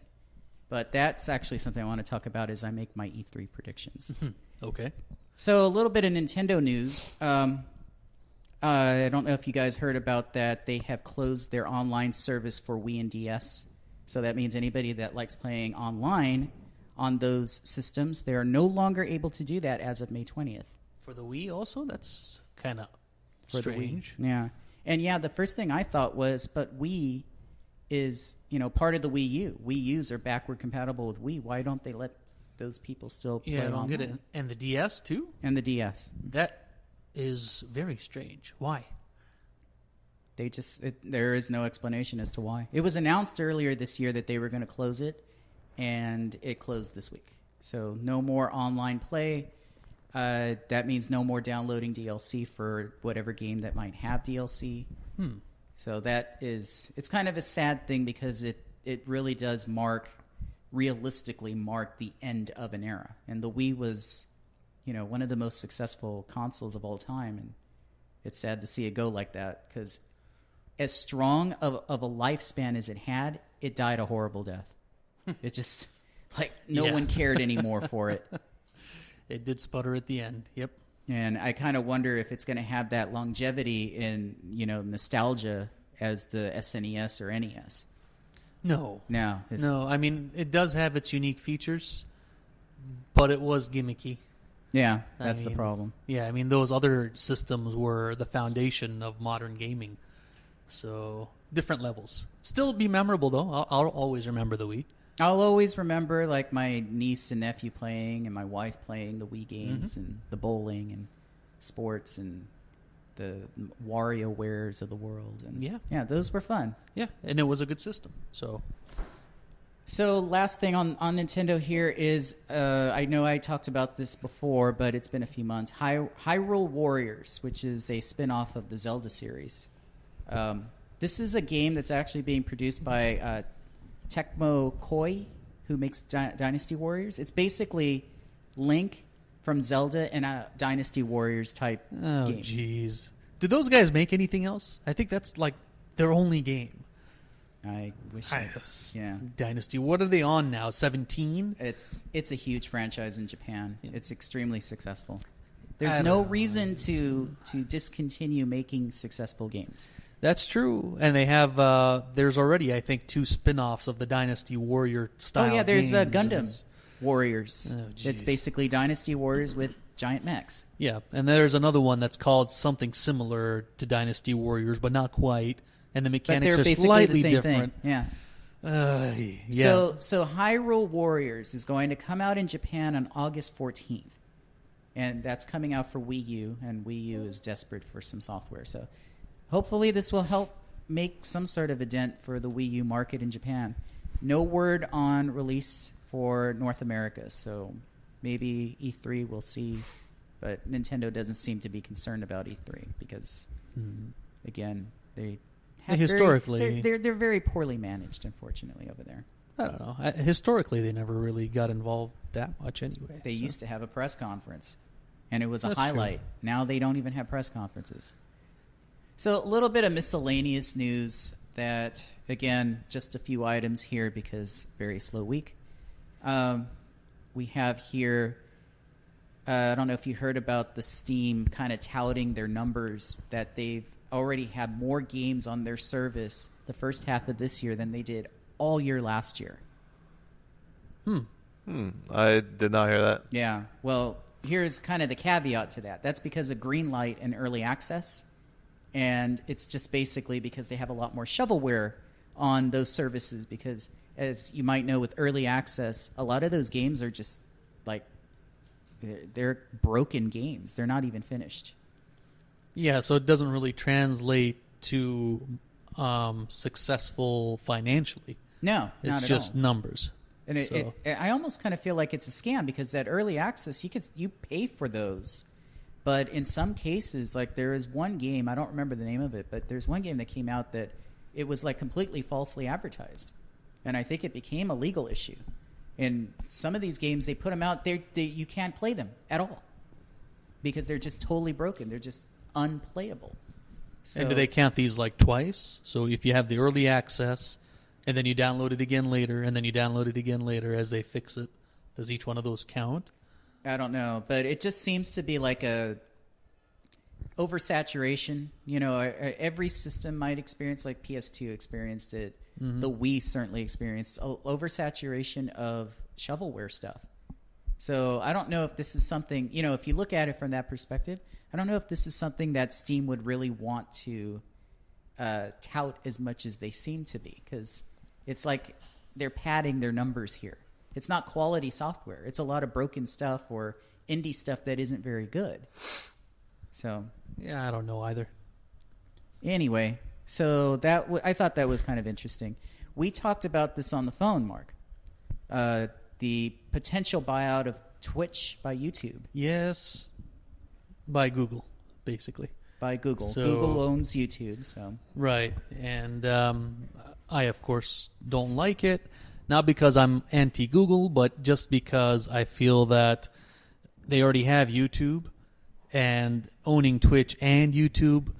But that's actually something I want to talk about as I make my E3 predictions. Okay. So a little bit of Nintendo news. I don't know if you guys heard about that. They have closed their online service for Wii and DS. So that means anybody that likes playing online on those systems, they are no longer able to do that as of May 20th. For the Wii also? That's kind of strange. Yeah. And yeah, the first thing I thought was, but Wii is, you know, part of the Wii U. Wii U's are backward compatible with Wii. Why don't they let those people still play I don't online? get it. And the DS too? And the DS. That is very strange. Why? There is no explanation as to why. It was announced earlier this year that they were going to close it, and it closed this week. So no more online play. That means no more downloading DLC for whatever game that might have DLC. So it's kind of a sad thing, because it really does realistically mark the end of an era. And the Wii was, you know, one of the most successful consoles of all time, and it's sad to see it go like that, because as strong of a lifespan as it had, it died a horrible death. It just, like, no one cared anymore for it. It did sputter at the end. Yep. And I kind of wonder if it's going to have that longevity and, you know, nostalgia as the SNES or NES. No. No. I mean, it does have its unique features. but it was gimmicky. Yeah, that's the problem. Yeah, I mean, those other systems were the foundation of modern gaming. So, different levels. Still be memorable, though. I'll always remember the Wii. I'll always remember like my niece and nephew playing and my wife playing the Wii games and the bowling and sports and the WarioWares of the world. And yeah, those were fun. Yeah, and it was a good system. So last thing on Nintendo here is, I know I talked about this before, but it's been a few months. Hyrule Warriors, which is a spin-off of the Zelda series. This is a game that's actually being produced by Tecmo Koei, who makes Dynasty Warriors. It's basically Link from Zelda and a Dynasty Warriors type game. Oh, jeez. Did those guys make anything else? I think that's like their only game. I wish. Yeah. Dynasty. What are they on now? 17? It's a huge franchise in Japan. Yeah. It's extremely successful. There's no reason to discontinue making successful games. That's true. And they have, there's already, I think, 2 spin-offs of the Dynasty Warrior style. Oh, yeah, there's games. Gundam Warriors. Oh, it's basically Dynasty Warriors with giant mechs. Yeah, and there's another one that's called something similar to Dynasty Warriors, but not quite. And the mechanics are slightly different. Thing. Yeah. Yeah. So Hyrule Warriors is going to come out in Japan on August 14th. And that's coming out for Wii U, and Wii U is desperate for some software. So hopefully this will help make some sort of a dent for the Wii U market in Japan. No word on release for North America, so maybe E3 we'll see. But Nintendo doesn't seem to be concerned about E3 because, again, they have historically they're very poorly managed, unfortunately, over there. I don't know. Historically, they never really got involved that much anyway. They used to have a press conference, and it was a That's highlight. true. Now they don't even have press conferences. So a little bit of miscellaneous news that, again, just a few items here because very slow week. We have here, I don't know if you heard about the Steam kind of touting their numbers, that they've already had more games on their service the first half of this year than they did all year last year. I did not hear that. Yeah. Well, here's kind of the caveat to that. That's because of Greenlight and early access. And it's just basically because they have a lot more shovelware on those services because, as you might know, with early access, a lot of those games are just like, they're broken games. They're not even finished. Yeah, so it doesn't really translate to successful financially. No, it's not at just all. Numbers. And I almost kind of feel like it's a scam because that early access, you pay for those. But in some cases, like there is one game, I don't remember the name of it, but there's one game that came out that it was like completely falsely advertised. And I think it became a legal issue. And some of these games, they put them out, you can't play them at all because they're just totally broken. They're just unplayable. So, and do they count these like twice? So if you have the early access and then you download it again later and then you download it again later as they fix it, does each one of those count? I don't know, but it just seems to be like a oversaturation. You know, every system might experience, like PS2 experienced it. Mm-hmm. The Wii certainly experienced oversaturation of shovelware stuff. So I don't know if this is something, you know, if you look at it from that perspective, I don't know if this is something that Steam would really want to tout as much as they seem to be, because it's like they're padding their numbers here. It's not quality software. It's a lot of broken stuff or indie stuff that isn't very good. So yeah, I don't know either. Anyway, so that I thought that was kind of interesting. We talked about this on the phone, Mark. The potential buyout of Twitch by YouTube. Yes, by Google, basically. By Google. So, Google owns YouTube, so right. And I, of course, don't like it. Not because I'm anti-Google, but just because I feel that they already have YouTube, and owning Twitch and YouTube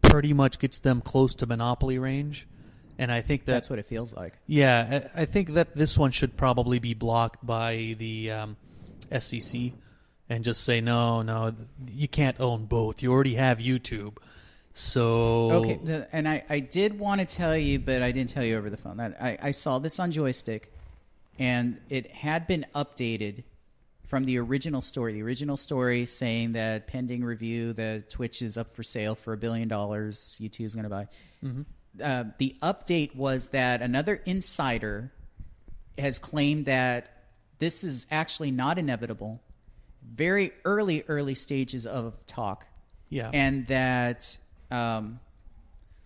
pretty much gets them close to monopoly range. And I think that's what it feels like. Yeah, I think that this one should probably be blocked by the SEC and just say, no, you can't own both. You already have YouTube. So okay, and I did want to tell you, but I didn't tell you over the phone, that I saw this on Joystick, and it had been updated from the original story. The original story saying that pending review, that Twitch is up for sale for $1 billion. YouTube is going to buy. The update was that another insider has claimed that this is actually not inevitable. Very early stages of talk. Yeah. And that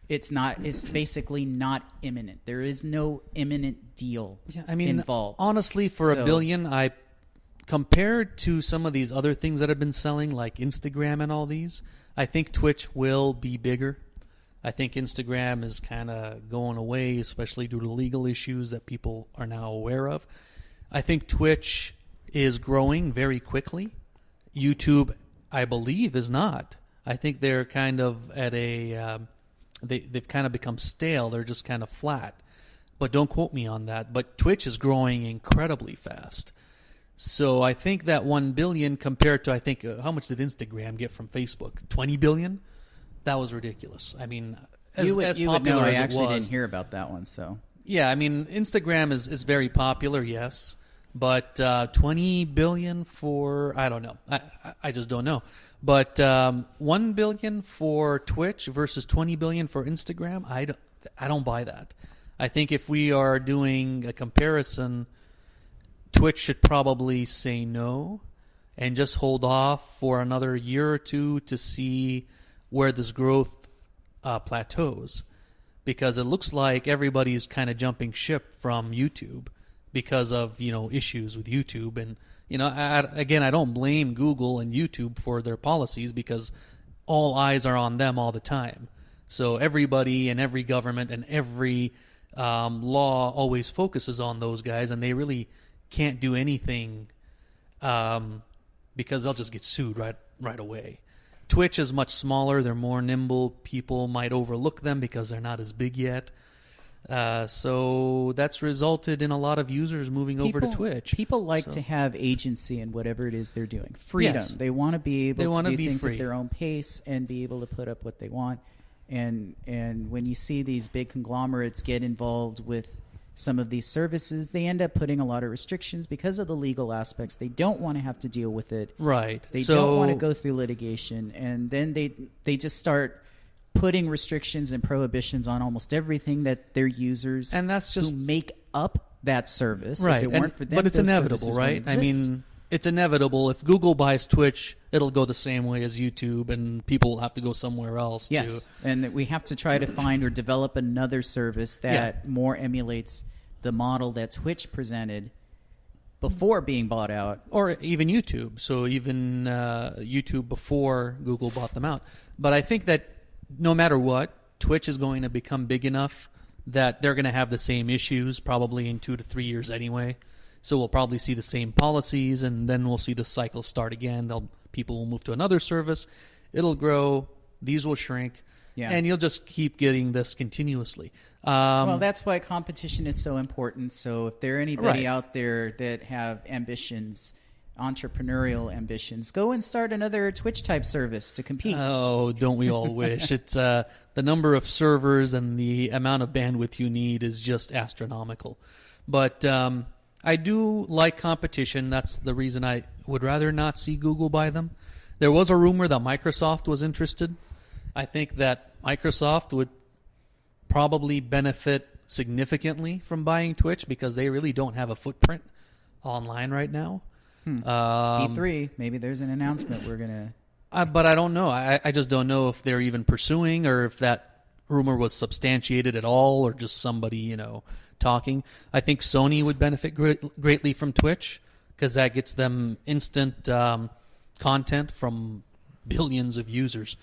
it's basically not imminent. There is no imminent deal involved. Honestly, for $1 billion, compared to some of these other things that have been selling, like Instagram and all these, I think Twitch will be bigger. I think Instagram is kind of going away, especially due to legal issues that people are now aware of. I think Twitch is growing very quickly. YouTube, I believe, is not. I think they're kind of at a... they've kind of become stale. They're just kind of flat. But don't quote me on that. But Twitch is growing incredibly fast. So I think that 1 billion compared to, I think, how much did Instagram get from Facebook? 20 billion? That was ridiculous. I mean, as popular as it was. I actually didn't hear about that one. So yeah, I mean, Instagram is very popular, yes. But 20 billion for, I don't know. I just don't know. But 1 billion for Twitch versus 20 billion for Instagram, I don't buy that. I think if we are doing a comparison, Twitch should probably say no and just hold off for another year or two to see where this growth plateaus. Because it looks like everybody's kind of jumping ship from YouTube because of, issues with YouTube. And, I don't blame Google and YouTube for their policies because all eyes are on them all the time. So everybody and every government and every law always focuses on those guys, and they really can't do anything because they'll just get sued right away. Twitch is much smaller. They're more nimble. People might overlook them because they're not as big yet. So that's resulted in a lot of users moving over to Twitch. People like to have agency in whatever it is they're doing. Freedom. Yes. They want to be able to do things free at their own pace and be able to put up what they want. And when you see these big conglomerates get involved with some of these services, they end up putting a lot of restrictions because of the legal aspects. They don't want to have to deal with it. Right. They don't want to go through litigation. And then they just start putting restrictions and prohibitions on almost everything that their users and that's just who make up that service. Right. If it weren't for them, but it's inevitable, right? I mean, it's inevitable. If Google buys Twitch, it'll go the same way as YouTube, and people will have to go somewhere else. Yes, and we have to try to find or develop another service that more emulates the model that Twitch presented before being bought out. Or even YouTube. So even YouTube before Google bought them out. But I think that no matter what, Twitch is going to become big enough that they're going to have the same issues probably in 2 to 3 years anyway. So we'll probably see the same policies, and then we'll see the cycle start again. People will move to another service. It'll grow. These will shrink. Yeah. And you'll just keep getting this continuously. Well, that's why competition is so important. So if there are anybody out there that have ambitions, entrepreneurial ambitions, go and start another Twitch-type service to compete. Oh, don't we all wish? It's the number of servers and the amount of bandwidth you need is just astronomical. But I do like competition. That's the reason I would rather not see Google buy them. There was a rumor that Microsoft was interested. I think that Microsoft would probably benefit significantly from buying Twitch because they really don't have a footprint online right now. E3, maybe there's an announcement we're going to... But I don't know. I just don't know if they're even pursuing or if that rumor was substantiated at all or just somebody, talking. I think Sony would benefit greatly from Twitch because that gets them instant content from billions of users.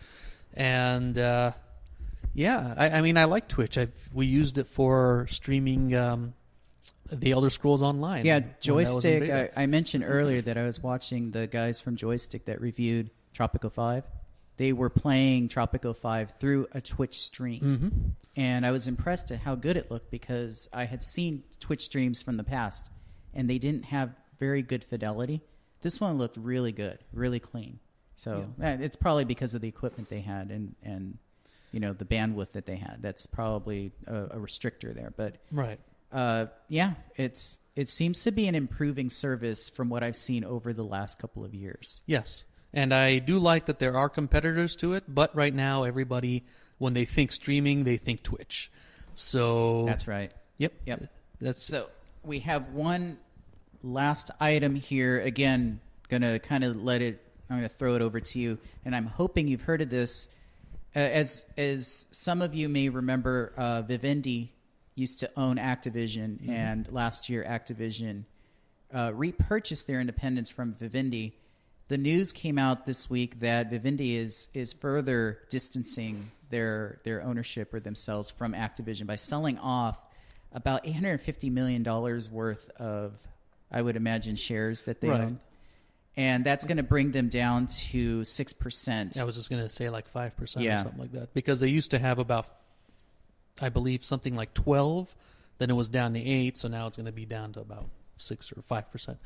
And I mean, I like Twitch. We used it for streaming the Elder Scrolls Online. Yeah, Joystick. I mentioned earlier that I was watching the guys from Joystick that reviewed Tropico 5. They were playing Tropico 5 through a Twitch stream. Mm-hmm. And I was impressed at how good it looked because I had seen Twitch streams from the past, and they didn't have very good fidelity. This one looked really good, really clean. So it's probably because of the equipment they had and the bandwidth that they had. That's probably a restrictor there. But right. yeah, it seems to be an improving service from what I've seen over the last couple of years. Yes. And I do like that there are competitors to it, but right now everybody, when they think streaming, they think Twitch. So that's right. Yep. So we have one last item here. Again, gonna kind of I'm gonna throw it over to you, and I'm hoping you've heard of this. As some of you may remember, Vivendi used to own Activision, and last year Activision repurchased their independence from Vivendi. The news came out this week that Vivendi is further distancing their ownership or themselves from Activision by selling off about $850 million worth of, I would imagine, shares that they own. And that's going to bring them down to 6%. I was just going to say like 5% or something like that. Because they used to have about, I believe, something like 12. Then it was down to 8. So now it's going to be down to about 6 or 5%.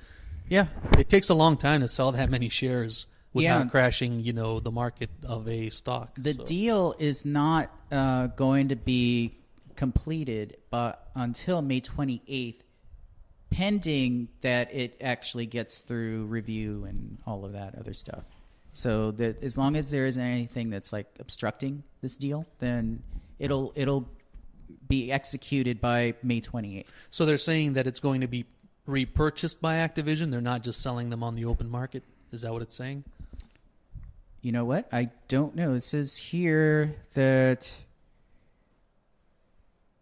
Yeah, it takes a long time to sell that many shares without crashing, the market of a stock. The deal is not going to be completed until May 28th, pending that it actually gets through review and all of that other stuff. So that as long as there isn't anything that's like obstructing this deal, then it'll be executed by May 28th. So they're saying that it's going to be repurchased by Activision. They're not just selling them on the open market. Is that what it's saying? You know what? I don't know. It says here that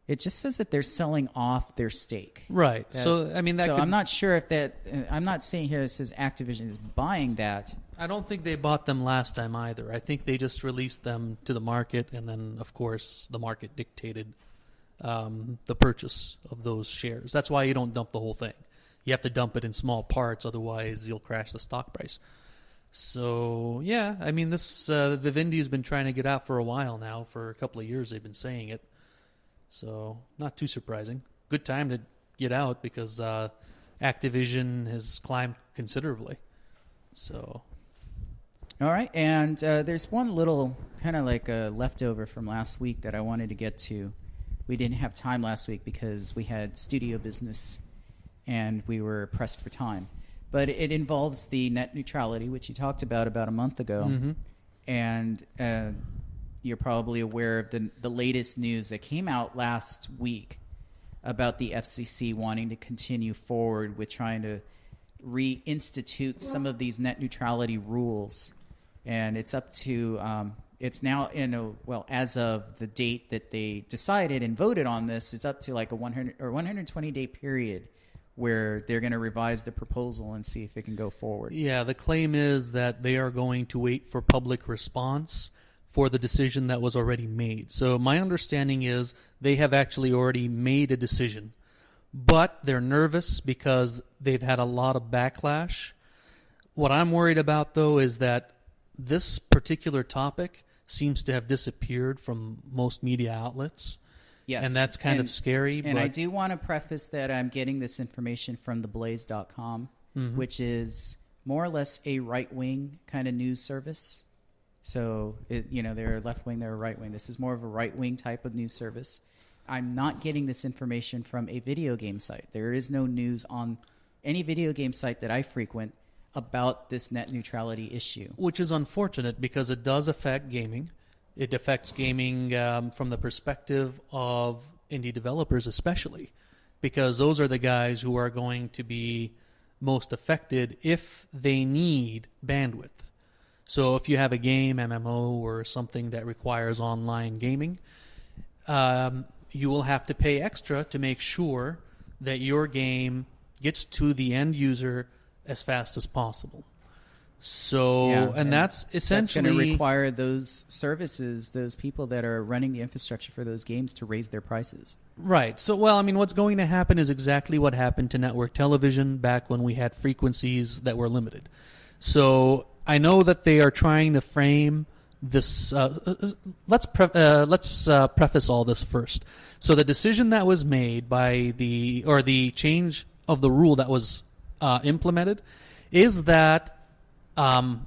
it just says that they're selling off their stake. Right. So, I mean, I'm not sure if that... I'm not saying here it says Activision is buying that. I don't think they bought them last time either. I think they just released them to the market, and then, of course, the market dictated the purchase of those shares. That's why you don't dump the whole thing. You have to dump it in small parts, otherwise you'll crash the stock price. So, yeah, I mean, this Vivendi has been trying to get out for a while now. For a couple of years they've been saying it. So, not too surprising. Good time to get out because Activision has climbed considerably. So, all right, and there's one little kind of like a leftover from last week that I wanted to get to. We didn't have time last week because we had studio business and we were pressed for time. But it involves the net neutrality, which you talked about a month ago. Mm-hmm. And you're probably aware of the latest news that came out last week about the FCC wanting to continue forward with trying to reinstitute some of these net neutrality rules. And it's up to... it's now as of the date that they decided and voted on this, it's up to like a 100 or 120-day period where they're going to revise the proposal and see if it can go forward. Yeah, the claim is that they are going to wait for public response for the decision that was already made. So my understanding is they have actually already made a decision, but they're nervous because they've had a lot of backlash. What I'm worried about, though, is that this particular topic seems to have disappeared from most media outlets. Yes. And that's kind of scary. And I do want to preface that I'm getting this information from theblaze.com, which is more or less a right-wing kind of news service. So, they're left-wing, they're right-wing. This is more of a right-wing type of news service. I'm not getting this information from a video game site. There is no news on any video game site that I frequent about this net neutrality issue. Which is unfortunate because it does affect gaming. It affects gaming from the perspective of indie developers especially, because those are the guys who are going to be most affected if they need bandwidth. So if you have a game, MMO, or something that requires online gaming, you will have to pay extra to make sure that your game gets to the end user as fast as possible. So, and that's essentially... That's going to require those services, those people that are running the infrastructure for those games to raise their prices. Right. So, what's going to happen is exactly what happened to network television back when we had frequencies that were limited. So, I know that they are trying to frame this... let's preface all this first. So, the decision that was made by the change of the rule that was implemented is that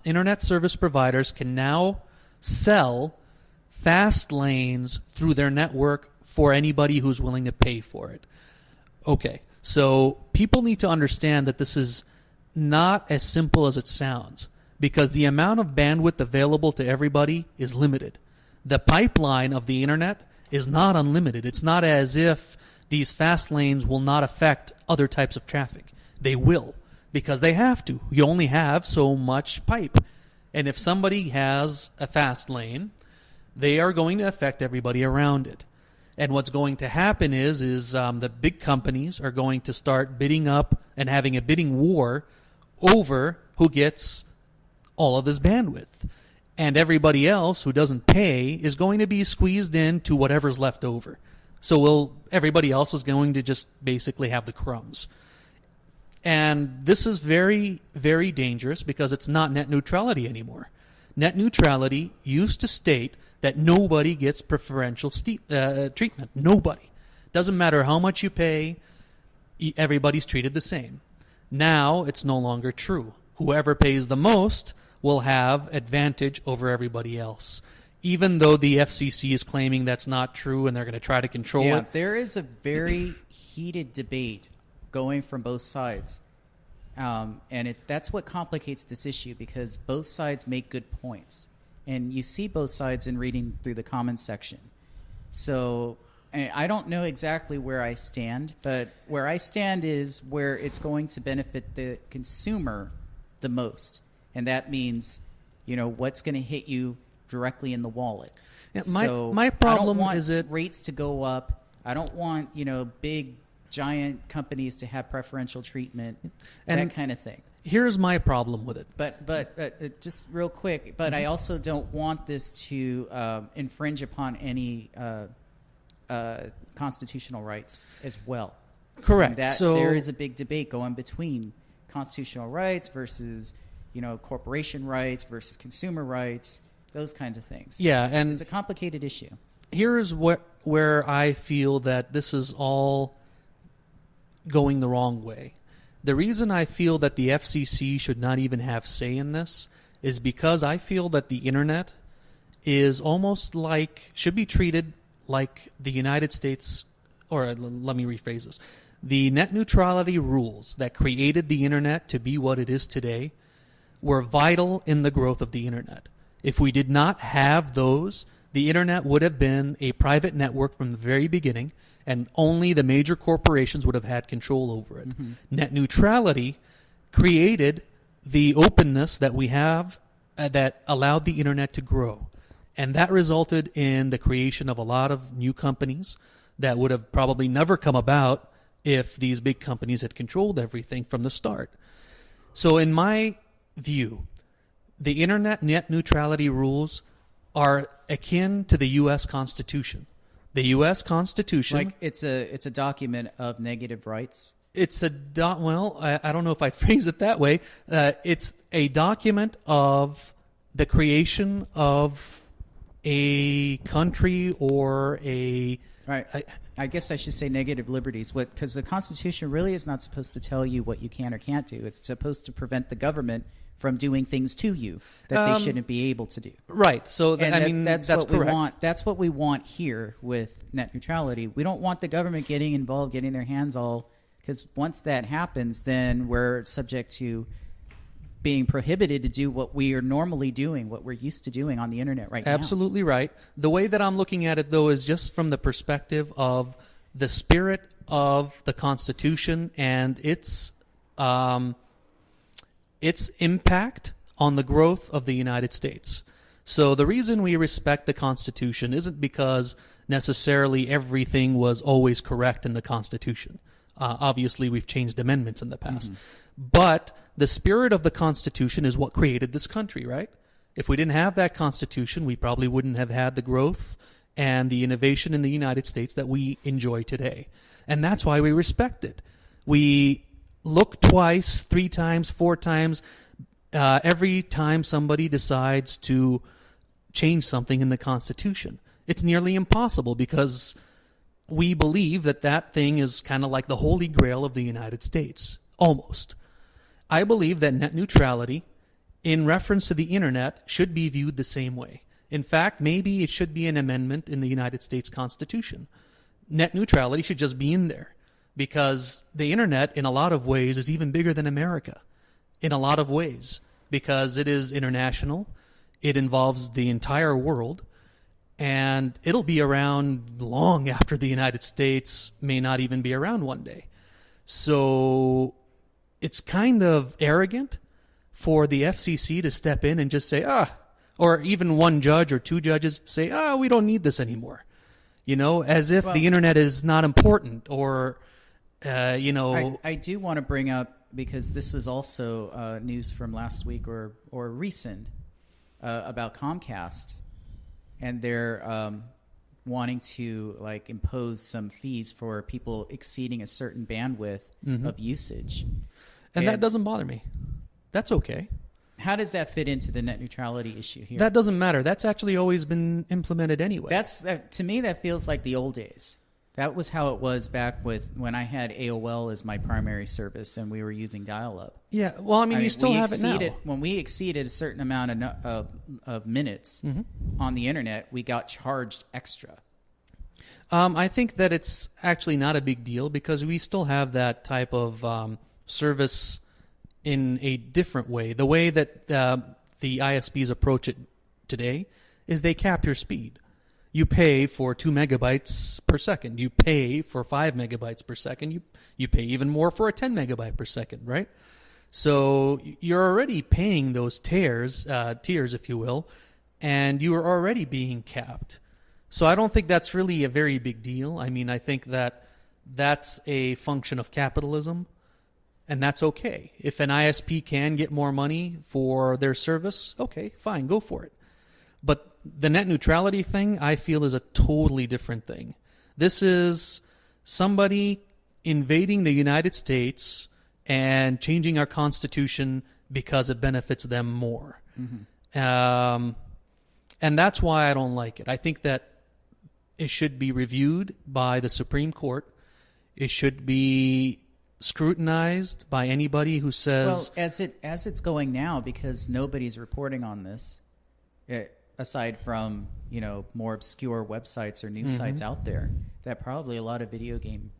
internet service providers can now sell fast lanes through their network for anybody who's willing to pay for it. Okay. So people need to understand that this is not as simple as it sounds, because the amount of bandwidth available to everybody is limited. The pipeline of the internet is not unlimited. It's not as if these fast lanes will not affect other types of traffic. They will, because they have to. You only have so much pipe. And if somebody has a fast lane, they are going to affect everybody around it. And what's going to happen is the big companies are going to start bidding up and having a bidding war over who gets all of this bandwidth. And everybody else who doesn't pay is going to be squeezed into whatever's left over. So everybody else is going to just basically have the crumbs. And this is very, very dangerous because it's not net neutrality anymore. Net neutrality used to state that nobody gets preferential treatment. Nobody. Doesn't matter how much you pay, everybody's treated the same. Now it's no longer true. Whoever pays the most will have advantage over everybody else. Even though the FCC is claiming that's not true and they're going to try to control it. There is a very heated debate going from both sides. And that's what complicates this issue, because both sides make good points. And you see both sides in reading through the comments section. So I don't know exactly where I stand, but where I stand is where it's going to benefit the consumer the most. And that means, what's going to hit you directly in the wallet. Yeah, my problem is rates to go up. I don't want, big giant companies to have preferential treatment, and that kind of thing. Here's my problem with it. But just real quick, but I also don't want this to infringe upon any constitutional rights as well. Correct. There is a big debate going between constitutional rights versus, corporation rights versus consumer rights, those kinds of things. Yeah, and it's a complicated issue. Here's where I feel that this is all going the wrong way. The reason I feel that the FCC should not even have say in this is because I feel that the internet is almost should be treated like the United States, or let me rephrase this. The net neutrality rules that created the internet to be what it is today were vital in the growth of the internet. If we did not have those, the internet would have been a private network from the very beginning, and only the major corporations would have had control over it. Mm-hmm. Net neutrality created the openness that we have that allowed the internet to grow. And that resulted in the creation of a lot of new companies that would have probably never come about if these big companies had controlled everything from the start. So in my view, the internet net neutrality rules are akin to the U.S. Constitution. The U.S. Constitution, it's a document of negative rights. It's I don't know if I'd phrase it that way. It's a document of the creation of a country or a. Right. I guess I should say negative liberties, because the Constitution really is not supposed to tell you what you can or can't do. It's supposed to prevent the government from doing things to you that they shouldn't be able to do. Right. So that's what correct. we want. That's what we want here with net neutrality. We don't want the government getting involved, getting their hands all, because once that happens, then we're subject to being prohibited to do what we are normally doing, what we're used to doing on the internet right now. Absolutely right. The way that I'm looking at it, though, is just from the perspective of the spirit of the Constitution and its impact on the growth of the United States. So the reason we respect the Constitution isn't because necessarily everything was always correct in the Constitution. Obviously, we've changed amendments in the past. Mm-hmm. But the spirit of the Constitution is what created this country, right? If we didn't have that Constitution, we probably wouldn't have had the growth and the innovation in the United States that we enjoy today. And that's why we respect it. We look twice, 3 times, 4 times, every time somebody decides to change something in the Constitution. It's nearly impossible because we believe that thing is kind of like the holy grail of the United States, almost. I believe that net neutrality, in reference to the internet, should be viewed the same way. In fact, maybe it should be an amendment in the United States Constitution. Net neutrality should just be in there. because the internet, in a lot of ways, is even bigger than America. In a lot of ways, because it is international, it involves the entire world, and it'll be around long after the United States may not even be around one day. So it's kind of arrogant for the FCC to step in and just say, or even one judge or two judges say, we don't need this anymore. As if the internet is not important, or, I do want to bring up, because this was also news from last week or recent, about Comcast, and they're wanting to impose some fees for people exceeding a certain bandwidth of usage. And that doesn't bother me. That's okay. How does that fit into the net neutrality issue here? That doesn't matter. That's actually always been implemented anyway. To me, that feels like the old days. That was how it was back when I had AOL as my primary service and we were using dial-up. Yeah, well, I mean you still have it now. When we exceeded a certain amount of minutes on the internet, we got charged extra. I think that it's actually not a big deal because we still have that type of service in a different way. The way that the ISPs approach it today is they cap your speed. You pay for 2 megabytes per second. You pay for 5 megabytes per second. You pay even more for a 10 megabyte per second, right? So you're already paying those tiers, if you will, and you are already being capped. So I don't think that's really a very big deal. I mean, I think that that's a function of capitalism, and that's okay. If an ISP can get more money for their service, okay, fine, go for it. But the net neutrality thing, I feel, is a totally different thing. This is somebody invading the United States and changing our Constitution because it benefits them more. And that's why I don't like it. I think that it should be reviewed by the Supreme Court. It should be scrutinized by anybody who says... Well, as it's going now, because nobody's reporting on this... aside from, more obscure websites or news sites out there that probably a lot of video game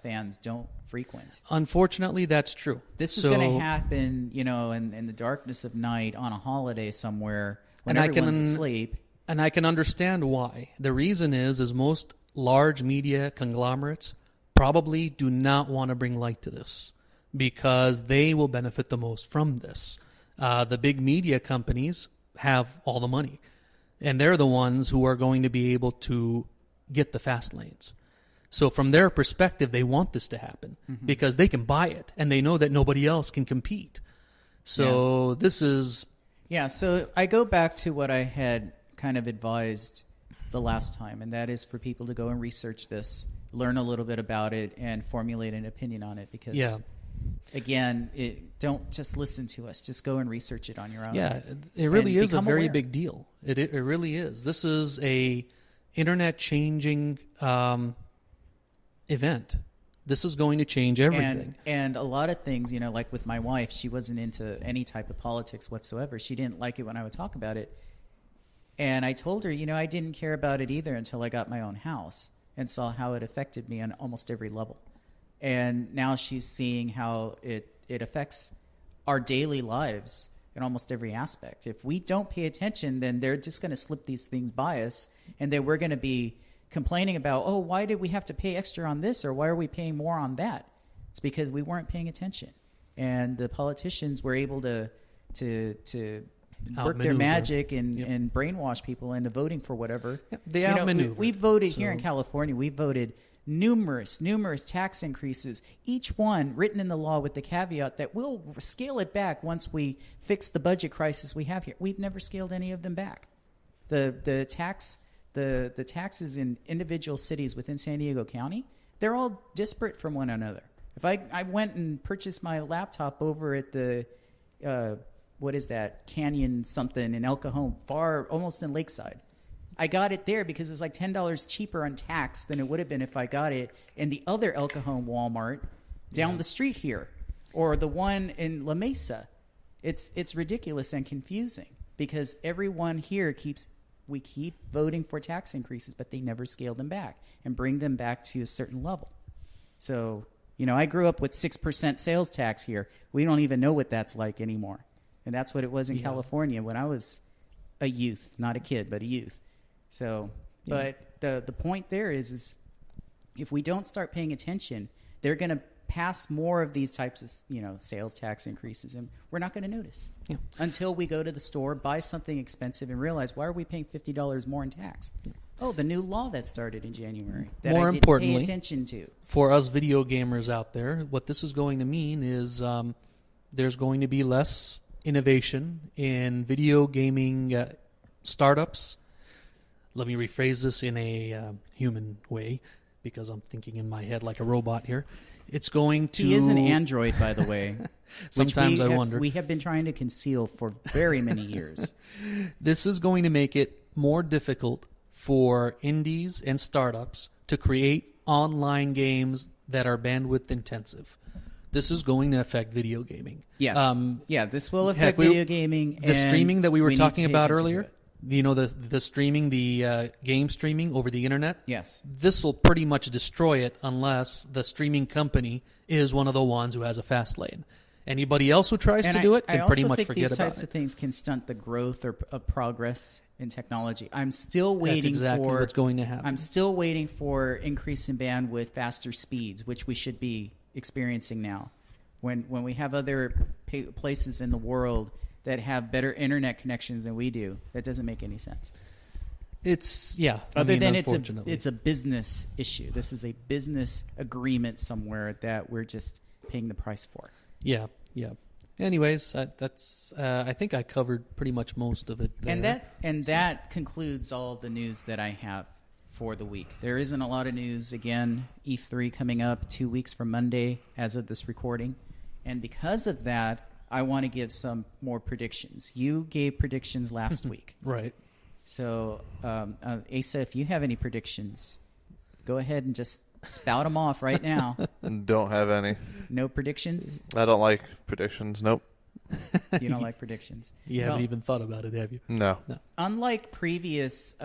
fans don't frequent. Unfortunately, that's true. This is going to happen, in the darkness of night on a holiday somewhere when everyone's asleep. And I can understand why. The reason is most large media conglomerates probably do not want to bring light to this because they will benefit the most from this. The big media companies have all the money, and they're the ones who are going to be able to get the fast lanes. So from their perspective, they want this to happen because they can buy it and they know that nobody else can compete. So this is... Yeah, so I go back to what I had kind of advised the last time, and that is for people to go and research this, learn a little bit about it, and formulate an opinion on it because... Again, don't just listen to us. Just go and research it on your own. Yeah, it really is a very big deal. It really is. This is a internet-changing event. This is going to change everything. And a lot of things, like with my wife, she wasn't into any type of politics whatsoever. She didn't like it when I would talk about it. And I told her, I didn't care about it either until I got my own house and saw how it affected me on almost every level. And now she's seeing how it affects our daily lives in almost every aspect. If we don't pay attention, then they're just going to slip these things by us, and then we're going to be complaining about, why did we have to pay extra on this, or why are we paying more on that? It's because we weren't paying attention. And the politicians were able to work their magic and brainwash people into voting for whatever. Yep, they outmaneuvered. We voted here in California. We voted numerous tax increases, each one written in the law with the caveat that we'll scale it back once we fix the budget crisis we have here. We've never scaled any of them back. The taxes in individual cities within San Diego County, they're all disparate from one another. If I went and purchased my laptop over at the what is that, Canyon something in El Cajon, far almost in Lakeside, I got it there because it's like $10 cheaper on tax than it would have been if I got it in the other El Cajon Walmart down the street here, or the one in La Mesa. It's ridiculous and confusing because everyone here keeps voting for tax increases, but they never scale them back and bring them back to a certain level. So, I grew up with 6% sales tax here. We don't even know what that's like anymore. And that's what it was in California when I was a youth, not a kid, but a youth. So, but the point there is if we don't start paying attention, they're going to pass more of these types of, sales tax increases, and we're not going to notice until we go to the store, buy something expensive, and realize, why are we paying $50 more in tax? Oh, the new law that started in January that More I didn't importantly, pay attention to. For us video gamers out there, what this is going to mean is there's going to be less innovation in video gaming startups. Let me rephrase this in a human way, because I'm thinking in my head like a robot here. It's going to... He is an android, by the way. Sometimes I wonder. We have been trying to conceal for very many years. This is going to make it more difficult for indies and startups to create online games that are bandwidth intensive. This is going to affect video gaming. Yes. This will affect video gaming. The streaming that we were talking about earlier, the the streaming, the game streaming over the internet. Yes. This will pretty much destroy it unless the streaming company is one of the ones who has a fast lane. Anybody else who tries to do it can pretty much forget about it. These types of things can stunt the growth of progress in technology. I'm still waiting That's exactly what's going to happen. I'm still waiting for increase in bandwidth, faster speeds, which we should be experiencing now. When we have other places in the world that have better internet connections than we do, that doesn't make any sense. It's it's a business issue. This is a business agreement somewhere that we're just paying the price for. Yeah. Anyways, that's I think I covered pretty much most of it there. That concludes all the news that I have for the week. There isn't a lot of news. Again, E3 coming up 2 weeks from Monday as of this recording. And because of that, I want to give some more predictions. You gave predictions last week. Right. So, Asa, if you have any predictions, go ahead and just spout them off right now. Don't have any. No predictions? I don't like predictions. Nope. You don't like predictions? You haven't even thought about it, have you? No. Unlike previous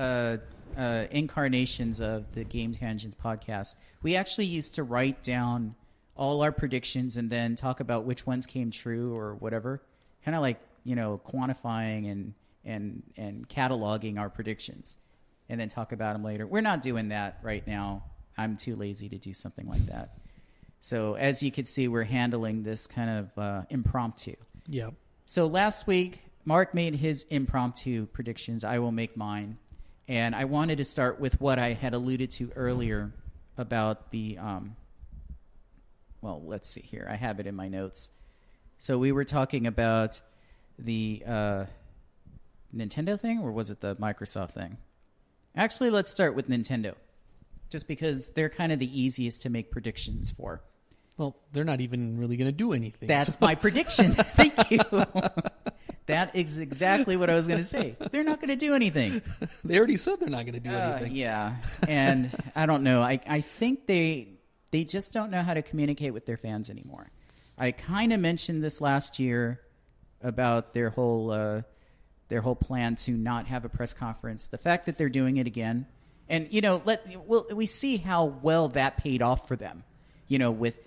incarnations of the Game Tangents podcast, we actually used to write down all our predictions and then talk about which ones came true or whatever. Kind of like, quantifying and cataloging our predictions and then talk about them later. We're not doing that right now. I'm too lazy to do something like that. So as you can see, we're handling this kind of impromptu. Yeah. So last week, Mark made his impromptu predictions. I will make mine. And I wanted to start with what I had alluded to earlier about the, well, let's see here. I have it in my notes. So we were talking about the Nintendo thing, or was it the Microsoft thing? Actually, let's start with Nintendo, just because they're kind of the easiest to make predictions for. Well, they're not even really going to do anything. That's my prediction. Thank you. That is exactly what I was going to say. They're not going to do anything. They already said they're not going to do anything. Yeah, and I don't know. I think they just don't know how to communicate with their fans anymore. I kind of mentioned this last year about their whole plan to not have a press conference. The fact that they're doing it again, and we see how well that paid off for them. With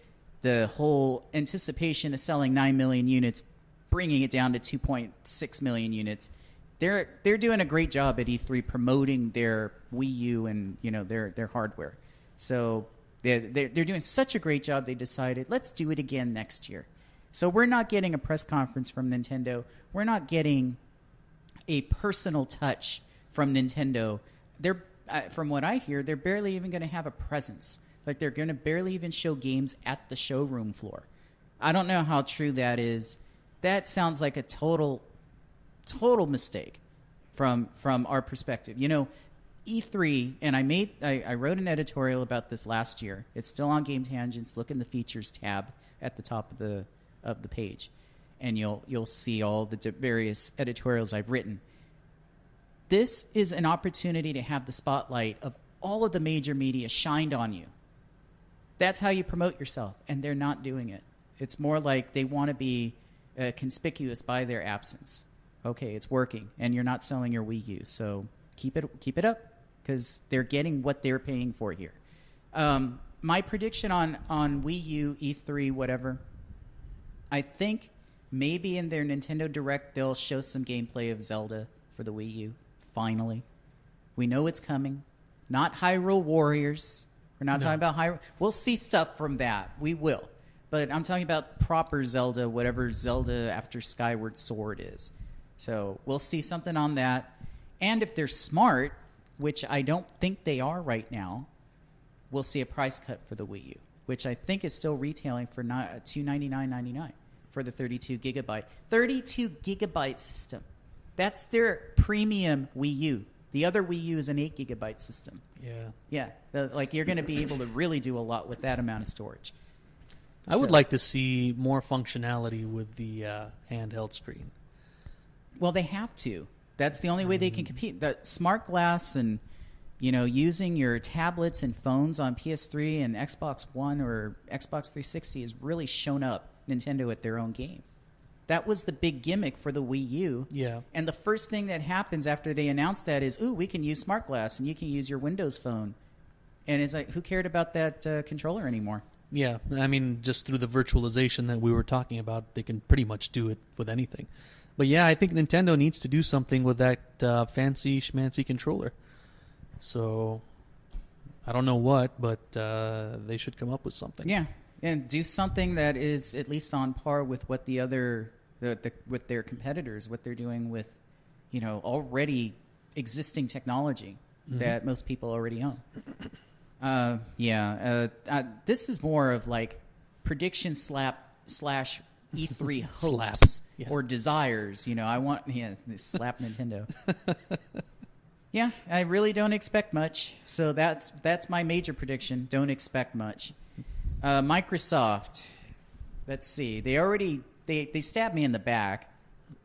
the whole anticipation of selling 9 million units, bringing it down to 2.6 million units. They're doing a great job at E3 promoting their Wii U and their hardware. So they're doing such a great job. They decided, let's do it again next year. So we're not getting a press conference from Nintendo. We're not getting a personal touch from Nintendo. They're from what I hear, they're barely even going to have a presence. Like they're going to barely even show games at the showroom floor. I don't know how true that is. That sounds like a total mistake from our perspective. E3, and I wrote an editorial about this last year. It's still on Game Tangents. Look in the features tab at the top of the page, and you'll see all the various editorials I've written. This is an opportunity to have the spotlight of all of the major media shined on you. That's how you promote yourself, and they're not doing it. It's more like they want to be conspicuous by their absence. Okay, it's working, and you're not selling your Wii U, so keep it up, because they're getting what they're paying for here. my prediction on Wii U, E3, whatever, I think maybe in their Nintendo Direct they'll show some gameplay of Zelda for the Wii U. Finally. We know it's coming. Not Hyrule Warriors. We're not talking about Hyrule. We'll see stuff from that. We will. But I'm talking about proper Zelda, whatever Zelda after Skyward Sword is. So we'll see something on that. And if they're smart, which I don't think they are right now, we'll see a price cut for the Wii U, which I think is still retailing for $299.99 for the 32 gigabyte. 32 gigabyte system. That's their premium Wii U. The other Wii U is an 8 gigabyte system. Yeah. Like you're going to be able to really do a lot with that amount of storage. I would like to see more functionality with the handheld screen. Well, they have to. That's the only way they can compete. The smart glass and, using your tablets and phones on PS3 and Xbox One or Xbox 360 has really shown up Nintendo at their own game. That was the big gimmick for the Wii U. Yeah. And the first thing that happens after they announce that is, we can use smart glass and you can use your Windows phone. And it's like, who cared about that controller anymore? Yeah, I mean, just through the virtualization that we were talking about, they can pretty much do it with anything. But yeah, I think Nintendo needs to do something with that fancy schmancy controller. So, I don't know what, but they should come up with something. Yeah, and do something that is at least on par with what the other, with their competitors, what they're doing with, already existing technology that most people already own. This is more of like prediction slash E3 hopes or desires. I want slap Nintendo. Yeah, I really don't expect much. So that's my major prediction. Don't expect much. Microsoft. Let's see. They stabbed me in the back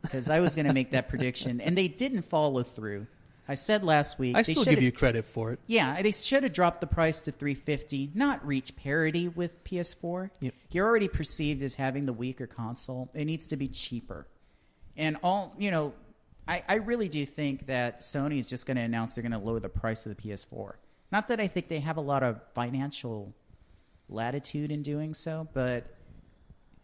because I was going to make that prediction, and they didn't follow through. I said last week. I still give you credit for it. Yeah, they should have dropped the price to $350, not reach parity with PS4. Yep. You're already perceived as having the weaker console. It needs to be cheaper. And I really do think that Sony is just going to announce they're going to lower the price of the PS4. Not that I think they have a lot of financial latitude in doing so, but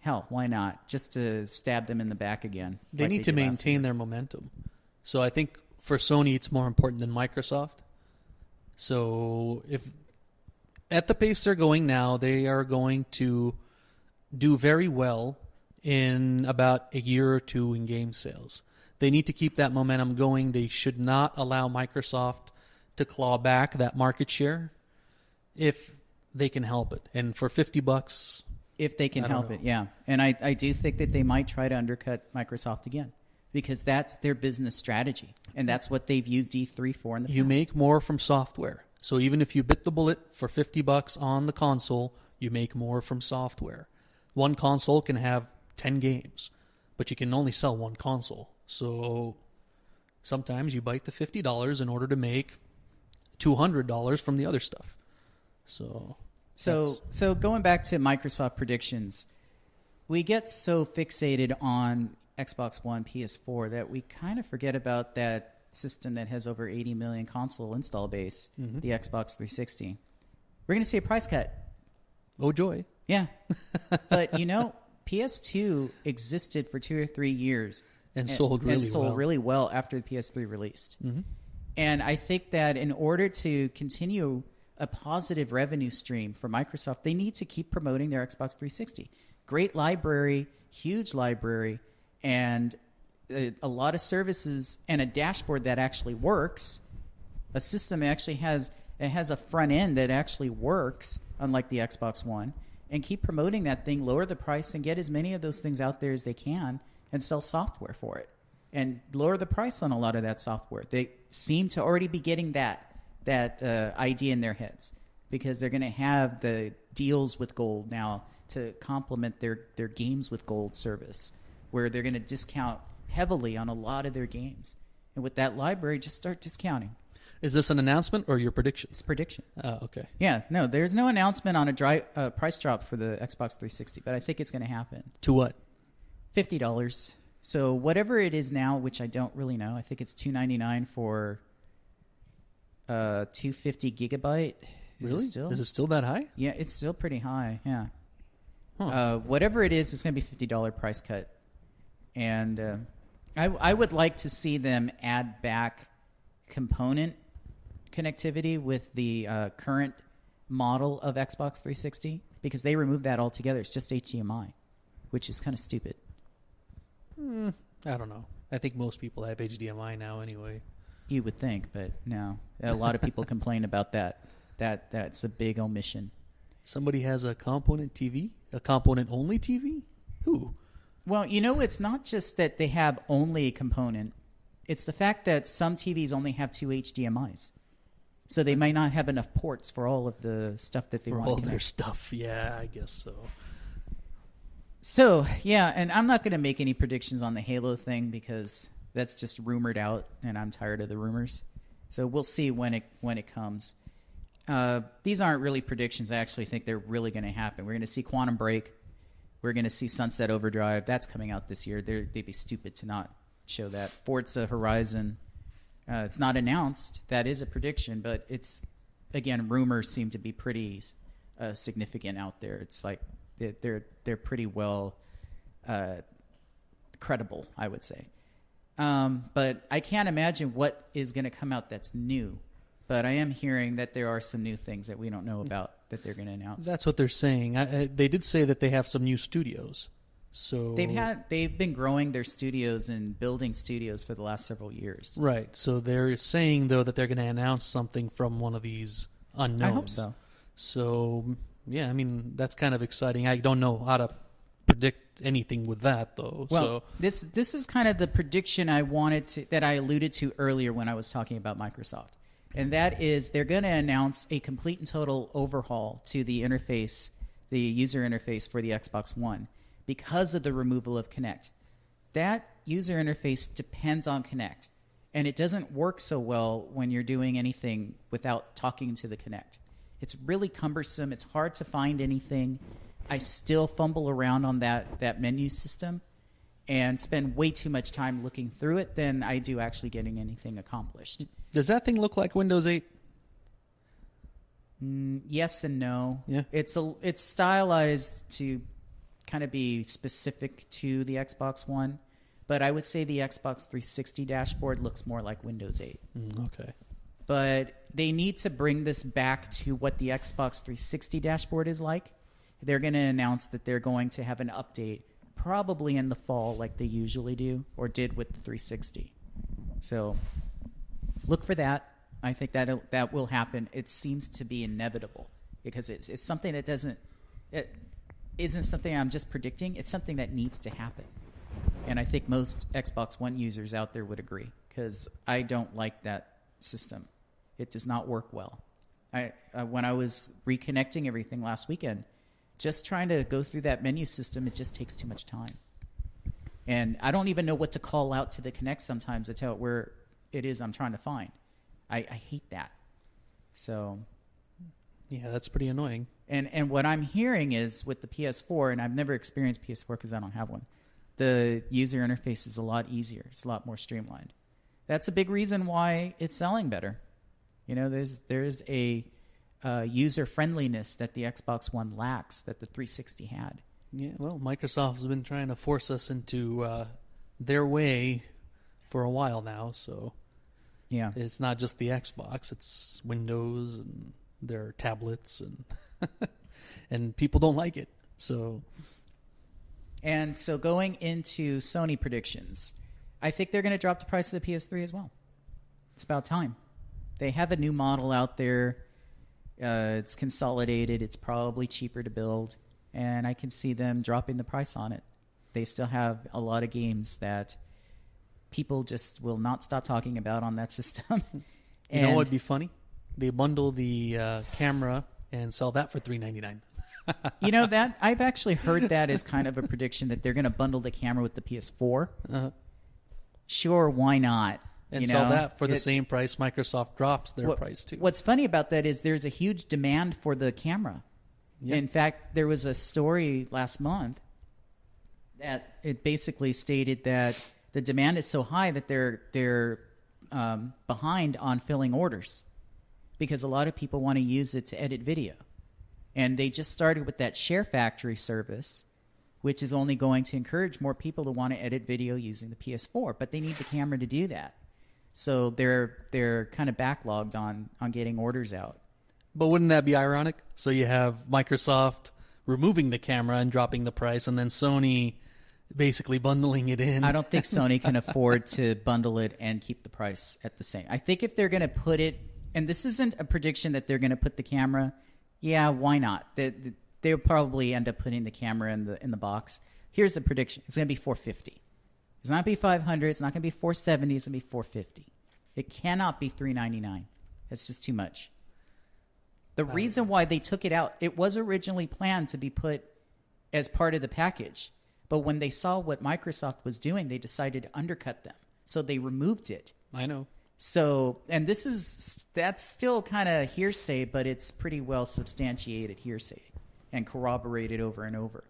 hell, why not? Just to stab them in the back again. They need to maintain their momentum. So I think for Sony, it's more important than Microsoft. So if at the pace they're going now, they are going to do very well in about a year or two in game sales. They need to keep that momentum going. They should not allow Microsoft to claw back that market share if they can help it. And for $50, if they can help it, yeah. And I do think that they might try to undercut Microsoft again, because that's their business strategy, and that's what they've used E3 for in the past. You make more from software. So even if you bit the bullet for $50 on the console, you make more from software. One console can have 10 games, but you can only sell one console. So sometimes you bite the $50 in order to make $200 from the other stuff. So going back to Microsoft predictions, we get so fixated on Xbox One, PS4 that we kind of forget about that system that has over 80 million console install base, the Xbox 360. We're going to see a price cut. Oh, joy. Yeah. But, PS2 existed for 2 or 3 years. And sold really well after the PS3 released. And I think that in order to continue a positive revenue stream for Microsoft, they need to keep promoting their Xbox 360. Great library, huge library, and a lot of services and a dashboard that actually works, a system that actually has a front end that actually works, unlike the Xbox One, and keep promoting that thing, lower the price, and get as many of those things out there as they can, and sell software for it, and lower the price on a lot of that software. They seem to already be getting that idea in their heads, because they're going to have the deals with gold now to complement their games with gold service, where they're going to discount heavily on a lot of their games. And with that library, just start discounting. Is this an announcement or your prediction? It's prediction. Okay. Yeah, no, there's no announcement on a price drop for the Xbox 360, but I think it's going to happen. To what? $50. So whatever it is now, which I don't really know, I think it's $299 for 250 gigabyte. Is Really? it still? Is it still that high? Yeah, it's still pretty high. Yeah. Huh. Whatever it is, it's going to be $50 price cut. And I would like to see them add back component connectivity with the current model of Xbox 360 because they removed that altogether. It's just HDMI, which is kind of stupid. I don't know. I think most people have HDMI now anyway. You would think, but no. A lot of people complain about that. That's a big omission. Somebody has a component TV? A component-only TV? Who? Well, it's not just that they have only a component. It's the fact that some TVs only have 2 HDMIs. So they might not have enough ports for all of the stuff that they want to connect. Their stuff, yeah, I guess so. So, yeah, and I'm not going to make any predictions on the Halo thing because that's just rumored out, and I'm tired of the rumors. So we'll see when it comes. These aren't really predictions. I actually think they're really going to happen. We're going to see Quantum Break. We're going to see Sunset Overdrive. That's coming out this year. They'd be stupid to not show that. Forza Horizon. It's not announced. That is a prediction, but it's, again, rumors seem to be pretty significant out there. It's like they're pretty well credible, I would say. But I can't imagine what is going to come out that's new. But I am hearing that there are some new things that we don't know about that they're going to announce. That's what they're saying. They did say that they have some new studios. So they've been growing their studios and building studios for the last several years. Right. So they're saying though that they're going to announce something from one of these unknowns. I hope so. So yeah, I mean that's kind of exciting. I don't know how to predict anything with that though. Well, this is kind of the prediction that I alluded to earlier when I was talking about Microsoft. And that is they're going to announce a complete and total overhaul to the interface, the user interface for the Xbox One because of the removal of Kinect. That user interface depends on Kinect, and it doesn't work so well when you're doing anything without talking to the Kinect. It's really cumbersome. It's hard to find anything. I still fumble around on that menu system and spend way too much time looking through it than I do actually getting anything accomplished. Does that thing look like Windows 8? Yes and no. Yeah. It's stylized to kind of be specific to the Xbox One, but I would say the Xbox 360 dashboard looks more like Windows 8. Okay. But they need to bring this back to what the Xbox 360 dashboard is like. They're going to announce that they're going to have an update probably in the fall like they usually do or did with the 360. So look for that. I think that will happen. It seems to be inevitable because it's something that it isn't something I'm just predicting. It's something that needs to happen. And I think most Xbox One users out there would agree because I don't like that system. It does not work well. When I was reconnecting everything last weekend, just trying to go through that menu system, it just takes too much time. And I don't even know what to call out to the Kinect sometimes to tell it where it is I'm trying to find. I hate that. So, yeah, that's pretty annoying. And what I'm hearing is with the PS4, and I've never experienced PS4 because I don't have one, the user interface is a lot easier. It's a lot more streamlined. That's a big reason why it's selling better. There's a user friendliness that the Xbox One lacks that the 360 had. Yeah, well, Microsoft's been trying to force us into their way for a while now, so yeah, it's not just the Xbox; it's Windows and their tablets, and and people don't like it. So going into Sony predictions, I think they're going to drop the price of the PS3 as well. It's about time. They have a new model out there. It's consolidated. It's probably cheaper to build. And I can see them dropping the price on it. They still have a lot of games that people just will not stop talking about on that system. You know what would be funny? They bundle the camera and sell that for $399. That I've actually heard that as kind of a prediction that they're going to bundle the camera with the PS4. Sure, why not? And sell that for the same price Microsoft drops their price too. What's funny about that is there's a huge demand for the camera. Yep. In fact, there was a story last month that it basically stated that the demand is so high that they're behind on filling orders. because a lot of people want to use it to edit video. And they just started with that Share Factory service, which is only going to encourage more people to want to edit video using the PS4, but they need the camera to do that. So they're kind of backlogged on getting orders out. But wouldn't that be ironic? So you have Microsoft removing the camera and dropping the price, and then Sony basically bundling it in. I don't think Sony can afford to bundle it and keep the price at the same. I think if they're going to put it, and this isn't a prediction that they're going to put the camera, yeah, why not? They'll probably end up putting the camera in the box. Here's the prediction. It's going to be $450. It's not going to be $500. It's not going to be $470. It's going to be $450. It cannot be $399. That's just too much. The reason why they took it out, it was originally planned to be put as part of the package. But when they saw what Microsoft was doing, they decided to undercut them. So they removed it. I know. So, and that's still kind of hearsay, but it's pretty well substantiated hearsay and corroborated over and over.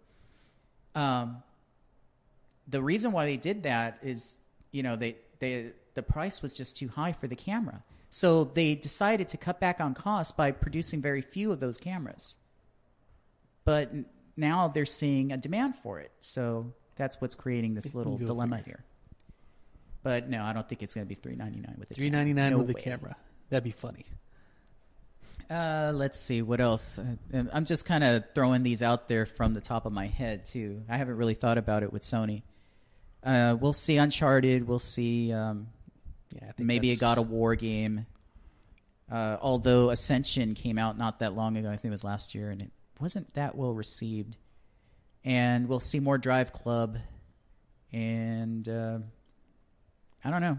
The reason why they did that is, the price was just too high for the camera. So they decided to cut back on costs by producing very few of those cameras. But now they're seeing a demand for it. So that's what's creating this little dilemma here. But no, I don't think it's going to be $399 with the $399 with the camera. That'd be funny. Let's see what else. I'm just kind of throwing these out there from the top of my head too. I haven't really thought about it with Sony. We'll see Uncharted. We'll see maybe a God of War game. Although Ascension came out not that long ago, I think it was last year, and it wasn't that well received. And we'll see more Drive Club. And I don't know.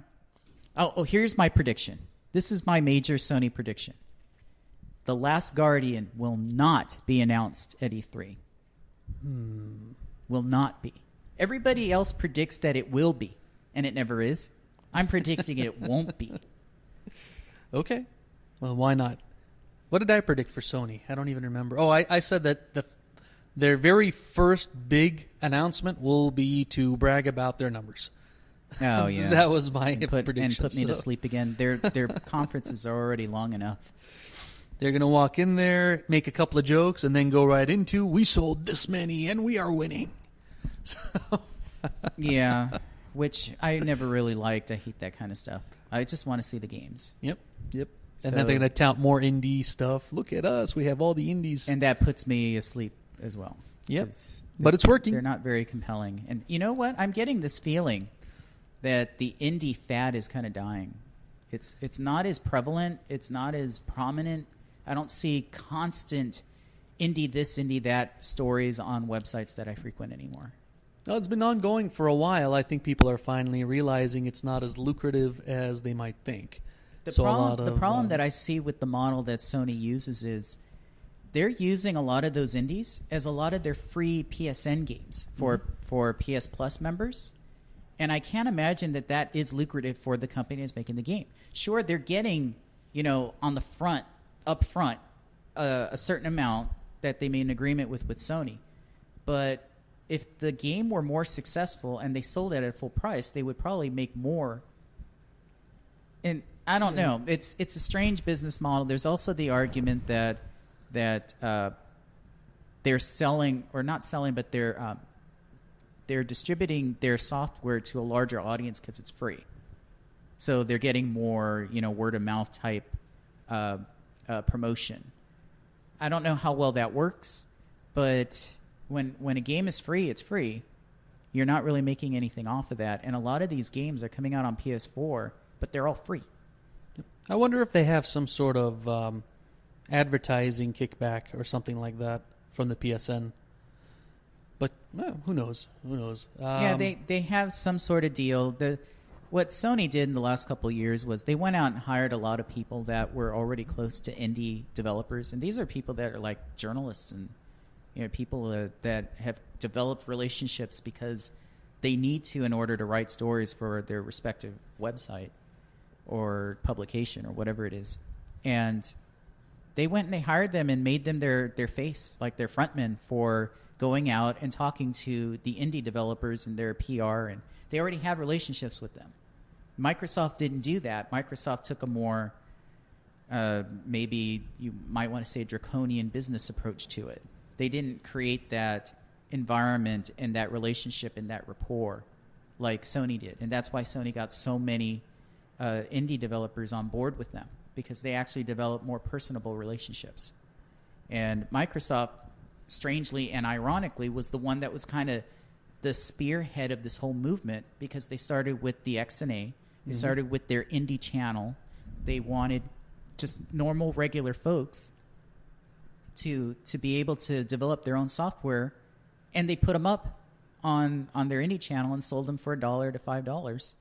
Oh, here's my prediction. This is my major Sony prediction. The Last Guardian will not be announced at E3. Will not be. Everybody else predicts that it will be, and it never is. I'm predicting it won't be. Okay. Well, why not? What did I predict for Sony? I don't even remember. Oh, I said that their very first big announcement will be to brag about their numbers. Oh, yeah. That was my prediction. And put me to sleep again. Their conferences are already long enough. They're going to walk in there, make a couple of jokes, and then go right into, we sold this many, and we are winning. So yeah, which I never really liked. I hate that kind of stuff. I just want to see the games. Yep. And then they're going to tout more indie stuff. Look at us. We have all the indies. And that puts me asleep as well. Yep. But it's working. They're not very compelling. And you know what? I'm getting this feeling that the indie fad is kind of dying. It's not as prevalent. It's not as prominent. I don't see constant indie this, indie that stories on websites that I frequent anymore. No, it's been ongoing for a while. I think people are finally realizing it's not as lucrative as they might think. The problem that I see with the model that Sony uses is they're using a lot of those indies as a lot of their free PSN games for PS Plus members. And I can't imagine that is lucrative for the company that's making the game. Sure, they're getting, on the up front, a certain amount that they made an agreement with Sony. But if the game were more successful and they sold it at full price, they would probably make more. And I don't know. It's a strange business model. There's also the argument that they're selling, or not selling, but they're distributing their software to a larger audience because it's free. So they're getting more, word of mouth type promotion. I don't know how well that works, but when a game is free, it's free. You're not really making anything off of that. And a lot of these games are coming out on PS4, but they're all free. I wonder if they have some sort of advertising kickback or something like that from the PSN. But who knows? Yeah, they have some sort of deal. What Sony did in the last couple of years was they went out and hired a lot of people that were already close to indie developers. And these are people that are like journalists and people that have developed relationships because they need to in order to write stories for their respective website or publication or whatever it is. And they went and they hired them and made them their face, like their frontmen for going out and talking to the indie developers and their PR, and they already had relationships with them. Microsoft didn't do that. Microsoft took a more maybe you might want to say draconian business approach to it. They didn't create that environment and that relationship and that rapport like Sony did. And that's why Sony got so many indie developers on board with them, because they actually developed more personable relationships. And Microsoft, strangely and ironically, was the one that was kind of the spearhead of this whole movement, because they started with the XNA. They started with their indie channel. They wanted just normal, regular folks to be able to develop their own software, and they put them up on their indie channel and sold them for $1 to $5.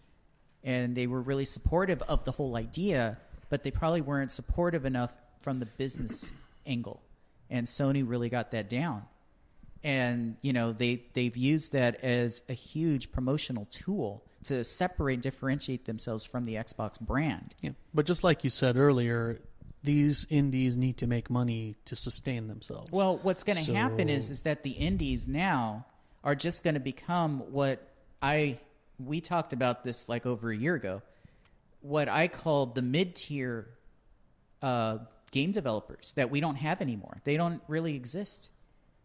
And they were really supportive of the whole idea, but they probably weren't supportive enough from the business angle. And Sony really got that down. And, you know, they've used that as a huge promotional tool to separate and differentiate themselves from the Xbox brand. Yeah. But just like you said earlier, these indies need to make money to sustain themselves. Well, what's going to happen is that the indies now are just going to become what we talked about this like over a year ago, what I called the mid-tier game developers that we don't have anymore. They don't really exist.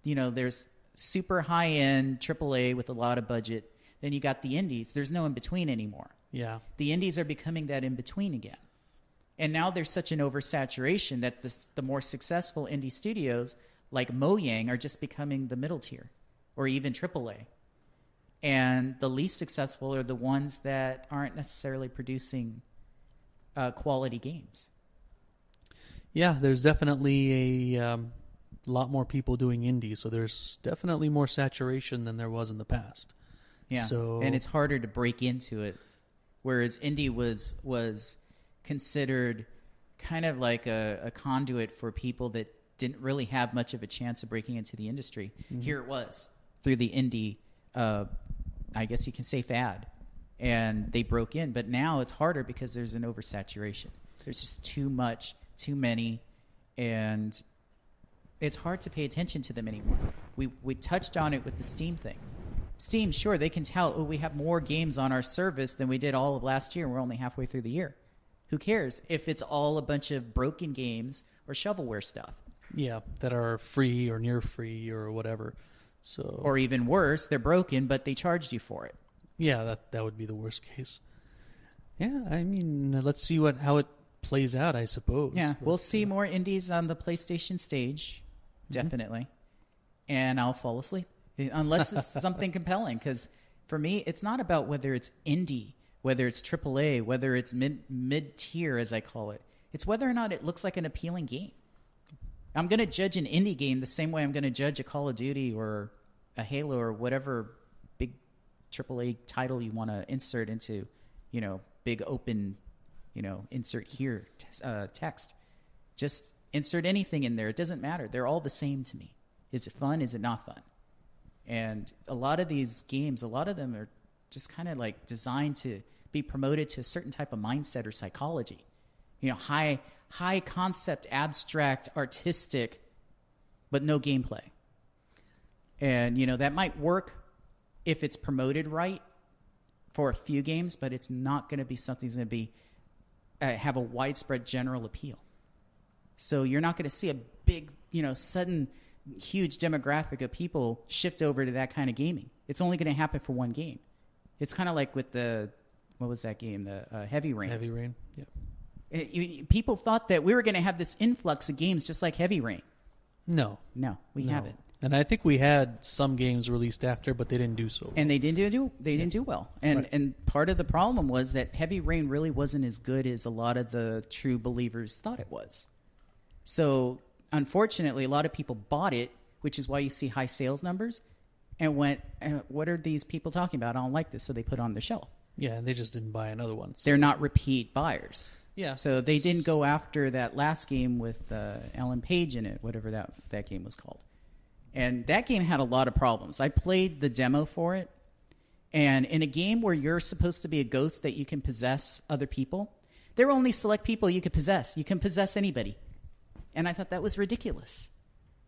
You know, there's super high-end AAA with a lot of budget. Then you got the indies. There's no in-between anymore. Yeah. The indies are becoming that in-between again. And now there's such an oversaturation that the more successful indie studios like Mojang are just becoming the middle tier or even AAA. And the least successful are the ones that aren't necessarily producing quality games. Yeah, there's definitely a lot more people doing indie, so there's definitely more saturation than there was in the past. Yeah, and it's harder to break into it, whereas indie was considered kind of like a conduit for people that didn't really have much of a chance of breaking into the industry. Mm-hmm. Here it was, through the indie, I guess you can say fad, and they broke in. But now it's harder because there's an oversaturation. There's just too much, too many, and it's hard to pay attention to them anymore. We touched on it with the Steam thing. Steam, sure, they can tell, we have more games on our service than we did all of last year, and we're only halfway through the year. Who cares if it's all a bunch of broken games or shovelware stuff? Yeah, that are free or near free or whatever. So, or even worse, they're broken, but they charged you for it. Yeah, that would be the worst case. Yeah, I mean, let's see how it plays out, I suppose. Yeah, we'll see more indies on the PlayStation stage, definitely. And I'll fall asleep, unless it's something compelling. Because for me, it's not about whether it's indie, whether it's AAA, whether it's mid-tier, as I call it. It's whether or not it looks like an appealing game. I'm going to judge an indie game the same way I'm going to judge a Call of Duty or a Halo or whatever big AAA title you want to insert into, big open, insert here text. Just insert anything in there. It doesn't matter. They're all the same to me. Is it fun? Is it not fun? And a lot of these games, a lot of them are just kind of like designed to be promoted to a certain type of mindset or psychology. High concept, abstract, artistic, but no gameplay. And, that might work if it's promoted right for a few games, but it's not going to be something that's going to be have a widespread general appeal. So you're not going to see a big, sudden, huge demographic of people shift over to that kind of gaming. It's only going to happen for one game. It's kind of like with what was that game? The Heavy Rain. Heavy Rain, yeah. People thought that we were going to have this influx of games just like Heavy Rain. No, we haven't. And I think we had some games released after, but they didn't do so well. And they didn't do well. And part of the problem was that Heavy Rain really wasn't as good as a lot of the true believers thought it was. So unfortunately, a lot of people bought it, which is why you see high sales numbers, and went, what are these people talking about? I don't like this. So they put it on their shelf. Yeah, and they just didn't buy another one. So. They're not repeat buyers. Yeah. So they didn't go after that last game with Ellen Page in it, whatever that game was called. And that game had a lot of problems. I played the demo for it. And in a game where you're supposed to be a ghost that you can possess other people, there were only select people you could possess. You can possess anybody. And I thought that was ridiculous.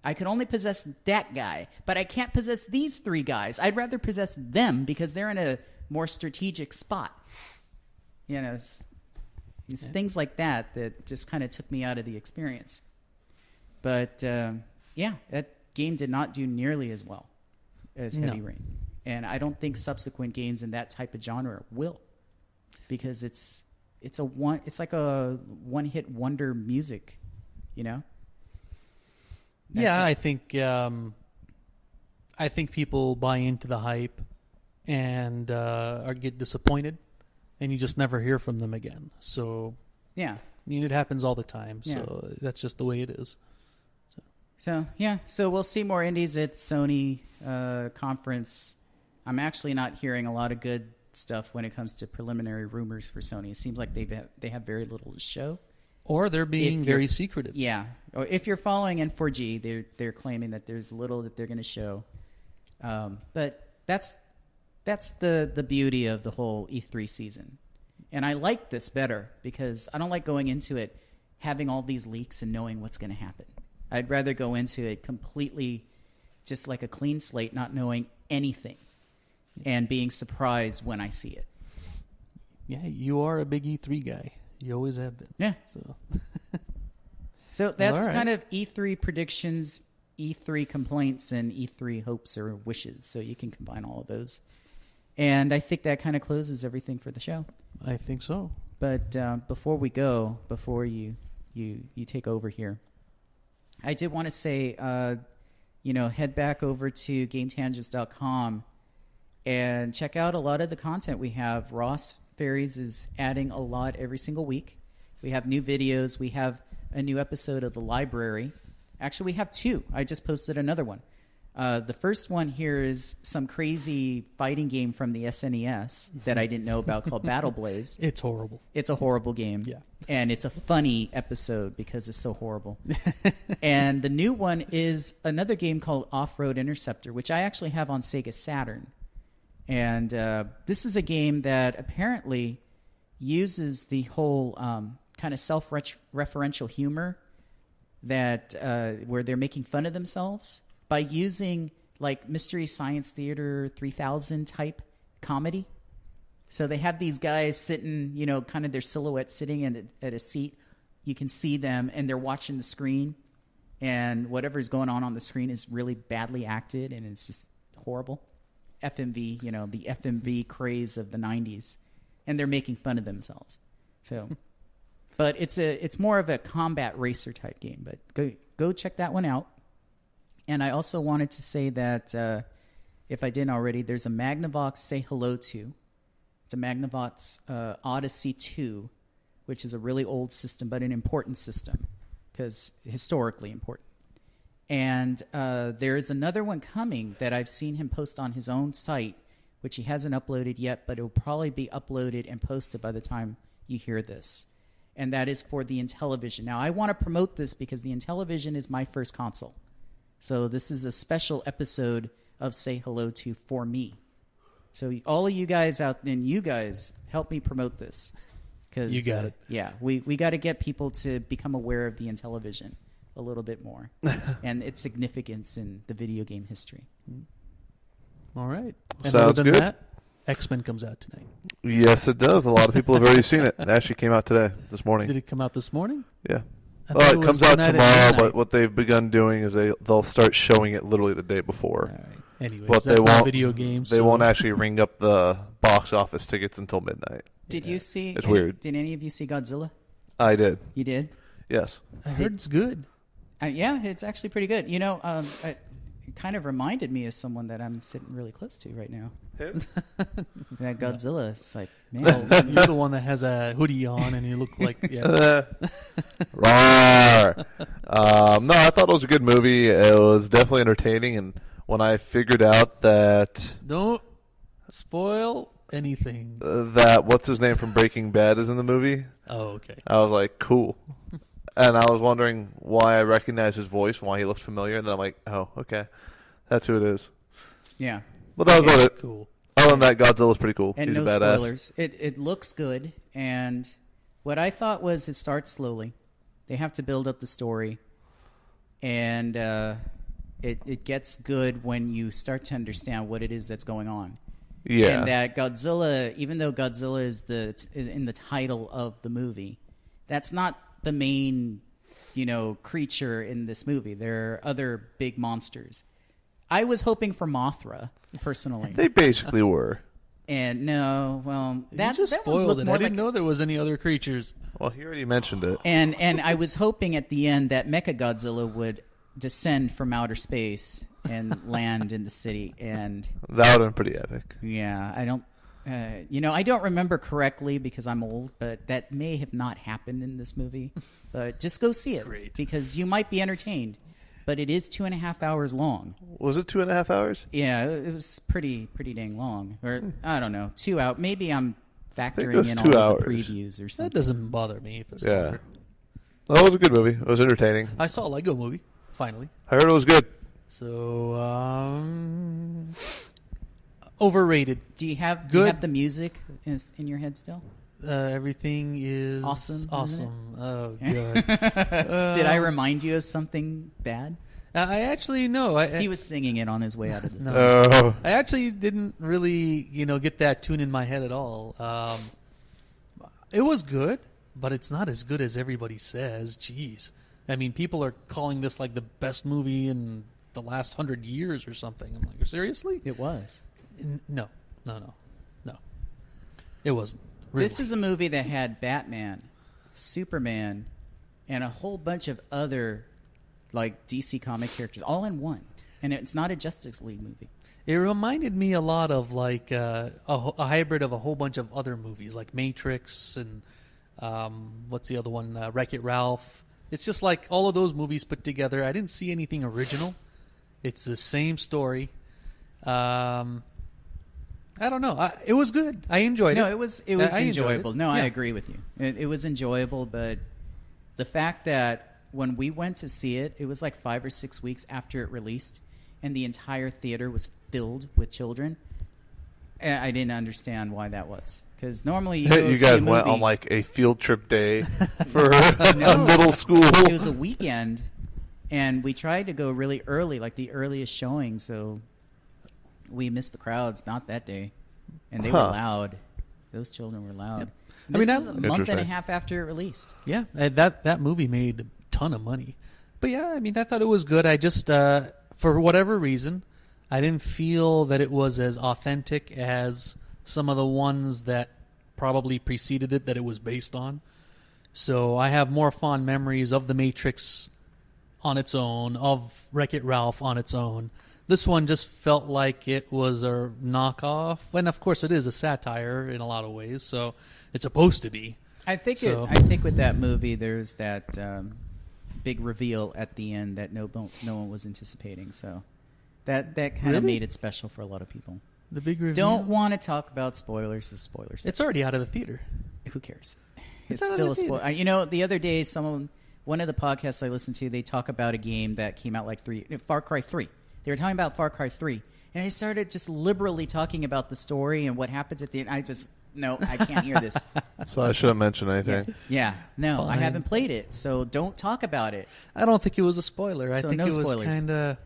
I could only possess that guy, but I can't possess these three guys. I'd rather possess them because they're in a more strategic spot. It's things like that just kind of took me out of the experience. But that game did not do nearly as well as Heavy Rain. And I don't think subsequent games in that type of genre will, because it's like a one-hit wonder music, you know? Yeah, I think people buy into the hype and or get disappointed, and you just never hear from them again. So yeah, I mean, it happens all the time. So that's just the way it is. So we'll see more indies at Sony conference. I'm actually not hearing a lot of good stuff when it comes to preliminary rumors for Sony. It seems like they have very little to show, or they're being very secretive. Yeah, or if you're following N4G, they're claiming that there's little that they're going to show. But that's the beauty of the whole E3 season, and I like this better because I don't like going into it having all these leaks and knowing what's going to happen. I'd rather go into it completely just like a clean slate, not knowing anything, and being surprised when I see it. Yeah, you are a big E3 guy. You always have been. Yeah. So that's right. kind of E3 predictions, E3 complaints, and E3 hopes or wishes. So you can combine all of those. And I think that kind of closes everything for the show. I think so. But before we go, before you take over here, I did want to say, head back over to GameTangents.com and check out a lot of the content we have. Ross Ferries is adding a lot every single week. We have new videos. We have a new episode of The Library. Actually, we have two. I just posted another one. The first one here is some crazy fighting game from the SNES that I didn't know about called Battle Blaze. It's horrible. It's a horrible game. Yeah. And it's a funny episode because it's so horrible. And the new one is another game called Off-Road Interceptor, which I actually have on Sega Saturn. And this is a game that apparently uses the whole kind of self-referential humor that where they're making fun of themselves by using like Mystery Science Theater 3000 type comedy. So they have these guys sitting, kind of their silhouette sitting at a seat. You can see them, and they're watching the screen, and whatever's going on the screen is really badly acted, and it's just horrible. FMV, the FMV craze of the 90s, and they're making fun of themselves. So, but it's more of a combat racer type game. But go check that one out. And I also wanted to say that if I didn't already, there's a Magnavox Say Hello To. It's a Magnavox Odyssey 2, which is a really old system, but an important system because historically important. And there is another one coming that I've seen him post on his own site, which he hasn't uploaded yet, but it will probably be uploaded and posted by the time you hear this. And that is for the Intellivision. Now, I want to promote this because the Intellivision is my first console. So this is a special episode of Say Hello To for me. So all of you guys out there, and you guys, help me promote this. You got it. Yeah, we got to get people to become aware of the Intellivision a little bit more and its significance in the video game history. All right. And Sounds other than good. that, X-Men comes out tonight. Yes, it does. A lot of people have already seen it. It actually came out this morning. Did it come out this morning? Yeah. I Well, thought it was comes out tonight at tomorrow, midnight. but what they've begun doing is they'll start showing it literally the day before. All right. Anyways, But that's they not won't. video games. They won't actually ring up the box office tickets until midnight. Did you see? It's weird. Did any of you see Godzilla? I did. You did? Yes. I heard it's good. Yeah, it's actually pretty good. It kind of reminded me of someone that I'm sitting really close to right now. That Godzilla. It's like, man. Oh, you're the one that has a hoodie on and you look like... Yeah. Rawr. No, I thought it was a good movie. It was definitely entertaining, and when I figured out that Don't spoil anything. what's his name from Breaking Bad is in the movie, Oh, okay. I was like, cool. And I was wondering why I recognized his voice and why he looked familiar, and then I'm like, oh, okay, that's who it is. Yeah. But that was about it. Cool. Other than that, Godzilla's pretty cool. And He's no a badass. spoilers. It looks good, and what I thought was it starts slowly. They have to build up the story, and it gets good when you start to understand what it is that's going on. Yeah. And that Godzilla, even though Godzilla is in the title of the movie, that's not the main, creature in this movie. There are other big monsters. I was hoping for Mothra, personally. They basically were. And no, well, that just spoiled it. I didn't know there was any other creatures. Well, he already mentioned it. And I was hoping at the end that Mechagodzilla would descend from outer space and land in the city. And that would have been pretty epic. Yeah, I don't. I don't remember correctly because I'm old, but that may have not happened in this movie. But just go see it because you might be entertained. But it is 2.5 hours long. Was it 2.5 hours? Yeah, it was pretty dang long. Or I don't know, 2 hours. Maybe I'm factoring in all of the previews or something. That doesn't bother me if it's longer. That was a good movie. It was entertaining. I saw a Lego movie finally. I heard it was good. So overrated. Do you have the music in your head still? Everything is awesome. Oh god! Did I remind you of something bad? I actually no. He was singing it on his way out of the. No. I actually didn't really, get that tune in my head at all. It was good, but it's not as good as everybody says. Jeez, I mean, people are calling this like the best movie in the last 100 years or something. I'm like, seriously? It was. No. It wasn't. Really. This is a movie that had Batman, Superman, and a whole bunch of other like DC comic characters all in one. And it's not a Justice League movie. It reminded me a lot of like a hybrid of a whole bunch of other movies like Matrix and what's the other one? Wreck-It Ralph. It's just like all of those movies put together. I didn't see anything original. It's the same story. I don't know. It was good. I enjoyed it. No, it was enjoyable. No, I agree with you. It was enjoyable, but the fact that when we went to see it, it was like 5 or 6 weeks after it released, and the entire theater was filled with children. I didn't understand why that was. Because normally you guys went on like a field trip day for a middle school. It was a weekend, and we tried to go really early, like the earliest showing, so we missed the crowds. Not that day, and they were loud. Those children were loud. Yep. This is a month and a half after it released. Yeah, that movie made a ton of money. But yeah, I mean, I thought it was good. I just, for whatever reason, I didn't feel that it was as authentic as some of the ones that probably preceded it that it was based on. So I have more fond memories of The Matrix on its own, of Wreck-It Ralph on its own. This one just felt like it was a knockoff, and of course it is a satire in a lot of ways. So it's supposed to be. I think with that movie, there's that big reveal at the end that no one was anticipating. So that kind of made it special for a lot of people. The big reveal. Don't want to talk about spoilers. The spoilers. It's already out of the theater. Who cares? It's still a spoiler. The other day, one of the podcasts I listened to, they talk about a game that came out like Far Cry 3. They were talking about Far Cry 3, and I started just liberally talking about the story and what happens at the end. I can't hear this. So I shouldn't mention anything. Yeah. No, fine. I haven't played it, so don't talk about it. I don't think it was a spoiler. I think it was kind of...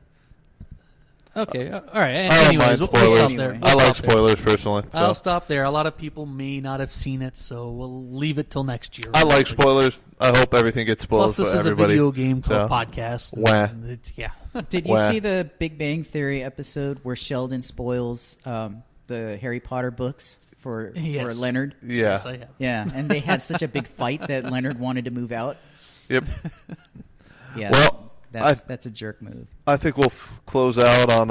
Okay, all right. Anyways, we'll stop there. I like spoilers personally. So. I'll stop there. A lot of people may not have seen it, so we'll leave it till next year. I like spoilers. I hope everything gets spoiled for everybody. Plus, this is a video game podcast. Yeah. Did you see the Big Bang Theory episode where Sheldon spoils the Harry Potter books for Leonard? Yeah. Yes, I have. Yeah, and they had such a big fight that Leonard wanted to move out. Yep. Yeah. Well, that's a jerk move. I think we'll close out on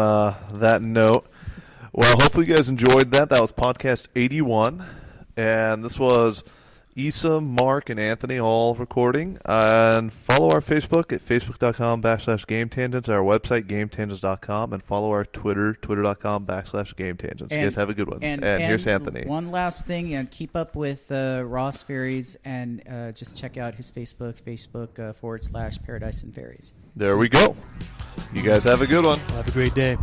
that note. Well, hopefully you guys enjoyed that. That was podcast 81, and this was Issa, Mark, and Anthony all recording. And follow our Facebook at facebook.com/GameTangents, our website, GameTangents.com, and follow our Twitter, twitter.com/GameTangents. You guys have a good one. And here's Anthony. One last thing, keep up with Ross Fairies, and just check out his Facebook, /Paradise and Fairies. There we go. You guys have a good one. Have a great day.